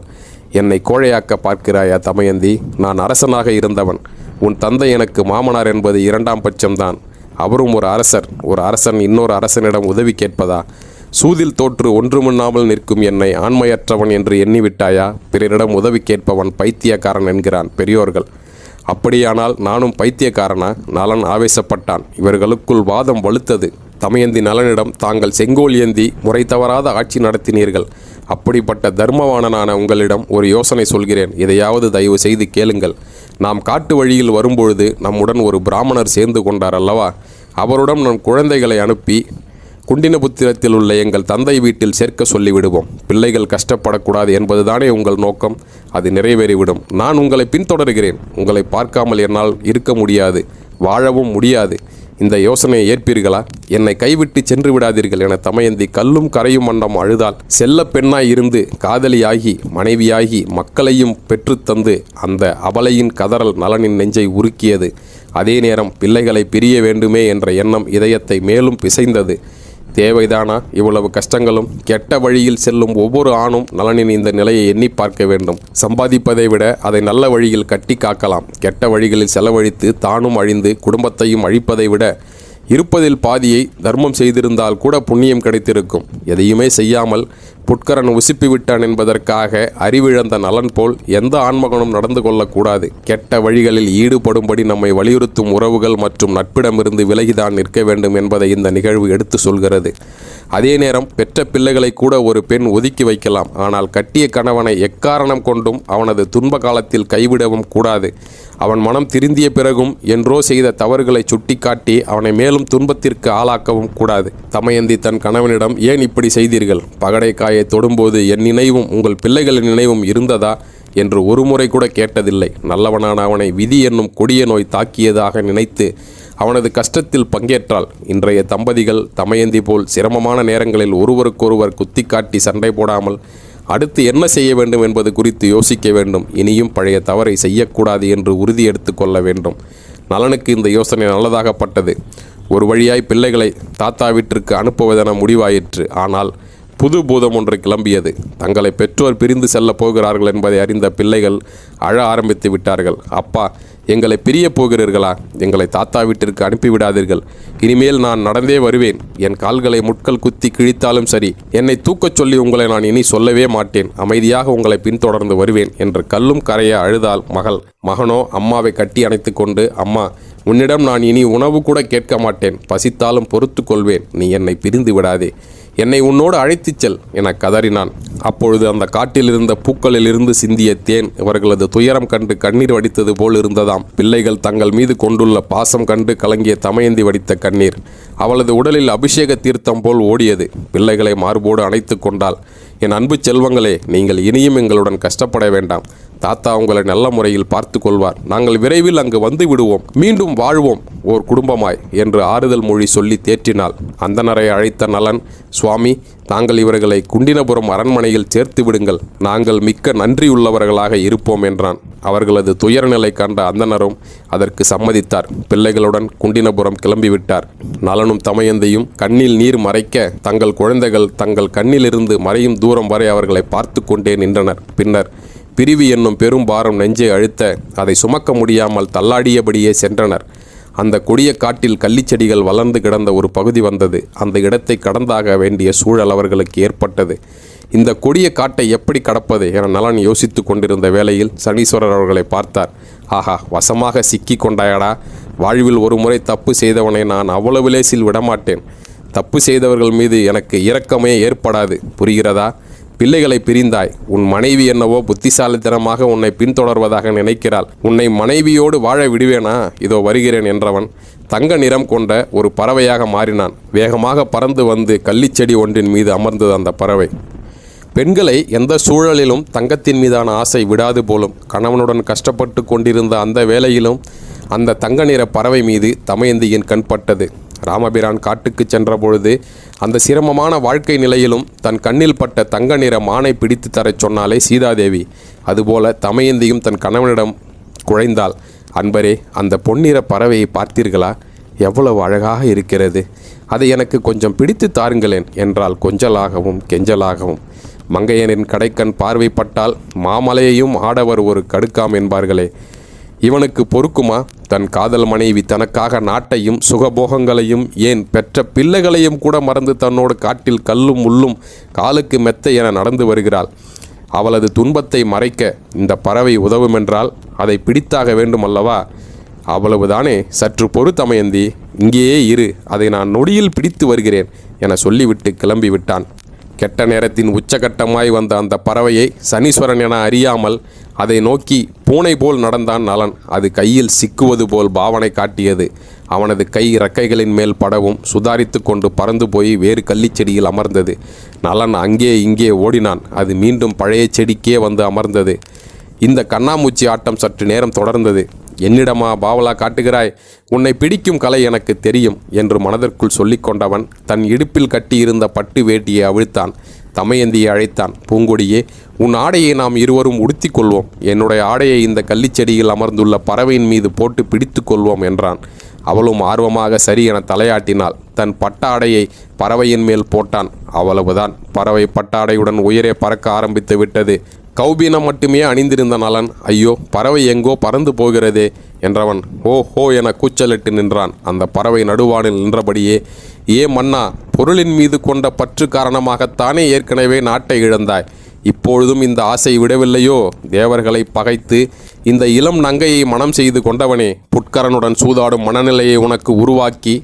என்னை கோழையாக்க பார்க்கிறாயா தமயந்தி? நான் அரசனாக இருந்தவன். உன் தந்தை எனக்கு மாமனார் என்பது இரண்டாம் பட்சம்தான். அவரும் ஒரு அரசர். ஒரு அரசன் இன்னொரு அரசனிடம் உதவி கேட்பதா? சூதில் தோற்று ஒன்றுமின்னாமல் நிற்கும் என்னை ஆண்மையற்றவன் என்று எண்ணிவிட்டாயா? பிறரிடம் உதவி கேட்பவன் பைத்தியக்காரன் என்கிறான் பெரியோர்கள். அப்படியானால் நானும் பைத்தியக்காரனா? நலன் ஆவேசப்பட்டான். இவர்களுக்குள் வாதம் வலுத்தது. தமயந்தி நலனிடம், தாங்கள் செங்கோல் ஏந்தி முறை தவறாத ஆட்சி நடத்தினீர்கள். அப்படிப்பட்ட தர்மவானனான உங்களிடம் ஒரு யோசனை சொல்கிறேன், இதையாவது தயவு செய்து கேளுங்கள். நாம் காட்டு வழியில் வரும்பொழுது நம்முடன் ஒரு பிராமணர் சேர்ந்து கொண்டார் அல்லவா? அவருடன் நம் குழந்தைகளை அனுப்பி குண்டினபுத்திரத்தில் உள்ள எங்கள் தந்தை வீட்டில் சேர்க்க சொல்லிவிடுவோம். பிள்ளைகள் கஷ்டப்படக்கூடாது என்பதுதானே உங்கள் நோக்கம். அது நிறைவேறிவிடும். நான் உங்களை பின்தொடர்கிறேன். உங்களை பார்க்காமல் என்னால் இருக்க முடியாது, வாழவும் முடியாது. இந்த யோசனையை ஏற்பீர்களா? என்னை கைவிட்டு சென்று விடாதீர்கள் என தமயந்தி கல்லும் கரையும் மண்டம் அழுதாள். செல்ல பெண்ணாய் இருந்து காதலியாகி மனைவியாகி மக்களையும் பெற்றுத்தந்து அந்த அபலையின் கதறல் நலனின் நெஞ்சை உருக்கியது. அதே நேரம் பிள்ளைகளை பிரிய வேண்டுமே என்ற எண்ணம் இதயத்தை மேலும் பிசைந்தது. தேவைதானா இவ்வளவு கஷ்டங்களும்? கெட்ட வழியில் செல்லும் ஒவ்வொரு ஆணும் நலனின் இந்த நிலையை எண்ணி பார்க்க வேண்டும். சம்பாதிப்பதை விட அதை நல்ல வழியில் கட்டி காக்கலாம். கெட்ட வழிகளில் செலவழித்து தானும் அழிந்து குடும்பத்தையும் அழிப்பதை விட இருப்பதில் பாதியை தர்மம் செய்திருந்தால் கூட புண்ணியம் கிடைத்திருக்கும். எதையுமே செய்யாமல் புட்கரன் உசுப்பிவிட்டான் என்பதற்காக அறிவிழந்த நலன் போல் எந்த ஆண்மகனும் நடந்து கொள்ளக்கூடாது. கெட்ட வழிகளில் ஈடுபடும்படி நம்மை வலியுறுத்தும் உறவுகள் மற்றும் நட்பிடமிருந்து விலகிதான் நிற்க வேண்டும் என்பதை இந்த நிகழ்வு எடுத்து சொல்கிறது. அதே நேரம் பெற்ற பிள்ளைகளை கூட ஒரு பெண் ஒதுக்கி வைக்கலாம். ஆனால் கட்டிய கணவனை எக்காரணம் கொண்டும் அவனது துன்ப காலத்தில் கைவிடவும் கூடாது. அவன் மனம் திருந்திய பிறகும் என்றோ செய்த தவறுகளை சுட்டிக்காட்டி அவனை மேலும் துன்பத்திற்கு ஆளாக்கவும் கூடாது. தமயந்தி தன் கணவனிடம், ஏன் இப்படி செய்தீர்கள்? பகடைக்காயை தொடும்போது என் நினைவும் உங்கள் பிள்ளைகளின் நினைவும் இருந்ததா என்று ஒருமுறை கூட கேட்டதில்லை. நல்லவனான அவனை விதி என்னும் கொடிய நோய் தாக்கியதாக நினைத்து அவனது கஷ்டத்தில் பங்கேற்றாள். இன்றைய தம்பதிகள் தமயந்தி போல் சிரமமான நேரங்களில் ஒருவருக்கொருவர் குத்திக்காட்டி சண்டை போடாமல் அடுத்து என்ன செய்ய வேண்டும் என்பது குறித்து யோசிக்க வேண்டும். இனியும் பழைய தவறை செய்யக்கூடாது என்று உறுதி எடுத்து கொள்ள வேண்டும். நலனுக்கு இந்த யோசனை நல்லதாகப்பட்டது. ஒரு வழியாய் பிள்ளைகளை தாத்தா வீட்டிற்கு அனுப்புவதென முடிவாயிற்று. ஆனால் புது பூதம் ஒன்று கிளம்பியது. தங்களை பெற்றோர் பிரிந்து செல்லப் போகிறார்கள் என்பதை அறிந்த பிள்ளைகள் அழ ஆரம்பித்து விட்டார்கள். அப்பா, எங்களை பிரிய போகிறீர்களா? எங்களை தாத்தா வீட்டிற்கு அனுப்பிவிடாதீர்கள். இனிமேல் நான் நடந்தே வருவேன். என் கால்களை முட்கள் குத்தி கிழித்தாலும் சரி, என்னை தூக்கச் சொல்லி உங்களை நான் இனி சொல்லவே மாட்டேன். அமைதியாக உங்களை பின்தொடர்ந்து வருவேன் என்று கல்லும் கரைய அழுதாள் மகள். மகனோ அம்மாவை கட்டி அணைத்து கொண்டு, அம்மா, உன்னிடம் நான் இனி உணவு கூட கேட்க மாட்டேன். பசித்தாலும் பொறுத்து கொள்வேன். நீ என்னை பிரிந்து விடாதே. என்னை உன்னோடு அழைத்துச் செல் என கதறினான். அப்பொழுது அந்த காட்டில் இருந்த பூக்களில் இருந்து சிந்திய தேன் இவர்களது துயரம் கண்டு கண்ணீர் வடித்தது போல் இருந்ததாம். பிள்ளைகள் தங்கள் மீது கொண்டுள்ள பாசம் கண்டு கலங்கிய தமயந்தி வடித்த கண்ணீர் அவளது உடலில் அபிஷேக தீர்த்தம் போல் ஓடியது. பிள்ளைகளை மார்போடு அணைத்து கொண்டாள். என் அன்பு செல்வங்களே, நீங்கள் இனியும் எங்களுடன் கஷ்டப்பட வேண்டாம். தாத்தா உங்களை நல்ல முறையில் பார்த்து கொள்வார். நாங்கள் விரைவில் அங்கு வந்து விடுவோம். மீண்டும் வாழ்வோம் ஓர் குடும்பமாய் என்று ஆறுதல் மொழி சொல்லி தேற்றினாள். அந்தணரை அழைத்த நலன், சுவாமி, தாங்கள் இவர்களை குண்டினபுரம் அரண்மனையில் சேர்த்து விடுங்கள். நாங்கள் மிக்க நன்றியுள்ளவர்களாக இருப்போம் என்றான். அவர்களது துயரநிலை கண்ட அந்தணரும் அதற்கு சம்மதித்தார். பிள்ளைகளுடன் குண்டினபுரம் கிளம்பிவிட்டார். நலனும் தமயந்தையும் கண்ணில் நீர் மறைக்க தங்கள் குழந்தைகள் தங்கள் கண்ணிலிருந்து மறையும் தூரம் வரை அவர்களை பார்த்து கொண்டே நின்றனர். பின்னர் பிரிவு என்னும் பெரும் பாரம் நெஞ்சை அழுத்த அதை சுமக்க முடியாமல் தள்ளாடியபடியே சென்றனர். அந்த கொடிய காட்டில் கள்ளிச்செடிகள் வளர்ந்து கிடந்த ஒரு பகுதி வந்தது. அந்த இடத்தை கடந்தாக வேண்டிய சூழல் அவர்களுக்கு ஏற்பட்டது. இந்த கொடிய காட்டை எப்படி கடப்பது என நலன் யோசித்து கொண்டிருந்த வேளையில் சனீஸ்வரர் அவர்களை பார்த்தார். ஆஹா, வசமாக சிக்கி கொண்டாயடா. வாழ்வில் ஒரு முறை தப்பு செய்தவனை நான் அவ்வளவு லேசில் விடமாட்டேன். தப்பு செய்தவர்கள் மீது எனக்கு இரக்கமே ஏற்படாது. புரிகிறதா? பிள்ளைகளை பிரிந்தாய். உன் மனைவி என்னவோ புத்திசாலித்தனமாக உன்னை பின்தொடர்வதாக நினைக்கிறாள். உன்னை மனைவியோடு வாழ விடுவேனா? இதோ வருகிறேன் என்றவன் தங்க நிறம் கொண்ட ஒரு பறவையாக மாறினான். வேகமாக பறந்து வந்து கள்ளிச்செடி ஒன்றின் மீது அமர்ந்தது அந்த பறவை. பெண்களை எந்த சூழலிலும் தங்கத்தின் மீதான ஆசை விடாது போலும். கணவனுடன் கஷ்டப்பட்டு கொண்டிருந்த அந்த வேளையிலும் அந்த தங்க நிற பறவை மீது தமயந்தியின் கண் பட்டது. ராமபிரான் காட்டுக்கு சென்ற பொழுது அந்த சிரமமான வாழ்க்கை நிலையிலும் தன் கண்ணில் பட்ட தங்க நிற மானை பிடித்து தரச் சொன்னாலே சீதாதேவி. அதுபோல தமயந்தியும் தன் கணவனிடம் குழைந்தாள். அன்பரே, அந்த பொன்னிற பறவையை பார்த்தீர்களா? எவ்வளவு அழகாக இருக்கிறது. அதை எனக்கு கொஞ்சம் பிடித்து தாருங்களேன் என்றாள் கொஞ்சலாகவும் கெஞ்சலாகவும். மங்கையனின் கடைக்கண் பார்வைப்பட்டால் மாமலையையும் ஆடவர் ஒரு கடுக்காம் என்பார்களே. இவனுக்கு பொறுக்குமா? தன் காதல் மனைவி தனக்காக நாட்டையும் சுகபோகங்களையும் ஏன் பெற்ற பிள்ளைகளையும் கூட மறந்து தன்னோடு காட்டில் கல்லும் முள்ளும் காலுக்கு மெத்தை என நடந்து வருகிறாள். அவளது துன்பத்தை மறைக்க இந்த பறவை உதவுமென்றால் அதை பிடித்தாக வேண்டுமல்லவா? அவ்வளவுதானே. சற்று பொறு தமயந்தி, இங்கேயே இரு, அதை நான் நொடியில் பிடித்து வருகிறேன் என சொல்லிவிட்டு கிளம்பி விட்டான். கெட்ட நேரத்தின் உச்சகட்டமாய் வந்த அந்த பறவையை சனீஸ்வரன் என அறியாமல் அதை நோக்கி பூனை போல் நடந்தான் நலன். அது கையில் சிக்குவது போல் பாவனை காட்டியது. அவனது கை இறக்கைகளின் மேல் படவும் சுதாரித்து கொண்டு பறந்து போய் வேறு கள்ளிச்செடியில் அமர்ந்தது. நலன் அங்கே இங்கே ஓடினான். அது மீண்டும் பழைய செடிக்கே வந்து அமர்ந்தது. இந்த கண்ணாமூச்சி ஆட்டம் சற்று நேரம் தொடர்ந்தது. என்னிடமா பாவலா காட்டுகிறாய்? உன்னை பிடிக்கும் கலை எனக்கு தெரியும் என்று மனதிற்குள் சொல்லிக்கொண்டவன் தன் இடுப்பில் கட்டியிருந்த பட்டு வேட்டியை அவிழ்த்தான். தமயந்தியை அழைத்தான். பூங்கொடியே, உன் ஆடையை நாம் இருவரும் உடுத்தி கொள்வோம். என்னுடைய ஆடையை இந்த கள்ளிச்செடியில் அமர்ந்துள்ள பறவையின் மீது போட்டு பிடித்து கொள்வோம் என்றான். அவளும் ஆர்வமாக சரி என தலையாட்டினாள். தன் பட்டாடையை பறவையின் மேல் போட்டான். அவ்வளவுதான். பறவை பட்டாடையுடன் உயரே பறக்க ஆரம்பித்து விட்டது. கௌபீனம் மட்டுமே அணிந்திருந்த நலன், ஐயோ, பறவை எங்கோ பறந்து போகிறதே என்றவன் ஓ ஹோ என கூச்சலிட்டு நின்றான். அந்த பறவை நடுவானில் நின்றபடியே, ஏ மன்னா, பொருளின் மீது கொண்ட பற்று காரணமாகத்தானே ஏற்கனவே நாட்டை இழந்தாய். இப்பொழுதும் இந்த ஆசை விடவில்லையோ? தேவர்களை பகைத்து இந்த இளம் நங்கையை மனம் செய்து கொண்டவனே, புட்கரனுடன் சூதாடும் மனநிலையை உனக்கு உருவாக்கி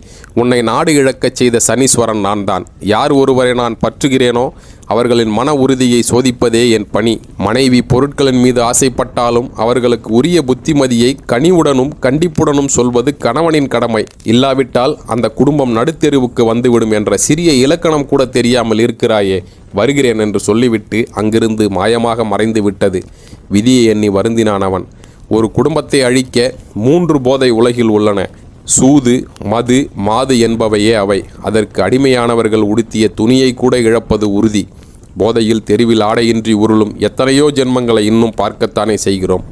உன்னை நாடு இழக்கச் செய்த சனீஸ்வரன் நான் தான். யார் ஒருவரை நான் பற்றுகிறேனோ அவர்களின் மன உறுதியை சோதிப்பதே என் பணி. மனைவி பொருட்களின் மீது ஆசைப்பட்டாலும் அவர்களுக்கு உரிய புத்திமதியை கனிவுடனும் கண்டிப்புடனும் சொல்வது கணவனின் கடமை. இல்லாவிட்டால் அந்த குடும்பம் நடுத்தெருவுக்கு வந்துவிடும் என்ற சிறிய இலக்கணம் கூட தெரியாமல் இருக்கிறாயே. வருகிறேன் என்று சொல்லிவிட்டு அங்கிருந்து மாயமாக மறைந்து விட்டது. விதியை எண்ணி வருந்தினான் அவன். ஒரு குடும்பத்தை அழிக்க 3 போதை உலகில் உள்ளன. சூது, மது, மாது என்பவையே அவை. அதற்கு அடிமையானவர்கள் உடுத்திய துணியை கூட இழப்பது உறுதி. போதையில் தெருவில் ஆடையின்றி உருளும் எத்தனையோ ஜென்மங்களை இன்னும் பார்க்கத்தானே செய்கிறோம்.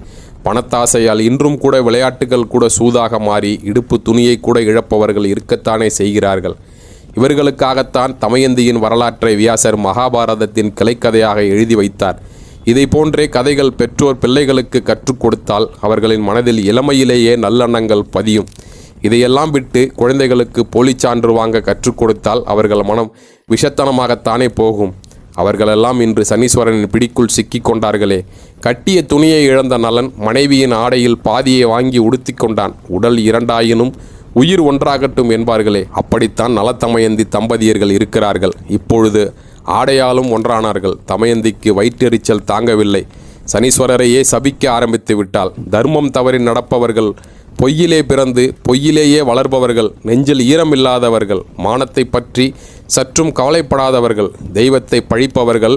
பணத்தாசையால் இன்றும் கூட விளையாட்டுகள் கூட சூதாக மாறி இடுப்பு துணியை கூட இழப்பவர்கள் இருக்கத்தானே செய்கிறார்கள். இவர்களுக்காகத்தான் தமயந்தியின் வரலாற்றை வியாசர் மகாபாரதத்தின் கிளைக்கதையாக எழுதி வைத்தார். இதை போன்றே கதைகள் பெற்றோர் பிள்ளைகளுக்கு கற்றுக் கொடுத்தால் அவர்களின் மனதில் இளமையிலேயே நல்லெண்ணங்கள் பதியும். இதையெல்லாம் விட்டு குழந்தைகளுக்கு போலிச் சான்று வாங்க கற்றுக் கொடுத்தால் அவர்கள் மனம் விஷத்தனமாகத்தானே போகும். அவர்களெல்லாம் இன்று சனீஸ்வரனின் பிடிக்குள் சிக்கிக் கொண்டார்களே. கட்டிய துணியை இழந்த நலன் மனைவியின் ஆடையில் பாதியை வாங்கி உடுத்தி கொண்டான். உடல் இரண்டாயினும் உயிர் ஒன்றாகட்டும் என்பார்களே, அப்படித்தான் நலத்தமயந்தி தம்பதியர்கள் இருக்கிறார்கள். இப்பொழுது ஆடையாலும் ஒன்றானார்கள். தமயந்திக்கு வயிற்றெரிச்சல் தாங்கவில்லை. சனீஸ்வரரையே சபிக்க ஆரம்பித்து விட்டாள். தர்மம் தவறி நடப்பவர்கள், பொய்யிலே பிறந்து பொய்யிலேயே வளர்பவர்கள், நெஞ்சில் ஈரமில்லாதவர்கள், மானத்தை பற்றி சற்றும் கவலைப்படாதவர்கள், தெய்வத்தை பழிப்பவர்கள்,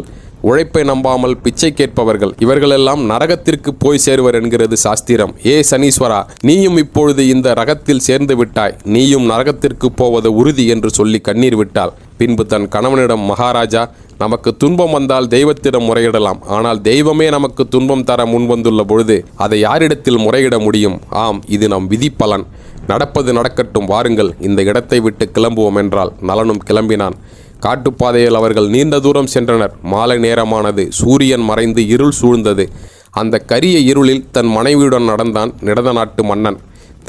உழைப்பை நம்பாமல் பிச்சை கேட்பவர்கள், இவர்களெல்லாம் நரகத்திற்கு போய் சேருவர் என்கிறது சாஸ்திரம். ஏ சனீஸ்வரா, நீயும் இப்பொழுது இந்த ரகத்தில் சேர்ந்து விட்டாய். நீயும் நரகத்திற்கு போவது உறுதி என்று சொல்லி கண்ணீர் விட்டாள். பின்பு தன் கணவனிடம், மகாராஜா, நமக்கு துன்பம் வந்தால் தெய்வத்திடம் முறையிடலாம். ஆனால் தெய்வமே நமக்கு துன்பம் தர முன்வந்துள்ள பொழுது அதை யாரிடத்தில் முறையிட முடியும்? ஆம், இது நம் விதி பலன். நடப்பது நடக்கட்டும், வாருங்கள், இந்த இடத்தை விட்டு கிளம்புவோம் என்றால் நலனும் கிளம்பினான். காட்டுப்பாதையில் அவர்கள் நீண்ட தூரம் சென்றனர். மாலை நேரமானது. சூரியன் மறைந்து இருள் சூழ்ந்தது. அந்த கரிய இருளில் தன் மனைவியுடன் நடந்தான் நிடத நாட்டு மன்னன்.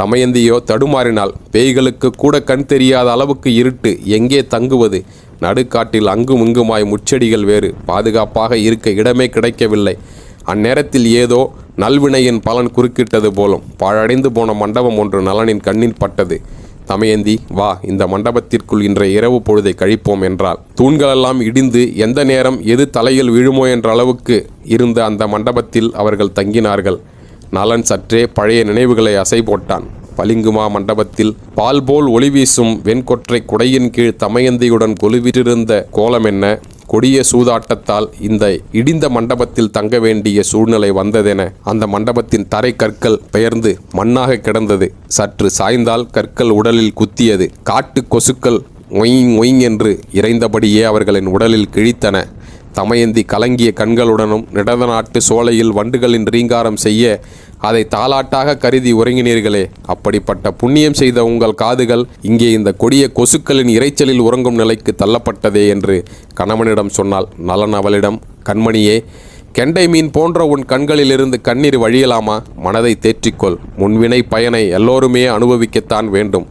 தமயந்தியோ தடுமாறினாள். பேய்களுக்கு கூட கண் தெரியாத அளவுக்கு இருட்டு. எங்கே தங்குவது? நடுக்காட்டில் அங்கும் இங்குமாய் முச்செடிகள் வேறு. பாதுகாப்பாக இருக்க இடமே கிடைக்கவில்லை. அந்நேரத்தில் ஏதோ நல்வினையின் பலன் குறுக்கிட்டது போலும். பாழடைந்து போன மண்டபம் ஒன்று நலனின் கண்ணில் பட்டது. தமயந்தி, வா, இந்த மண்டபத்திற்குள் இன்றைய இரவு பொழுதை கழிப்போம் என்றாள். தூண்களெல்லாம் இடிந்து எந்த நேரம் எது தலையில் விழுமோ என்ற அளவுக்கு இருந்த அந்த மண்டபத்தில் அவர்கள் தங்கினார்கள். நலன் சற்றே பழைய நினைவுகளை அசை போட்டான். பளிங்குமா மண்டபத்தில் பால் போல் ஒளி வீசும் வெண்கொற்றை குடையின் கீழ் தமயந்தியுடன் கொலுவிட்டிருந்த கோலம் என்ன? கொடிய சூதாட்டத்தால் இந்த இடிந்த மண்டபத்தில் தங்க வேண்டிய சூழ்நிலை வந்ததென அந்த மண்டபத்தின் தரை கற்கள் பெயர்ந்து மண்ணாக கிடந்தது. சற்று சாய்ந்தால் கற்கள் உடலில் குத்தியது. காட்டு கொசுக்கள் ஒயிங் ஒயிங் என்று இறைந்தபடியே அவர்களின் உடலில் கிழித்தன. தமயந்தி கலங்கிய கண்களுடனும் நிடத நாட்டு சோலையில் வண்டுகளின் ரீங்காரம் செய்ய அதை தாலாட்டாக கருதி உறங்கினீர்களே, அப்படிப்பட்ட புண்ணியம் செய்த உங்கள் காதுகள் இங்கே இந்த கொடிய கொசுக்களின் இறைச்சலில் உறங்கும் நிலைக்கு தள்ளப்பட்டதே என்று கணவனிடம் சொன்னாள். நலன் அவளிடம், கண்மணியே, கெண்டை மீன் போன்ற உன் கண்களிலிருந்து கண்ணீர் வழியலாமா? மனதை தேற்றிக்கொள். முன்வினை பயனை எல்லோருமே அனுபவிக்கத்தான் வேண்டும்.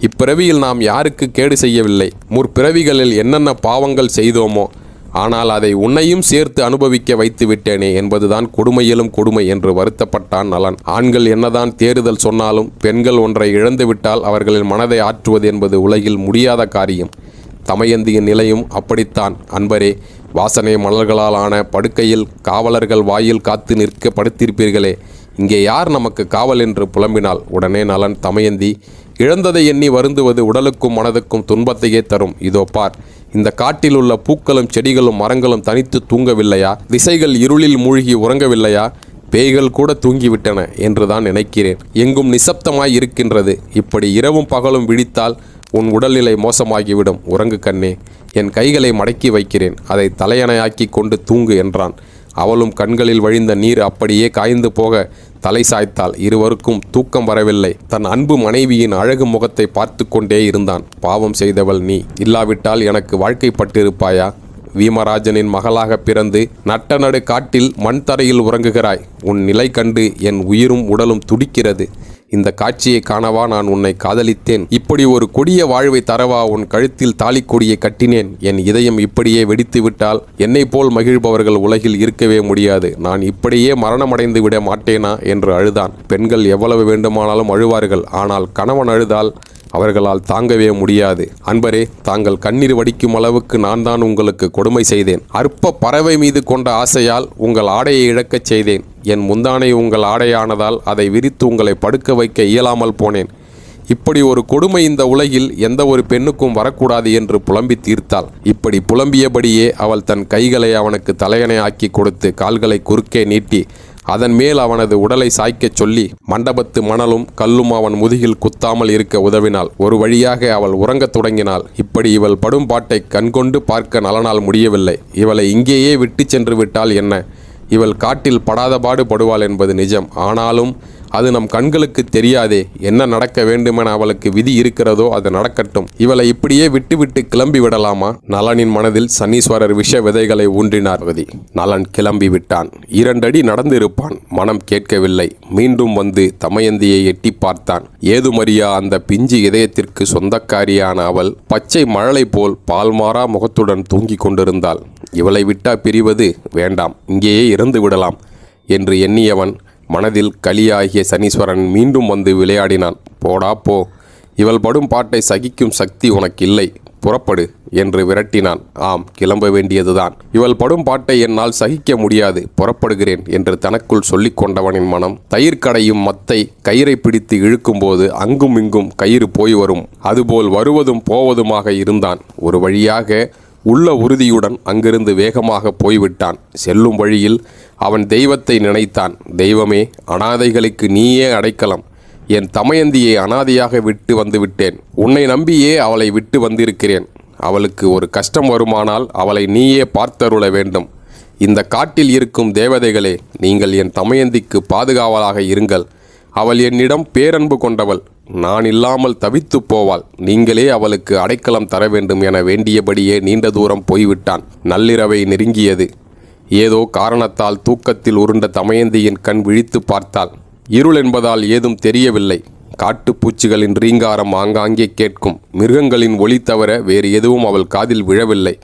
இப்பிறவியில் நாம் யாருக்கு கேடு செய்யவில்லை. முற்பிறவிகளில் என்னென்ன பாவங்கள் செய்தோமோ, ஆனால் அதை உன்னையும் சேர்த்து அனுபவிக்க வைத்து விட்டேனே என்பதுதான் கொடுமையிலும் கொடுமை என்று வருத்தப்பட்டான் நலன். ஆண்கள் என்னதான் தேறுதல் சொன்னாலும் பெண்கள் ஒன்றை இழந்துவிட்டால் அவர்களின் மனதை ஆற்றுவது என்பது உலகில் முடியாத காரியம். தமயந்தியின் நிலையும் அப்படித்தான். அன்பரே, வாசனை மலர்களால் ஆன படுக்கையில் காவலர்கள் வாயில் காத்து நிற்க படுத்திருப்பீர்களே, இங்கே யார் நமக்கு காவல் என்று புலம்பினாள். உடனே நலன், தமயந்தி, இழந்ததை எண்ணி வருந்துவது உடலுக்கும் மனதுக்கும் துன்பத்தையே தரும். இதோ பார், இந்த காட்டில் உள்ள பூக்களும் செடிகளும் மரங்களும் தனித்து தூங்கவில்லையா? திசைகள் இருளில் மூழ்கி உறங்கவில்லையா? பேய்கள் கூட தூங்கிவிட்டன என்றுதான் நினைக்கிறேன். எங்கும் நிசப்தமாய் இருக்கின்றது. இப்படி இரவும் பகலும் விழித்தால் உன் உடல்நிலை மோசமாகிவிடும். உறங்கு கண்ணே, என் கைகளை மடக்கி வைக்கிறேன், அதை தலையணையாக்கி கொண்டு தூங்கு என்றான். அவளும் கண்களில் வழிந்த நீர் அப்படியே காய்ந்து போக தலை சாய்த்தாள். இருவருக்கும் தூக்கம் வரவில்லை. தன் அன்பு மனைவியின் அழகு முகத்தை பார்த்து கொண்டே இருந்தான். பாவம் செய்தவள் நீ. இல்லாவிட்டால் எனக்கு வாழ்க்கைப்பட்டிருப்பாயா? வீமராஜனின் மகளாக பிறந்து நட்ட நடு காட்டில் மண் தரையில் உறங்குகிறாய். உன் நிலை கண்டு என் உயிரும் உடலும் துடிக்கிறது. இந்த காட்சியை காணவா நான் உன்னை காதலித்தேன்? இப்படி ஒரு கொடிய வாழ்வை தரவா உன் கழுத்தில் தாலி கொடியை கட்டினேன்? என் இதயம் இப்படியே வெடித்து விட்டால் என்னை போல் மகிழ்பவர்கள் உலகில் இருக்கவே முடியாது. நான் இப்படியே மரணமடைந்து விட மாட்டேனா என்று அழுதான். பெண்கள் எவ்வளவு வேண்டுமானாலும் அழுவார்கள். ஆனால் கணவன் அழுதால் அவர்களால் தாங்கவே முடியாது. அன்பரே, தாங்கள் கண்ணீர் வடிக்கும் அளவுக்கு நான் தான் உங்களுக்கு கொடுமை செய்தேன். அற்ப பறவை மீது கொண்ட ஆசையால் உங்கள் ஆடையை இழக்கச் செய்தேன். என் முந்தானை உங்கள் ஆடையானதால் அதை விரித்து உங்களை படுக்க வைக்க இயலாமல் போனேன். இப்படி ஒரு கொடுமை இந்த உலகில் எந்த ஒரு பெண்ணுக்கும் வரக்கூடாது என்று புலம்பி தீர்த்தாள். இப்படி புலம்பியபடியே அவள் தன் கைகளை அவனுக்கு தலையணை ஆக்கி கொடுத்து கால்களை குறுக்கே நீட்டி அதன் மேல் அவனது உடலை சாய்க்கச் சொல்லி மண்டபத்து மணலும் கல்லும் அவன் முதுகில் குத்தாமல் இருக்க உதவினாள். ஒரு வழியாக அவள் உறங்கத் தொடங்கினாள். இப்படி இவள் படும் பாட்டை கண்கொண்டு பார்க்க நலனால் முடியவில்லை. இவளை இங்கேயே விட்டு சென்று விட்டால் என்ன? இவள் காட்டில் படாத பாடு படுவாள் என்பது நிஜம். ஆனாலும் அது நம் கண்களுக்கு தெரியாதே. என்ன நடக்க வேண்டுமென அவளுக்கு விதி இருக்கிறதோ அது நடக்கட்டும். இவளை இப்படியே விட்டுவிட்டு கிளம்பி விடலாமா? நலனின் மனதில் சனீஸ்வரர் விஷ விதைகளை ஊன்றினார். நலன் கிளம்பி விட்டான். 2 அடி நடந்திருப்பான். மனம் கேட்கவில்லை. மீண்டும் வந்து தமயந்தியை எட்டி பார்த்தான். ஏதுமறியா அந்த பிஞ்சு இதயத்திற்கு சொந்தக்காரியான அவள் பச்சை மழலை போல் பால்மாறா முகத்துடன் தூங்கிக் கொண்டிருந்தாள். இவளை விட்டா பிரிவது வேண்டாம், இங்கேயே இறந்து விடலாம் என்று எண்ணியவன் மனதில் கலியாகிய சனீஸ்வரன் மீண்டும் வந்து விளையாடினான். போடா போ, இவள் படும் பாட்டை சகிக்கும் சக்தி உனக்கு இல்லை, புறப்படு என்று விரட்டினான். ஆம், கிளம்ப வேண்டியதுதான். இவள் படும் பாட்டை என்னால் சகிக்க முடியாது, புறப்படுகிறேன் என்று தனக்குள் சொல்லிக் கொண்டவனின் மனம் தயிர் கடையும் மத்தை கயிறை பிடித்து இழுக்கும்போது அங்கும் இங்கும் கயிறு போய் வரும். அதுபோல் வருவதும் போவதுமாக இருந்தான். ஒரு வழியாக உள்ள உறுதியுடன் அங்கிருந்து வேகமாக போய்விட்டான். செல்லும் வழியில் அவன் தெய்வத்தை நினைத்தான். தெய்வமே, அனாதைகளுக்கு நீயே அடைக்கலம். என் தமயந்தியை அனாதையாக விட்டு வந்து விட்டேன். உன்னை நம்பியே அவளை விட்டு வந்திருக்கிறேன். அவளுக்கு ஒரு கஷ்டம் வருமானால் அவளை நீயே பார்த்தருள வேண்டும். இந்த காட்டில் இருக்கும் தேவதைகளே, நீங்கள் என் தமயந்திக்கு பாதுகாவலாக இருங்கள். அவள் என்னிடம் பேரன்பு கொண்டவள். நான் இல்லாமல் தவித்து போவாள். நீங்களே அவளுக்கு அடைக்கலம் தர வேண்டும் என வேண்டியபடியே நீண்ட தூரம் போய்விட்டான். நள்ளிரவை நெருங்கியது. ஏதோ காரணத்தால் தூக்கத்தில் உருண்ட தமயந்தியின் கண் விழித்து பார்த்தாள். இருள் என்பதால் ஏதும் தெரியவில்லை. காட்டுப்பூச்சிகளின் ரீங்காரம் ஆங்காங்கே கேட்கும். மிருகங்களின் ஒலி தவிர வேறு எதுவும் அவள் காதில் விழவில்லை.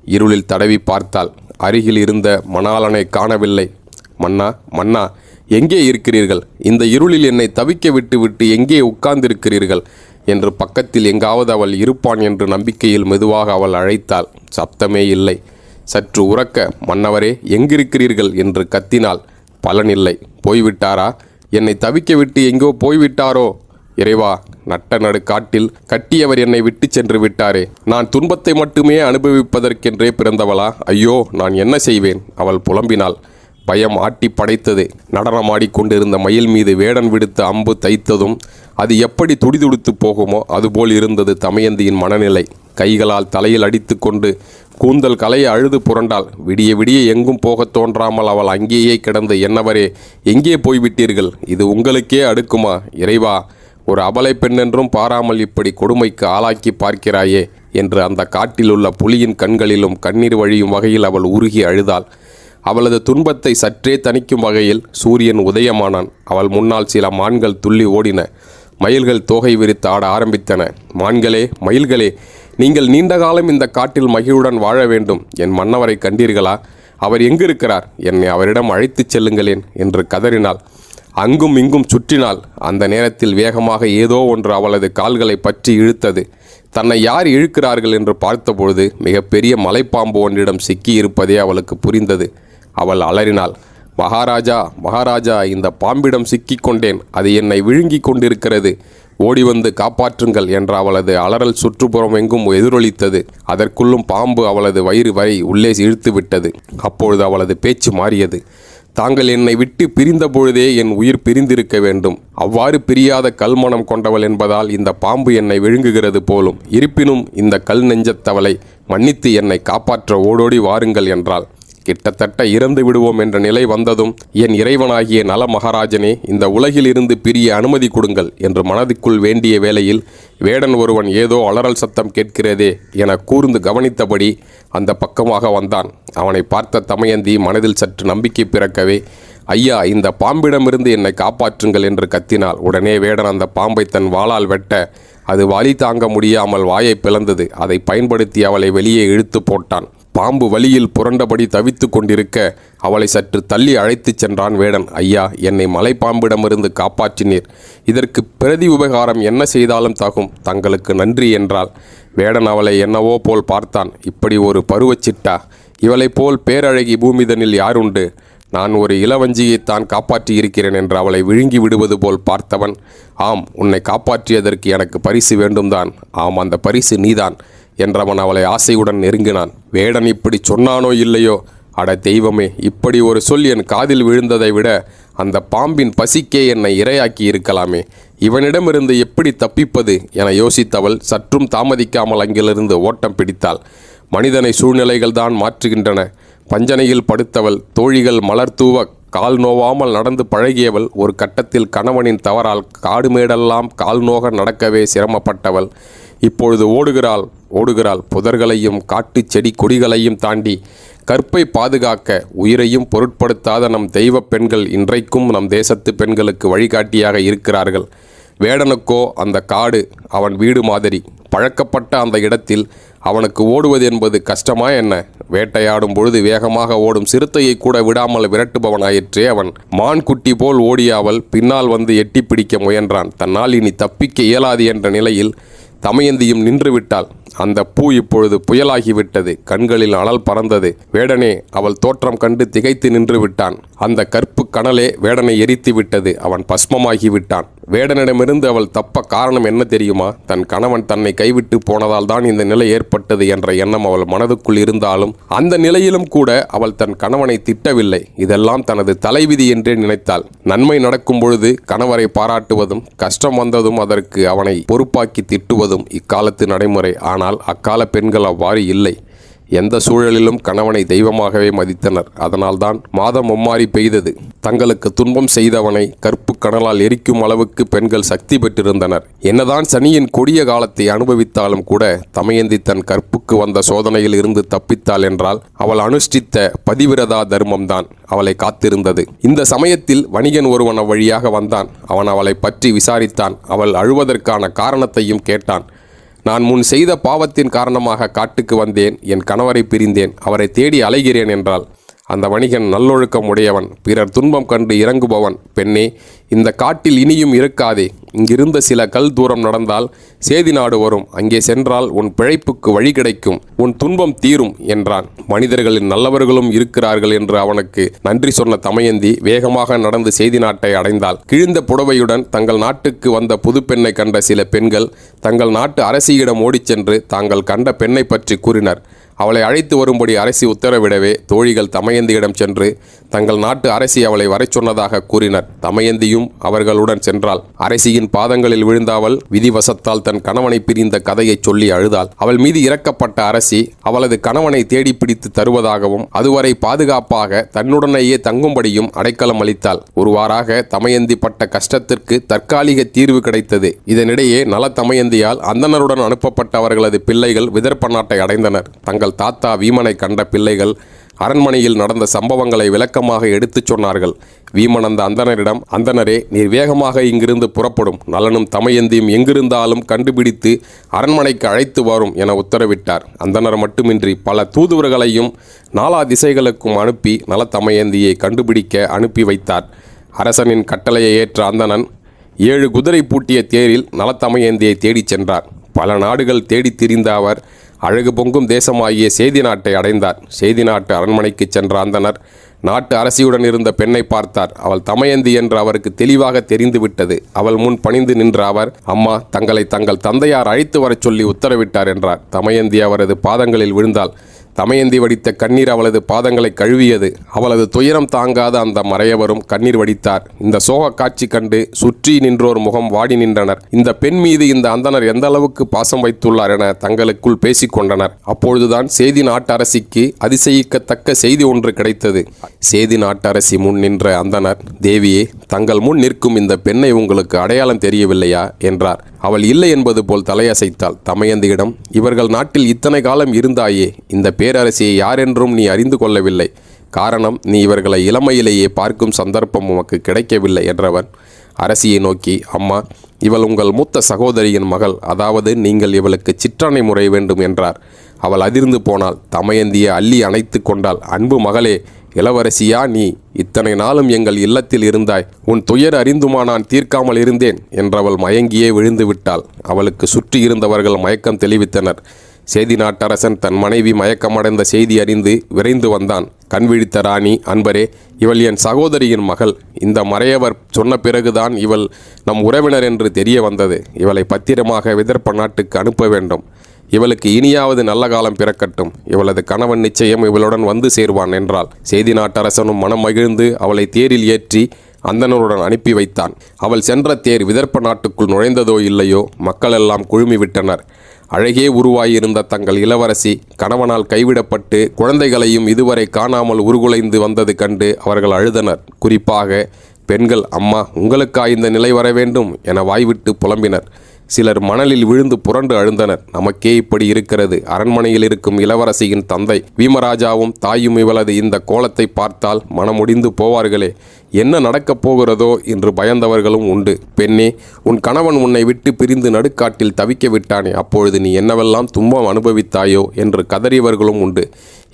இருளில் தடவி பார்த்தாள். அருகில் இருந்த மணாளனை காணவில்லை. மன்னா, மன்னா, எங்கே இருக்கிறீர்கள்? இந்த இருளில் என்னை தவிக்க விட்டு எங்கே உட்கார்ந்திருக்கிறீர்கள் என்று பக்கத்தில் எங்காவது அவள் இருப்பான் என்று நம்பிக்கையில் மெதுவாக அவள் அழைத்தாள். சப்தமே இல்லை. சற்று உரக்க, மன்னவரே, எங்கிருக்கிறீர்கள் என்று கத்தினாள். பலனில்லை. போய்விட்டாரா? என்னை தவிக்க விட்டு எங்கோ போய்விட்டாரோ? இறைவா, நட்ட நடு காட்டில் கட்டியவர் என்னை விட்டு சென்று விட்டாரே. நான் துன்பத்தை மட்டுமே அனுபவிப்பதற்கென்றே பிறந்தவளா? ஐயோ, நான் என்ன செய்வேன்? அவள் புலம்பினாள். பயம் ஆட்டி படைத்தது. நடனமாடிக்கொண்டிருந்த மயில் மீது வேடன் விடுத்த அம்பு தைத்ததும் அது எப்படி துடிதுடித்து போகுமோ அதுபோல் இருந்தது தமயந்தியின் மனநிலை. கைகளால் தலையில் அடித்து கொண்டு கூந்தல் கலைய அழுது புரண்டாள். விடிய விடிய எங்கும் போகத் தோன்றாமல் அவள் அங்கேயே கிடந்து, என்னவரே, எங்கே போய்விட்டீர்கள்? இது உங்களுக்கே அடுக்குமா? இறைவா, ஒரு அபலை பெண்ணென்றும் பாராமல் இப்படி கொடுமைக்கு ஆளாக்கி பார்க்கிறாயே என்று அந்த காட்டில் உள்ள புலியின் கண்களிலும் கண்ணீர் வழியும் வகையில் அவள் உருகி அழுதாள். அவளது துன்பத்தை சற்றே தணிக்கும் வகையில் சூரியன் உதயமானான். அவள் முன்னால் சில மான்கள் துள்ளி ஓடின. மயில்கள் தோகை விரித்து ஆட ஆரம்பித்தன. மான்களே, மயில்களே, நீங்கள் நீண்ட காலம் இந்த காட்டில் மகிழுடன் வாழ வேண்டும். என் மன்னவரை கண்டீர்களா? அவர் எங்கிருக்கிறார்? என்னை அவரிடம் அழைத்துச் செல்லுங்களேன் என்று கதறினாள். அங்கும் இங்கும் சுற்றினாள். அந்த நேரத்தில் வேகமாக ஏதோ ஒன்று அவளது கால்களை பற்றி இழுத்தது. தன்னை யார் இழுக்கிறார்கள் என்று பார்த்தபொழுது மிகப்பெரிய மலைப்பாம்பு ஒன்றிடம் சிக்கி இருப்பதே அவளுக்கு புரிந்தது. அவள் அலறினாள். மகாராஜா, மகாராஜா, இந்த பாம்பிடம் சிக்கிக்கொண்டேன். அது என்னை விழுங்கி கொண்டிருக்கிறது. ஓடி வந்து காப்பாற்றுங்கள் என்ற அவளது அலறல் சுற்றுப்புறம் எங்கும் எதிரொலித்தது. அதற்குள்ளும் பாம்பு அவளது வயிறு வரை உள்ளே இழுத்து விட்டது. அப்பொழுது அவளது பேச்சு மாறியது. தாங்கள் என்னை விட்டு பிரிந்த பொழுதே என் உயிர் பிரிந்திருக்க வேண்டும். அவ்வாறு பிரியாத கல்மனம் கொண்டவள் என்பதால் இந்த பாம்பு என்னை விழுங்குகிறது போலும். இருப்பினும் இந்த கல் நெஞ்சத்தவளை மன்னித்து என்னை காப்பாற்ற ஓடோடி வாருங்கள் என்றாள். கிட்டத்தட்ட இறந்து விடுவோம் என்ற நிலை வந்ததும், என் இறைவனாகிய நல மகாராஜனே, இந்த உலகில் இருந்து பிரிய அனுமதி கொடுங்கள் என்று மனதுக்குள் வேண்டிய வேளையில் வேடன் ஒருவன் ஏதோ அலறல் சத்தம் கேட்கிறதே என கூர்ந்து கவனித்தபடி அந்த பக்கமாக வந்தான். அவனை பார்த்த தமயந்தி மனதில் சற்று நம்பிக்கை பிறக்கவே, ஐயா, இந்த பாம்பிடமிருந்து என்னை காப்பாற்றுங்கள் என்று கத்தினாள். உடனே வேடன் அந்த பாம்பை தன் வாளால் வெட்ட அது வலி தாங்க முடியாமல் வாயை பிளந்தது. அதை பயன்படுத்தி அவளை வெளியே இழுத்து போட்டான். பாம்பு வலியில் புரண்டபடி தவித்து கொண்டிருக்க அவளை சற்று தள்ளி அழைத்துச் சென்றான் வேடன். ஐயா, என்னை மலைப்பாம்பிடமிருந்து காப்பாற்றினீர். இதற்கு பிரதி உபகாரம் என்ன செய்தாலும் தகும். தங்களுக்கு நன்றி என்றாள். வேடன் அவளை என்னவோ போல் பார்த்தான். இப்படி ஒரு பருவச்சிட்டா? இவளைப் போல் பேரழகி பூமிதனில் யாருண்டு? நான் ஒரு இளவஞ்சியைத்தான் காப்பாற்றியிருக்கிறேன் என்று அவளை விழுங்கி விடுவது போல் பார்த்தவன், ஆம், உன்னை காப்பாற்றியதற்கு எனக்கு பரிசு வேண்டும்தான். ஆம், அந்த பரிசு நீதான் என்றவன் அவளை ஆசையுடன் நெருங்கினான். வேடன் இப்படி சொன்னானோ இல்லையோ, அட தெய்வமே, இப்படி ஒரு சொல் என் காதில் விழுந்ததை விட அந்த பாம்பின் பசிக்கே என்னை இரையாக்கி இருக்கலாமே. இவனிடமிருந்து எப்படி தப்பிப்பது என யோசித்தவள் சற்றும் தாமதிக்காமல் அங்கிலிருந்து ஓட்டம் பிடித்தாள். மனிதனை சூழ்நிலைகள் தான் மாற்றுகின்றன. பஞ்சனையில் படுத்தவள் தோழிகள் மலர் தூவ கால் நோவாமல் நடந்து பழகியவள் ஒரு கட்டத்தில் கணவனின் தவறால் காடுமேடெல்லாம் கால் நோக நடக்கவே சிரமப்பட்டவள் இப்பொழுது ஓடுகிறாள் புதர்களையும் காட்டு செடி கொடிகளையும் தாண்டி கற்பை பாதுகாக்க உயிரையும் பொருட்படுத்தாத நம் தெய்வ பெண்கள் இன்றைக்கும் நம் தேசத்து பெண்களுக்கு வழிகாட்டியாக இருக்கிறார்கள். வேடனுக்கோ அந்த காடு அவன் வீடு மாதிரி. பழக்கப்பட்ட அந்த இடத்தில் அவனுக்கு ஓடுவது என்பது கஷ்டமா என்ன? வேட்டையாடும் பொழுது வேகமாக ஓடும் சிறுத்தையை கூட விடாமல் விரட்டுபவனாயிற்றே அவன். மான் குட்டி போல் ஓடிய அவள் பின்னால் வந்து எட்டி பிடிக்க முயன்றான். தன்னால் இனி தப்பிக்க இயலாது என்ற நிலையில் தமயந்தியும் நின்று விட்டாள். அந்த பூ இப்பொழுது புயலாகிவிட்டது. கண்களில் அனல் பறந்தது. வேடனே அவள் தோற்றம் கண்டு திகைத்து நின்று விட்டான். அந்த கற்பு கனலே வேடனை எரித்து விட்டது. அவன் பஸ்மமாகி விட்டான். வேடனிடமிருந்து அவள் தப்ப காரணம் என்ன தெரியுமா? தன் கணவன் தன்னை கைவிட்டு போனதால் தான் இந்த நிலை ஏற்பட்டது என்ற எண்ணம் அவள் மனதுக்குள் இருந்தாலும் அந்த நிலையிலும் கூட அவள் தன் கணவனை திட்டவில்லை. இதெல்லாம் தனது தலைவிதி என்றே நினைத்தாள். நன்மை நடக்கும் பொழுது கணவரை பாராட்டுவதும் கஷ்டம் வந்ததும் அதற்கு அவனை பொறுப்பாக்கி திட்டுவதும் இக்காலத்து நடைமுறை. ஆனால் அக்கால பெண்கள் அவ்வாறு இல்லை. எந்த சூழலிலும் கணவனை தெய்வமாகவே மதித்தனர். அதனால்தான் மாதம் மும்மாறி பெய்தது. தங்களுக்கு துன்பம் செய்தவனை கற்பு கனலால் எரிக்கும் அளவுக்கு பெண்கள் சக்தி பெற்றிருந்தனர். என்னதான் சனியின் கொடிய காலத்தை அனுபவித்தாலும் கூட தமயந்தி தன் கற்புக்கு வந்த சோதனையில் இருந்து தப்பித்தாள் என்றால் அவள் அனுஷ்டித்த பதிவிரதா தர்மம்தான் அவளை காத்திருந்தது. இந்த சமயத்தில் வணிகன் ஒருவன் வழியாக வந்தான். அவன் அவளை பற்றி விசாரித்தான். அவள் அழுவதற்கான காரணத்தையும் கேட்டான். நான் முன் செய்த பாவத்தின் காரணமாக காட்டுக்கு வந்தேன். என் கணவரை பிரிந்தேன். அவரை தேடி அலைகிறேன் என்றாள். அந்த வணிகன் நல்லொழுக்கம் உடையவன், பிறர் துன்பம் கண்டு இறங்குபவன். பெண்ணே, இந்த காட்டில் இனியும் இருக்காதே. இங்கிருந்த சில கல் தூரம் நடந்தால் சேதி நாடு வரும். அங்கே சென்றால் உன் பிழைப்புக்கு வழி கிடைக்கும். உன் துன்பம் தீரும் என்றான். மனிதர்களின் நல்லவர்களும் இருக்கிறார்கள் என்று அவனுக்கு நன்றி சொன்ன தமயந்தி வேகமாக நடந்து சேதி நாட்டை அடைந்தாள். கிழிந்த புடவையுடன் தங்கள் நாட்டுக்கு வந்த புது பெண்ணை கண்ட சில பெண்கள் தங்கள் நாட்டு அரசியிடம் ஓடிச் சென்று தாங்கள் கண்ட பெண்ணை பற்றி கூறினர். அவளை அழைத்து வரும்படி அரசி உத்தரவிடவே தோழிகள் தமயந்தியிடம் சென்று தங்கள் நாட்டு அரசி அவளை வரச் சொன்னதாக கூறினர். தமயந்தியும் அவர்களுடன் சென்றாள். அரசியின் பாதங்களில் விழுந்த அவள் விதிவசத்தால் தன் கணவனை பிரிந்த கதையை சொல்லி அழுதாள். அவள் மீது இறக்கப்பட்ட அரசி அவளது கணவனை தேடி பிடித்து தருவதாகவும் அதுவரை பாதுகாப்பாக தன்னுடனேயே தங்கும்படியும் அடைக்கலம் அளித்தாள். ஒருவாறாக தமயந்தி பட்ட கஷ்டத்திற்கு தற்காலிக தீர்வு கிடைத்தது. இதனிடையே நல தமயந்தியால் அந்தணருடன் அனுப்பப்பட்ட அவர்களது பிள்ளைகள் விதர்ப்ப நாட்டை அடைந்தனர். தங்கள் தாத்தா வீமனை கண்ட பிள்ளைகள் அரண்மனையில் நடந்த சம்பவங்களை விளக்கமாக எடுத்துச் சொன்னார்கள். வீமன் அந்த அந்தணரிடம், அந்தணரே, நீர் வேகமாக இங்கிருந்து புறப்படும். நலனும் தமயந்தியும் எங்கிருந்தாலும் கண்டுபிடித்து அரண்மனைக்கு அழைத்து வரும் என உத்தரவிட்டார். அந்தணர் மட்டுமின்றி பல தூதுவர்களையும் நாலா திசைகளுக்கும் அனுப்பி நல தமயந்தியை கண்டுபிடிக்க அனுப்பி வைத்தார். அரசனின் கட்டளையை ஏற்ற அந்தணன் 7 குதிரை பூட்டிய தேரில் நலத்தமயந்தியை தேடிச் சென்றார். பல நாடுகள் தேடித் திரிந்த அவர் அழகு பொங்கும் தேசமாகிய சேதி நாட்டை அடைந்தார். சேதி நாட்டு அரண்மனைக்கு சென்ற அந்தணர் நாட்டு அரசியுடன் இருந்த பெண்ணை பார்த்தார். அவள் தமயந்தி என்று அவருக்கு தெளிவாக தெரிந்துவிட்டது. அவள் முன் பணிந்து நின்ற அவர், அம்மா, தங்களை தங்கள் தந்தையார் அழைத்து வரச் சொல்லி உத்தரவிட்டார் என்றார். தமயந்தி அவரது பாதங்களில் விழுந்தாள். தமயந்தி வடித்த கண்ணீர் அவளது பாதங்களை கழுவியது. அவளது துயரம் தாங்காத அந்த மறையவரும் கண்ணீர் வடித்தார். இந்த சோக காட்சி கண்டு சுற்றி நின்றோர் முகம் வாடி நின்றனர். இந்த பெண் மீது இந்த அந்தணர் எந்த அளவுக்கு பாசம் வைத்துள்ளார் என தங்களுக்குள் பேசிக்கொண்டனர். அப்பொழுதுதான் சேதி நாட்டரசிக்கு அதிசயிக்கத்தக்க செய்தி ஒன்று கிடைத்தது. சேதி நாட்டரசி முன் நின்ற அந்தணர், தேவியே, தங்கள் முன் நிற்கும் இந்த பெண்ணை உங்களுக்கு அடையாளம் தெரியவில்லையா என்றார். அவள் இல்லை என்பது போல் தலையசைத்தாள். தமயந்தியிடம், இவர்கள் நாட்டில் இத்தனை காலம் இருந்தாயே, இந்த பேரரசியை யாரென்றும் நீ அறிந்து கொள்ளவில்லை. காரணம், நீ இவர்களை இளமையிலேயே பார்க்கும் சந்தர்ப்பம் உமக்கு கிடைக்கவில்லை என்றவன் அரசியை நோக்கி, அம்மா, இவள் உங்கள் மூத்த சகோதரியின் மகள். அதாவது நீங்கள் இவளுக்கு சிற்றனை முறை வேண்டும் என்றார். அவள் அதிர்ந்து போனாள். தமயந்தியை அள்ளி அணைத்து கொண்டாள். அன்பு மகளே, இளவரசியா, நீ இத்தனை நாளும் எங்கள் இல்லத்தில் இருந்தாய். உன் துயர் அறிந்துமா நான் தீர்க்காமல் இருந்தேன் என்றவள் மயங்கியே விழுந்து விட்டாள். அவளுக்கு சுற்றி இருந்தவர்கள் மயக்கம் தெளிவித்தனர். சேதி நாட்டரசன் தன் மனைவி மயக்கமடைந்த செய்தி அறிந்து விரைந்து வந்தான். கண்விழித்த ராணி, அன்பரே, இவள் என் சகோதரியின் மகள். இந்த மறையவர் சொன்ன பிறகுதான் இவள் நம் உறவினர் என்று தெரிய வந்தது. இவளை பத்திரமாக விதர்ப்ப நாட்டுக்கு அனுப்ப வேண்டும். இவளுக்கு இனியாவது நல்ல காலம் பிறக்கட்டும். இவளது கணவன் நிச்சயம் இவளுடன் வந்து சேர்வான் என்றாள். சேதி நாட்டரசனும் மனம் மகிழ்ந்து அவளை தேரில் ஏற்றி அந்தணருடன் அனுப்பி வைத்தான். அவள் சென்ற தேர் விதர்ப்ப நாட்டுக்குள் நுழைந்ததோ இல்லையோ மக்கள் எல்லாம் குழுமிவிட்டனர். அழகே உருவாயிருந்த தங்கள் இளவரசி கணவனால் கைவிடப்பட்டு குழந்தைகளையும் இதுவரை காணாமல் உருகுலைந்து வந்தது கண்டு அவர்கள் அழுதனர். குறிப்பாக பெண்கள், அம்மா, உங்களுக்கா இந்த நிலை வர வேண்டும் என வாய்விட்டு புலம்பினர். சிலர் மணலில் விழுந்து புரண்டு அழுந்தனர். நமக்கே இப்படி இருக்கிறது. அரண்மனையில் இருக்கும் இளவரசியின் தந்தை வீமராஜாவும் தாயும் இவளது இந்த கோலத்தை பார்த்தால் மனமுடிந்து போவார்களே. என்ன நடக்கப் போகிறதோ என்று பயந்தவர்களும் உண்டு. பெண்ணே, உன் கணவன் உன்னை விட்டு பிரிந்து நடுக்காட்டில் தவிக்க விட்டானே, அப்பொழுது நீ என்னவெல்லாம் துன்பம் அனுபவித்தாயோ என்று கதறியவர்களும் உண்டு.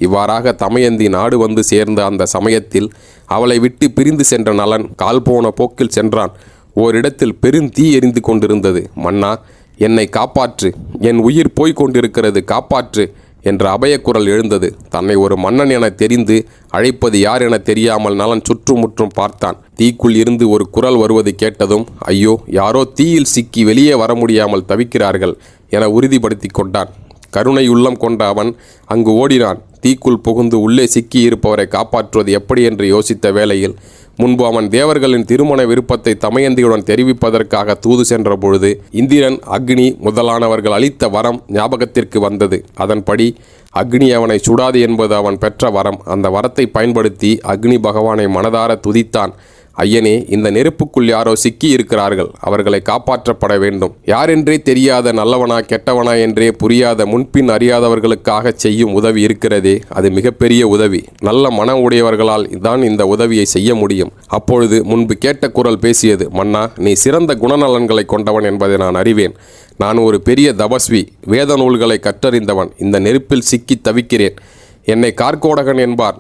இவ்வாறாக தமயந்தி நாடு வந்து சேர்ந்த அந்த சமயத்தில் அவளை விட்டு பிரிந்து சென்ற நலன் கால் போன போக்கில் சென்றான். ஓரிடத்தில் பெருந்தீ எரிந்து கொண்டிருந்தது. மன்னா, என்னை காப்பாற்று, என் உயிர் போய்க் கொண்டிருக்கிறது, காப்பாற்று என்ற அபயக்குரல் எழுந்தது. தன்னை ஒரு மன்னன் என தெரிந்து அழைப்பது யார் என தெரியாமல் நலன் சுற்றுமுற்றும் பார்த்தான். தீக்குள் இருந்து ஒரு குரல் வருவது கேட்டதும், ஐயோ, யாரோ தீயில் சிக்கி வெளியே வர முடியாமல் தவிக்கிறார்கள் என உறுதிப்படுத்தி கொண்டான். கருணை உள்ளம் கொண்ட அவன் அங்கு ஓடினான். தீக்குள் புகுந்து உள்ளே சிக்கி இருப்பவரை காப்பாற்றுவது எப்படி என்று யோசித்த வேளையில் முன்பு அவன் தேவர்களின் திருமண விருப்பத்தை தமயந்தியுடன் தெரிவிப்பதற்காக தூது சென்ற பொழுது இந்திரன், அக்னி முதலானவர்கள் அளித்த வரம் ஞாபகத்திற்கு வந்தது. அதன்படி அக்னி அவனை சுடாது என்பது அவன் பெற்ற வரம். அந்த வரத்தை பயன்படுத்தி அக்னி பகவானை மனதார துதித்தான். ஐயனே, இந்த நெருப்புக்குள் யாரோ சிக்கி இருக்கிறார்கள், அவர்களை காப்பாற்றப்பட வேண்டும். யாரென்றே தெரியாத நல்லவனா கெட்டவனா என்றே புரியாத முன்பின் அறியாதவர்களுக்காக செய்யும் உதவி இருக்கிறதே, அது மிகப்பெரிய உதவி. நல்ல மனம் உடையவர்களால் தான் இந்த உதவியை செய்ய முடியும். அப்பொழுது முன்பு கேட்ட குரல் பேசியது. மன்னா, நீ சிறந்த குணநலன்களை கொண்டவன் என்பதை நான் அறிவேன். நான் ஒரு பெரிய தபஸ்வி, வேத நூல்களை கற்றறிந்தவன். இந்த நெருப்பில் சிக்கி தவிக்கிறேன். என்னை கார்கோடகன் என்பார்.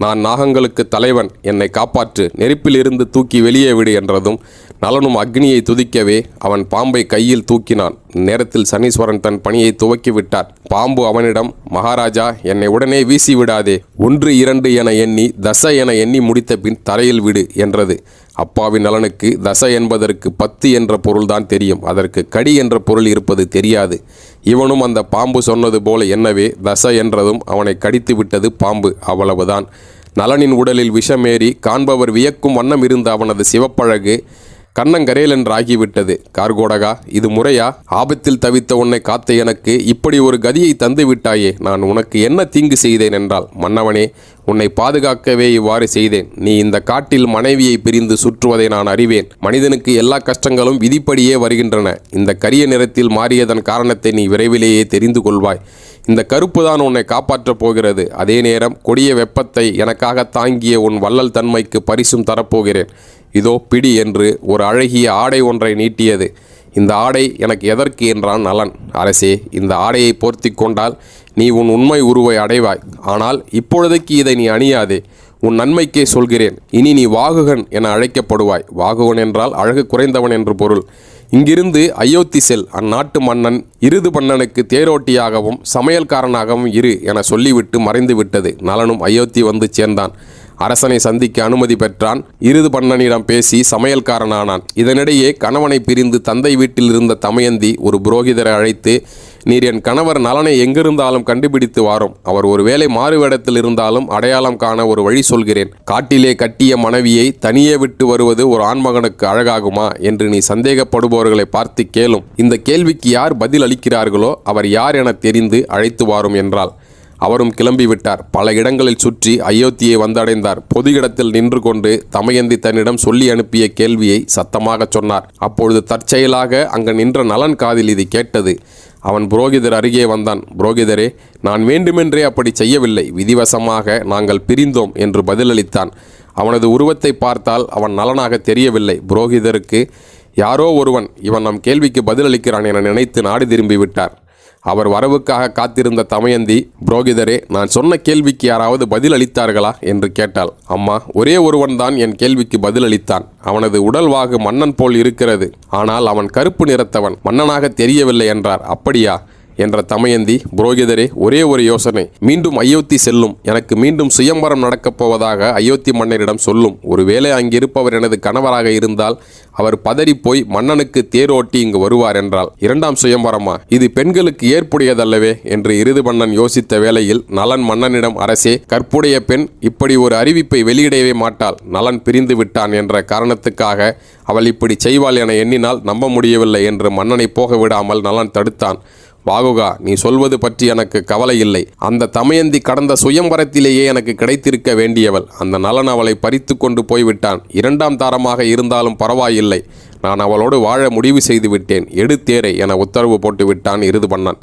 நான் நாகங்களுக்கு தலைவன், என்னை காப்பாற்று, நெருப்பில் இருந்து தூக்கி வெளியே விடு என்றதும் நலனும் அக்னியை துதிக்கவே அவன் பாம்பை கையில் தூக்கினான். நேரத்தில் சனீஸ்வரன் தன் பணியை துவக்கிவிட்டார். பாம்பு அவனிடம், மகாராஜா, என்னை உடனே வீசி விடாதே, 1, 2 என எண்ணி தச என எண்ணி முடித்த பின் தரையில் விடு என்றது. அப்பாவின் நலனுக்கு தச என்பதற்கு 10 என்ற பொருள்தான் தெரியும். அதற்கு கடி என்ற பொருள் இருப்பது தெரியாது. இவனும் அந்த பாம்பு சொன்னது போல என்னவே தச என்றதும் அவனை கடித்து விட்டது பாம்பு. அவ்வளவுதான். நலனின் உடலில் விஷமேறி காண்பவர் வியக்கும் வண்ணம் இருந்த அவனது சிவப்பழகு கண்ணங்கரேல் என்றாகிவிட்டது. கார்கோடகா, இது முறையா? ஆபத்தில் தவித்த உன்னை காத்த எனக்கு இப்படி ஒரு கதியை தந்து விட்டாயே, நான் உனக்கு என்ன தீங்கு செய்தேன் என்றால்? மன்னவனே, உன்னை பாதுகாக்கவே இவ்வாறு செய்தேன். நீ இந்த காட்டில் மனைவியை பிரிந்து சுற்றுவதை நான் அறிவேன். மனிதனுக்கு எல்லா கஷ்டங்களும் விதிப்படியே வருகின்றன. இந்த கரிய நிறத்தில் மாறியதன் காரணத்தை நீ விரைவிலேயே தெரிந்து கொள்வாய். இந்த கருப்பு தான் உன்னை காப்பாற்றப் போகிறது. அதே நேரம் கொடிய வெப்பத்தை எனக்காக தாங்கிய உன் வள்ளல் தன்மைக்கு பரிசும் தரப்போகிறேன். இதோ பிடி என்று ஒரு அழகிய ஆடை ஒன்றை நீட்டியது. இந்த ஆடை எனக்கு எதற்கு என்றான் நலன். அரசே, இந்த ஆடையை போர்த்தி கொண்டால் நீ உன் உண்மை உருவை அடைவாய். ஆனால் இப்பொழுதைக்கு இதை நீ அணியாதே. உன் நன்மைக்கே சொல்கிறேன். இனி நீ வாகுகன் என அழைக்கப்படுவாய். வாகுகன் என்றால் அழகு குறைந்தவன் என்று பொருள். இங்கிருந்து அயோத்தி செல். அந்நாட்டு மன்னன் இருது பண்ணனுக்கு தேரோட்டியாகவும் சமையல்காரனாகவும் இரு என சொல்லிவிட்டு மறைந்து விட்டது. நலனும் அயோத்தி வந்து சேர்ந்தான். அரசனை சந்திக்க அனுமதி பெற்றான். இருது பண்ணனிடம் பேசி சமையல்காரனானான். இதனிடையே கணவனை பிரிந்து தந்தை வீட்டில் இருந்த தமயந்தி ஒரு புரோகிதரை அழைத்து, நீர் என் கணவர் நலனை எங்கிருந்தாலும் கண்டுபிடித்து வாரும். அவர் ஒருவேளை மாறுவேடத்தில் இருந்தாலும் அடையாளம் காண ஒரு வழி சொல்கிறேன். காட்டிலே கட்டிய மனைவியை தனியே விட்டு வருவது ஒரு ஆண்மகனுக்கு அழகாகுமா என்று நீ சந்தேகப்படுபவர்களை பார்த்து கேளும். இந்த கேள்விக்கு யார் பதில் அளிக்கிறார்களோ அவர் யார் என தெரிந்து அழைத்து வாரும் என்றாள். அவரும் கிளம்பிவிட்டார். பல இடங்களில் சுற்றி அயோத்தியை வந்தடைந்தார். பொது இடத்தில் நின்று கொண்டு தமயந்தி தன்னிடம் சொல்லி அனுப்பிய கேள்வியை சத்தமாக சொன்னார். அப்பொழுது தற்செயலாக அங்கு நின்ற நலன் காதில் இது கேட்டது. அவன் புரோகிதர் அருகே வந்தான். புரோகிதரே, நான் வேண்டுமென்றே அப்படி செய்யவில்லை. விதிவசமாக நாங்கள் பிரிந்தோம் என்று பதிலளித்தான். அவனது உருவத்தை பார்த்தால் அவன் நலனாக தெரியவில்லை. புரோகிதருக்கு யாரோ ஒருவன் இவன் நம் கேள்விக்கு பதிலளிக்கிறான் என நினைத்து நாடு திரும்பிவிட்டார். அவர் வரவுக்காக காத்திருந்த தமயந்தி, புரோகிதரே, நான் சொன்ன கேள்விக்கு யாராவது பதில் அளித்தார்களா என்று கேட்டாள். அம்மா, ஒரே ஒருவன்தான் என் கேள்விக்கு பதிலளித்தான். அவனது உடல்வாகு மன்னன் போல் இருக்கிறது. ஆனால் அவன் கருப்பு நிறத்தவன், மன்னனாக தெரியவில்லை என்றார். அப்படியா என்ற தமயந்தி, புரோகிதரே, ஒரே ஒரு யோசனை. மீண்டும் அயோத்தி செல்லும். எனக்கு மீண்டும் சுயம்பரம் நடக்கப் போவதாக அயோத்தி மன்னரிடம் சொல்லும். ஒருவேளை அங்கிருப்பவர் எனது கணவராக இருந்தால் அவர் பதறிப்போய் மன்னனுக்கு தேரோட்டி இங்கு வருவார் என்றால். 2ஆம் சுயம்பரமா? இது பெண்களுக்கு ஏற்புடையதல்லவே என்று இருது மன்னன் யோசித்த வேளையில் நலன் மன்னனிடம், அரசே, கற்புடைய பெண் இப்படி ஒரு அறிவிப்பை வெளியிடவே மாட்டாள். நலன் பிரிந்து விட்டான் என்ற காரணத்துக்காக அவள் இப்படி செய்வாள் என எண்ணினால் நம்ப முடியவில்லை என்று மன்னனை போக விடாமல் நலன் தடுத்தான். வாகுகா, நீ சொல்வது பற்றி எனக்கு கவலை இல்லை. அந்த தமயந்தி கடந்த சுயம்பரத்திலேயே எனக்கு கிடைத்திருக்க வேண்டியவள். அந்த நலன் அவளை பறித்து கொண்டு போய்விட்டான். 2ஆம் தாரமாக இருந்தாலும் பரவாயில்லை, நான் அவளோடு வாழ முடிவு செய்து விட்டேன். எடுத்தேரை என உத்தரவு போட்டு விட்டான் இறுதுபண்ணன்.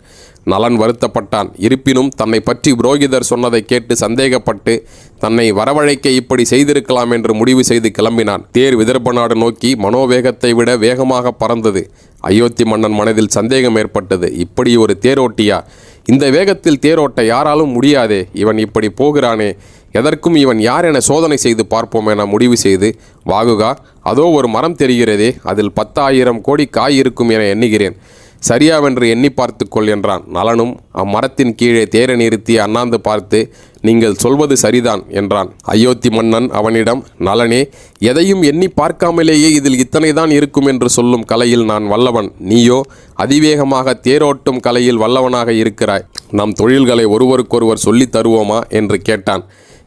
நலன் வருத்தப்பட்டான். இருப்பினும் தன்னை பற்றி புரோகிதர் சொன்னதை கேட்டு சந்தேகப்பட்டு தன்னை வரவழைக்க இப்படி செய்திருக்கலாம் என்று முடிவு செய்து கிளம்பினான். தேர் விதர்ப்ப நாடு நோக்கி மனோவேகத்தை விட வேகமாக பறந்தது. அயோத்தி மன்னன் மனதில் சந்தேகம் ஏற்பட்டது. இப்படி ஒரு தேரோட்டியா? இந்த வேகத்தில் தேரோட்ட யாராலும் முடியாதே. இவன் இப்படி போகிறானே, எதற்கும் இவன் யார் என சோதனை செய்து பார்ப்போம் என முடிவு செய்து, வாகுகா, அதோ ஒரு மரம் தெரிகிறதே, அதில் 10,000 கோடி காய் இருக்கும் என எண்ணுகிறேன். சரியாவென்று எண்ணி பார்த்துக்கொள் என்றான். நலனும் அம்மரத்தின் கீழே தேரை நிறுத்தி அண்ணாந்து பார்த்து, நீங்கள் சொல்வது சரிதான் என்றான். அயோத்தி மன்னன் அவனிடம், நலனே, எதையும் எண்ணி பார்க்காமலேயே இதில் இத்தனை தான் இருக்கும் என்று சொல்லும் கலையில் நான் வல்லவன். நீயோ அதிவேகமாக தேரோட்டும் கலையில் வல்லவனாக இருக்கிறாய். நம் தொழில்களை ஒருவருக்கொருவர் சொல்லித் தருவோமா என்று கேட்டான்.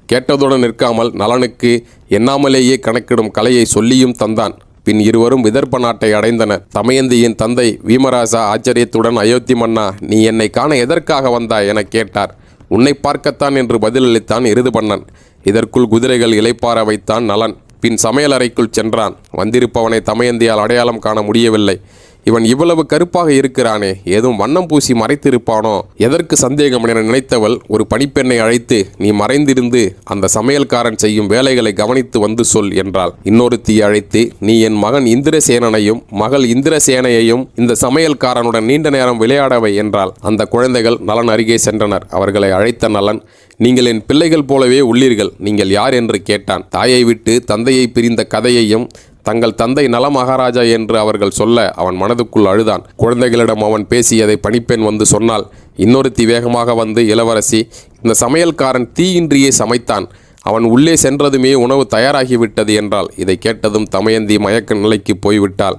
கேட்டதுடன் நிற்காமல் நலனுக்கு எண்ணாமலேயே கணக்கிடும் கலையை சொல்லியும் தந்தான். பின் இருவரும் விதர்ப்ப நாட்டை அடைந்தனர். தமயந்தியின் தந்தை வீமராசா ஆச்சரியத்துடன், அயோத்தி மன்னா, நீ என்னை காண எதற்காக வந்தாய் என கேட்டார். உன்னை பார்க்கத்தான் என்று பதிலளித்தான் இறுதுபண்ணன். இதற்குள் குதிரைகள் இளைப்பார வைத்தான் நலன். பின் சமையலறைக்குள் சென்றான். வந்திருப்பவனை தமயந்தியால் அடையாளம் காண முடியவில்லை. இவன் இவ்வளவு கருப்பாக இருக்கிறானே, ஏதும் வண்ணம் பூசி மறைத்திருப்பானோ? எதற்கு சந்தேகம் என நினைத்தவள் ஒரு பணிப்பெண்ணை அழைத்து, நீ மறைந்திருந்து அந்த சமையல்காரன் செய்யும் வேலைகளை கவனித்து வந்து சொல் என்றாள். இன்னொருத்தியை அழைத்து, நீ என் மகன் இந்திரசேனனையும் மகள் இந்திரசேனையையும் இந்த சமையல்காரனுடன் நீண்ட நேரம் விளையாடவை என்றாள். அந்த குழந்தைகள் நலன் அருகே சென்றனர். அவர்களை அழைத்த நலன், நீங்கள் என் பிள்ளைகள் போலவே உள்ளீர்கள், நீங்கள் யார் என்று கேட்டான். தாயை விட்டு தந்தையை பிரிந்த கதையையும் தங்கள் தந்தை நல மகாராஜா என்று அவர்கள் சொல்ல அவன் மனதுக்குள் அழுதான். குழந்தைகளிடம் அவன் பேசியதை பணிப்பெண் வந்து சொன்னால். இன்னொருத்தி வேகமாக வந்து, இளவரசி, இந்த சமையல்காரன் தீயின்றியே சமைத்தான். அவன் உள்ளே சென்றதுமே உணவு தயாராகிவிட்டது என்றாள். இதை கேட்டதும் தமயந்தி மயக்க நிலைக்கு போய்விட்டாள்.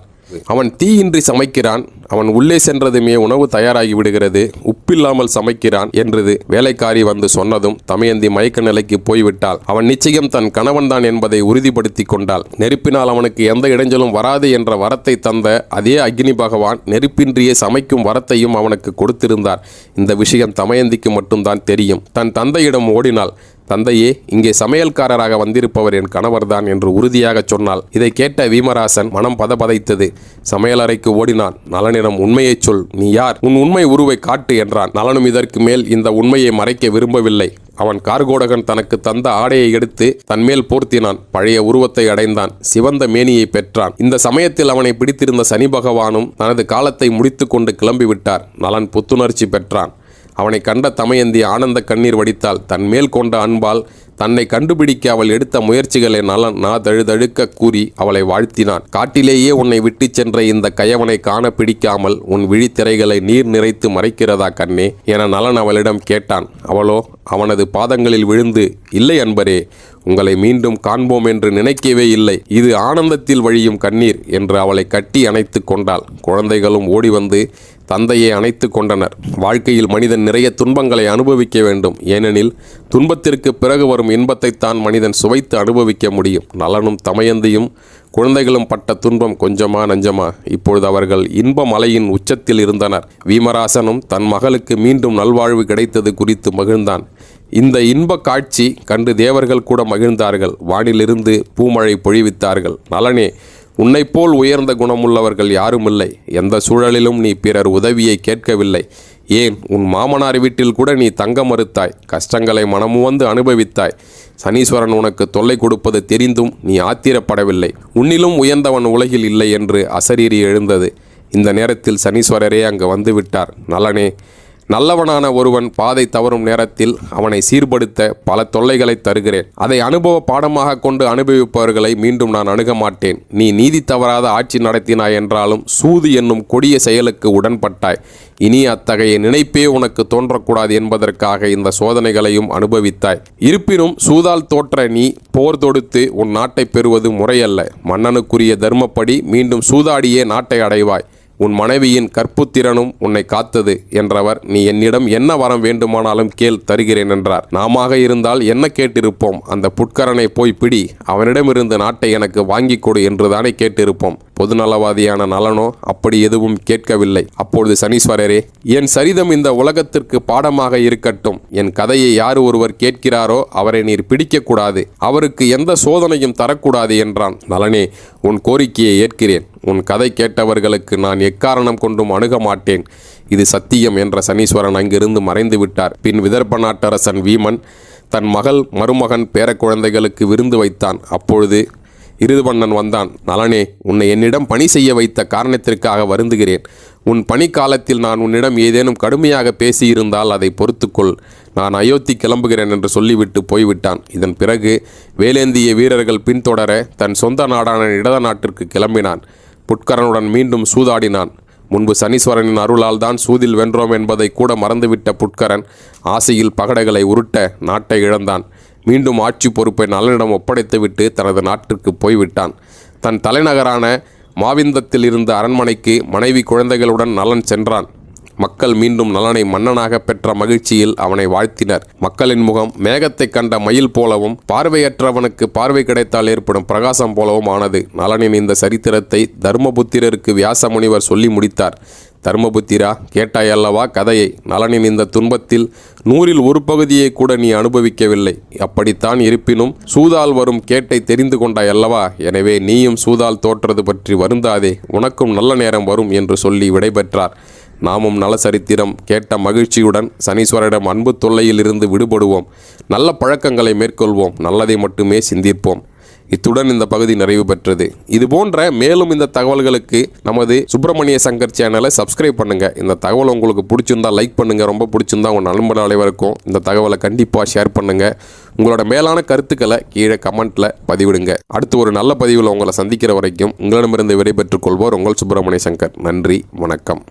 அவன் தீயின்றி சமைக்கிறான், அவன் உள்ளே சென்றதுமே உணவு தயாராகி விடுகிறது, உப்பில்லாமல் சமைக்கிறான் என்றது வேலைக்காரி வந்து சொன்னதும் தமயந்தி மயக்க நிலைக்கு போய்விட்டாள். அவன் நிச்சயம் தன் கணவன்தான் என்பதை உறுதிப்படுத்தி கொண்டாள். நெருப்பினால் அவனுக்கு எந்த இடைஞ்சலும் வராது என்ற வரத்தை தந்த அதே அக்னி பகவான் நெருப்பின்றியே சமைக்கும் வரத்தையும் அவனுக்கு கொடுத்திருந்தார். இந்த விஷயம் தமயந்திக்கு மட்டும்தான் தெரியும். தன் தந்தையிடம் ஓடினாள். தந்தையே, இங்கே சமையல்காரராக வந்திருப்பவர் என் கணவர்தான் என்று உறுதியாக சொன்னாள். இதை கேட்ட வீமராசன் மனம் பதபதைத்தது. சமையலறைக்கு ஓடினான். நலனிடம், உண்மையை சொல், நீ யார்? உன் உண்மை உருவை காட்டு என்றான். நலனும் இதற்கு மேல் இந்த உண்மையை மறைக்க விரும்பவில்லை. அவன் கார்கோடகன் தனக்கு தந்த ஆடையை எடுத்து தன்மேல் போர்த்தினான். பழைய உருவத்தை அடைந்தான். சிவந்த மேனியை பெற்றான். இந்த சமயத்தில் அவனை பிடித்திருந்த சனி பகவானும் தனது காலத்தை முடித்து கொண்டு கிளம்பிவிட்டார். நலன் புத்துணர்ச்சி பெற்றான். அவனை கண்ட தமயந்தி ஆனந்த கண்ணீர் வடித்தாள். தன் மேல் கொண்ட அன்பால் தன்னை கண்டுபிடிக்க அவள் எடுத்த முயற்சிகளை நலன் தழுதழுக்க கூறி அவளை வாழ்த்தினான். காட்டிலேயே உன்னை விட்டு சென்ற இந்த கயவனை காண பிடிக்காமல் உன் விழித்திரைகளை நீர் நிறைத்து மறைக்கிறதா கண்ணே என நலன் அவளிடம் கேட்டான். அவளோ அவனது பாதங்களில் விழுந்து, இல்லை அன்பரே, உங்களை மீண்டும் காண்போம் என்று நினைக்கவே இல்லை. இது ஆனந்தத்தில் வழியும் கண்ணீர் என்று அவளை கட்டி அணைத்து கொண்டாள். குழந்தைகளும் ஓடி வந்து தந்தையை அணைத்து கொண்டனர். வாழ்க்கையில் மனிதன் நிறைய துன்பங்களை அனுபவிக்க வேண்டும். ஏனெனில் துன்பத்திற்கு பிறகு வரும் இன்பத்தைத்தான் மனிதன் சுவைத்து அனுபவிக்க முடியும். நலனும் தமயந்தியும் குழந்தைகளும் பட்ட துன்பம் கொஞ்சமா நஞ்சமா? இப்பொழுது அவர்கள் இன்ப மலையின் உச்சத்தில் இருந்தனர். வீமராசனும் தன் மகளுக்கு மீண்டும் நல்வாழ்வு கிடைத்தது குறித்து மகிழ்ந்தான். இந்த இன்ப காட்சி கண்டு தேவர்கள் கூட மகிழ்ந்தார்கள். வானிலிருந்து பூமழை பொழிவித்தார்கள். நலனே, உன்னைப்போல் உயர்ந்த குணமுள்ளவர்கள் யாருமில்லை. எந்த சூழலிலும் நீ பிறர் உதவியை கேட்கவில்லை. ஏன், உன் மாமனார் வீட்டில் கூட நீ தங்க மறுத்தாய். கஷ்டங்களை மனமுவந்து அனுபவித்தாய். சனீஸ்வரன் உனக்கு தொல்லை கொடுப்பது தெரிந்தும் நீ ஆத்திரப்படவில்லை. உன்னிலும் உயர்ந்தவன் உலகில் இல்லை என்று அசரீரி எழுந்தது. இந்த நேரத்தில் சனீஸ்வரரே அங்கு வந்துவிட்டார். நலனே, நல்லவனான ஒருவன் பாதை தவறும் நேரத்தில் அவனை சீர்படுத்த பல தொல்லைகளை தருகிறேன். அதை அனுபவ பாடமாக கொண்டு அனுபவிப்பவர்களை மீண்டும் நான் அணுக மாட்டேன். நீ நீதி தவறாத ஆட்சி நடத்தினாய் என்றாலும் சூது என்னும் கொடிய செயலுக்கு உடன்பட்டாய். இனி அத்தகைய நினைப்பே உனக்கு தோன்றக்கூடாது என்பதற்காக இந்த சோதனைகளையும் அனுபவித்தாய். இருப்பினும் சூதால் தோற்ற நீ போர் தொடுத்து உன் நாட்டை பெறுவது முறையல்ல. மன்னனுக்குரிய தர்மப்படி மீண்டும் சூதாடியே நாட்டை அடைவாய். உன் மனைவியின் கற்புத்திறனும் உன்னை காத்தது என்றவர், நீ என்னிடம் என்ன வரம் வேண்டுமானாலும் கேள், தருகிறேன் என்றார். நாமாக இருந்தால் என்ன கேட்டிருப்போம்? அந்த புட்கரனை போய் பிடி, அவனிடமிருந்து நாட்டை எனக்கு வாங்கி கொடு என்றுதானே கேட்டிருப்போம். பொதுநலவாதியான நலனோ அப்படி எதுவும் கேட்கவில்லை. அப்பொழுது சனீஸ்வரரே, என் சரிதம் இந்த உலகத்திற்கு பாடமாக இருக்கட்டும். என் கதையை யார் ஒருவர் கேட்கிறாரோ அவரை நீர் பிடிக்கக்கூடாது, அவருக்கு எந்த சோதனையும் தரக்கூடாது என்றான். நலனே, உன் கோரிக்கையை ஏற்கிறேன். உன் கதை கேட்டவர்களுக்கு நான் எக்காரணம் கொண்டும் அணுக மாட்டேன். இது சத்தியம் என்ற சனீஸ்வரன் அங்கிருந்து மறைந்து விட்டார். பின் விதர்ப்ப நாட்டரசன் வீமன் தன் மகள், மருமகன், பேரக்குழந்தைகளுக்கு விருந்து வைத்தான். அப்பொழுது இருதுபண்ணன் வந்தான். நலனே, உன்னை என்னிடம் பணி செய்ய வைத்த காரணத்திற்காக வருந்துகிறேன். உன் பணிக்காலத்தில் நான் உன்னிடம் ஏதேனும் கடுமையாக பேசியிருந்தால் அதை பொறுத்துக்கொள். நான் அயோத்தி கிளம்புகிறேன் என்று சொல்லிவிட்டு போய்விட்டான். இதன் பிறகு வேலேந்திய வீரர்கள் பின்தொடர தன் சொந்த நாடான இடத நாட்டிற்கு கிளம்பினான். புட்கரனுடன் மீண்டும் சூதாடினான். முன்பு சனீஸ்வரனின் அருளால் தான் சூதில் வென்றோம் என்பதை கூட மறந்துவிட்ட புட்கரன் ஆசையில் பகடைகளை உருட்ட நாட்டை இழந்தான். மீண்டும் ஆட்சி பொறுப்பை நலனிடம் ஒப்படைத்துவிட்டு தனது நாட்டிற்கு போய்விட்டான். தன் தலைநகரான மாவிந்தத்தில் இருந்த அரண்மனைக்கு மனைவி குழந்தைகளுடன் நலன் சென்றான். மக்கள் மீண்டும் நலனை மன்னனாக பெற்ற மகிழ்ச்சியில் அவனை வாழ்த்தினர். மக்களின் முகம் மேகத்தை கண்ட மயில் போலவும் பார்வையற்றவனுக்கு பார்வை கிடைத்தால் ஏற்படும் பிரகாசம் போலவும் ஆனது. நலனின் இந்த சரித்திரத்தை தர்மபுத்திரருக்கு வியாச முனிவர் சொல்லி முடித்தார். தர்மபுத்திரா, கேட்டாயல்லவா கதையை? நலனின் இந்த துன்பத்தில் 100ல் 1 பகுதியை கூட நீ அனுபவிக்கவில்லை. அப்படித்தான் இருப்பினும் சூதால் வரும் கேட்டை தெரிந்து கொண்டாயல்லவா? எனவே நீயும் சூதால் தோற்றது பற்றி வருந்தாதே, உனக்கும் நல்ல நேரம் வரும் என்று சொல்லி விடைபெற்றார். நாமும் நல சரித்திரம் கேட்ட மகிழ்ச்சியுடன் சனீஸ்வரரிடம் அன்பு தொல்லையில் இருந்து விடுபடுவோம். நல்ல பழக்கங்களை மேற்கொள்வோம். நல்லதை மட்டுமே சிந்திப்போம். இத்துடன் இந்த பகுதி நிறைவு பெற்றது. இது போன்ற மேலும் இந்த தகவல்களுக்கு நமது சுப்பிரமணிய சங்கர் சேனலை சப்ஸ்கிரைப் பண்ணுங்க. இந்த தகவல் உங்களுக்கு பிடிச்சிருந்தா லைக் பண்ணுங்க. ரொம்ப பிடிச்சிருந்தா உங்கள் நண்பர் அனைவருக்கும் இந்த தகவலை கண்டிப்பாக ஷேர் பண்ணுங்க. உங்களோட மேலான கருத்துக்களை கீழே கமெண்ட்ல பதிவிடுங்க. அடுத்து ஒரு நல்ல பதிவில் உங்களை சந்திக்கிற வரைக்கும் உங்களிடமிருந்து விடைபெற்றுக் கொள்வோர் உங்கள் சுப்பிரமணிய சங்கர். நன்றி, வணக்கம்.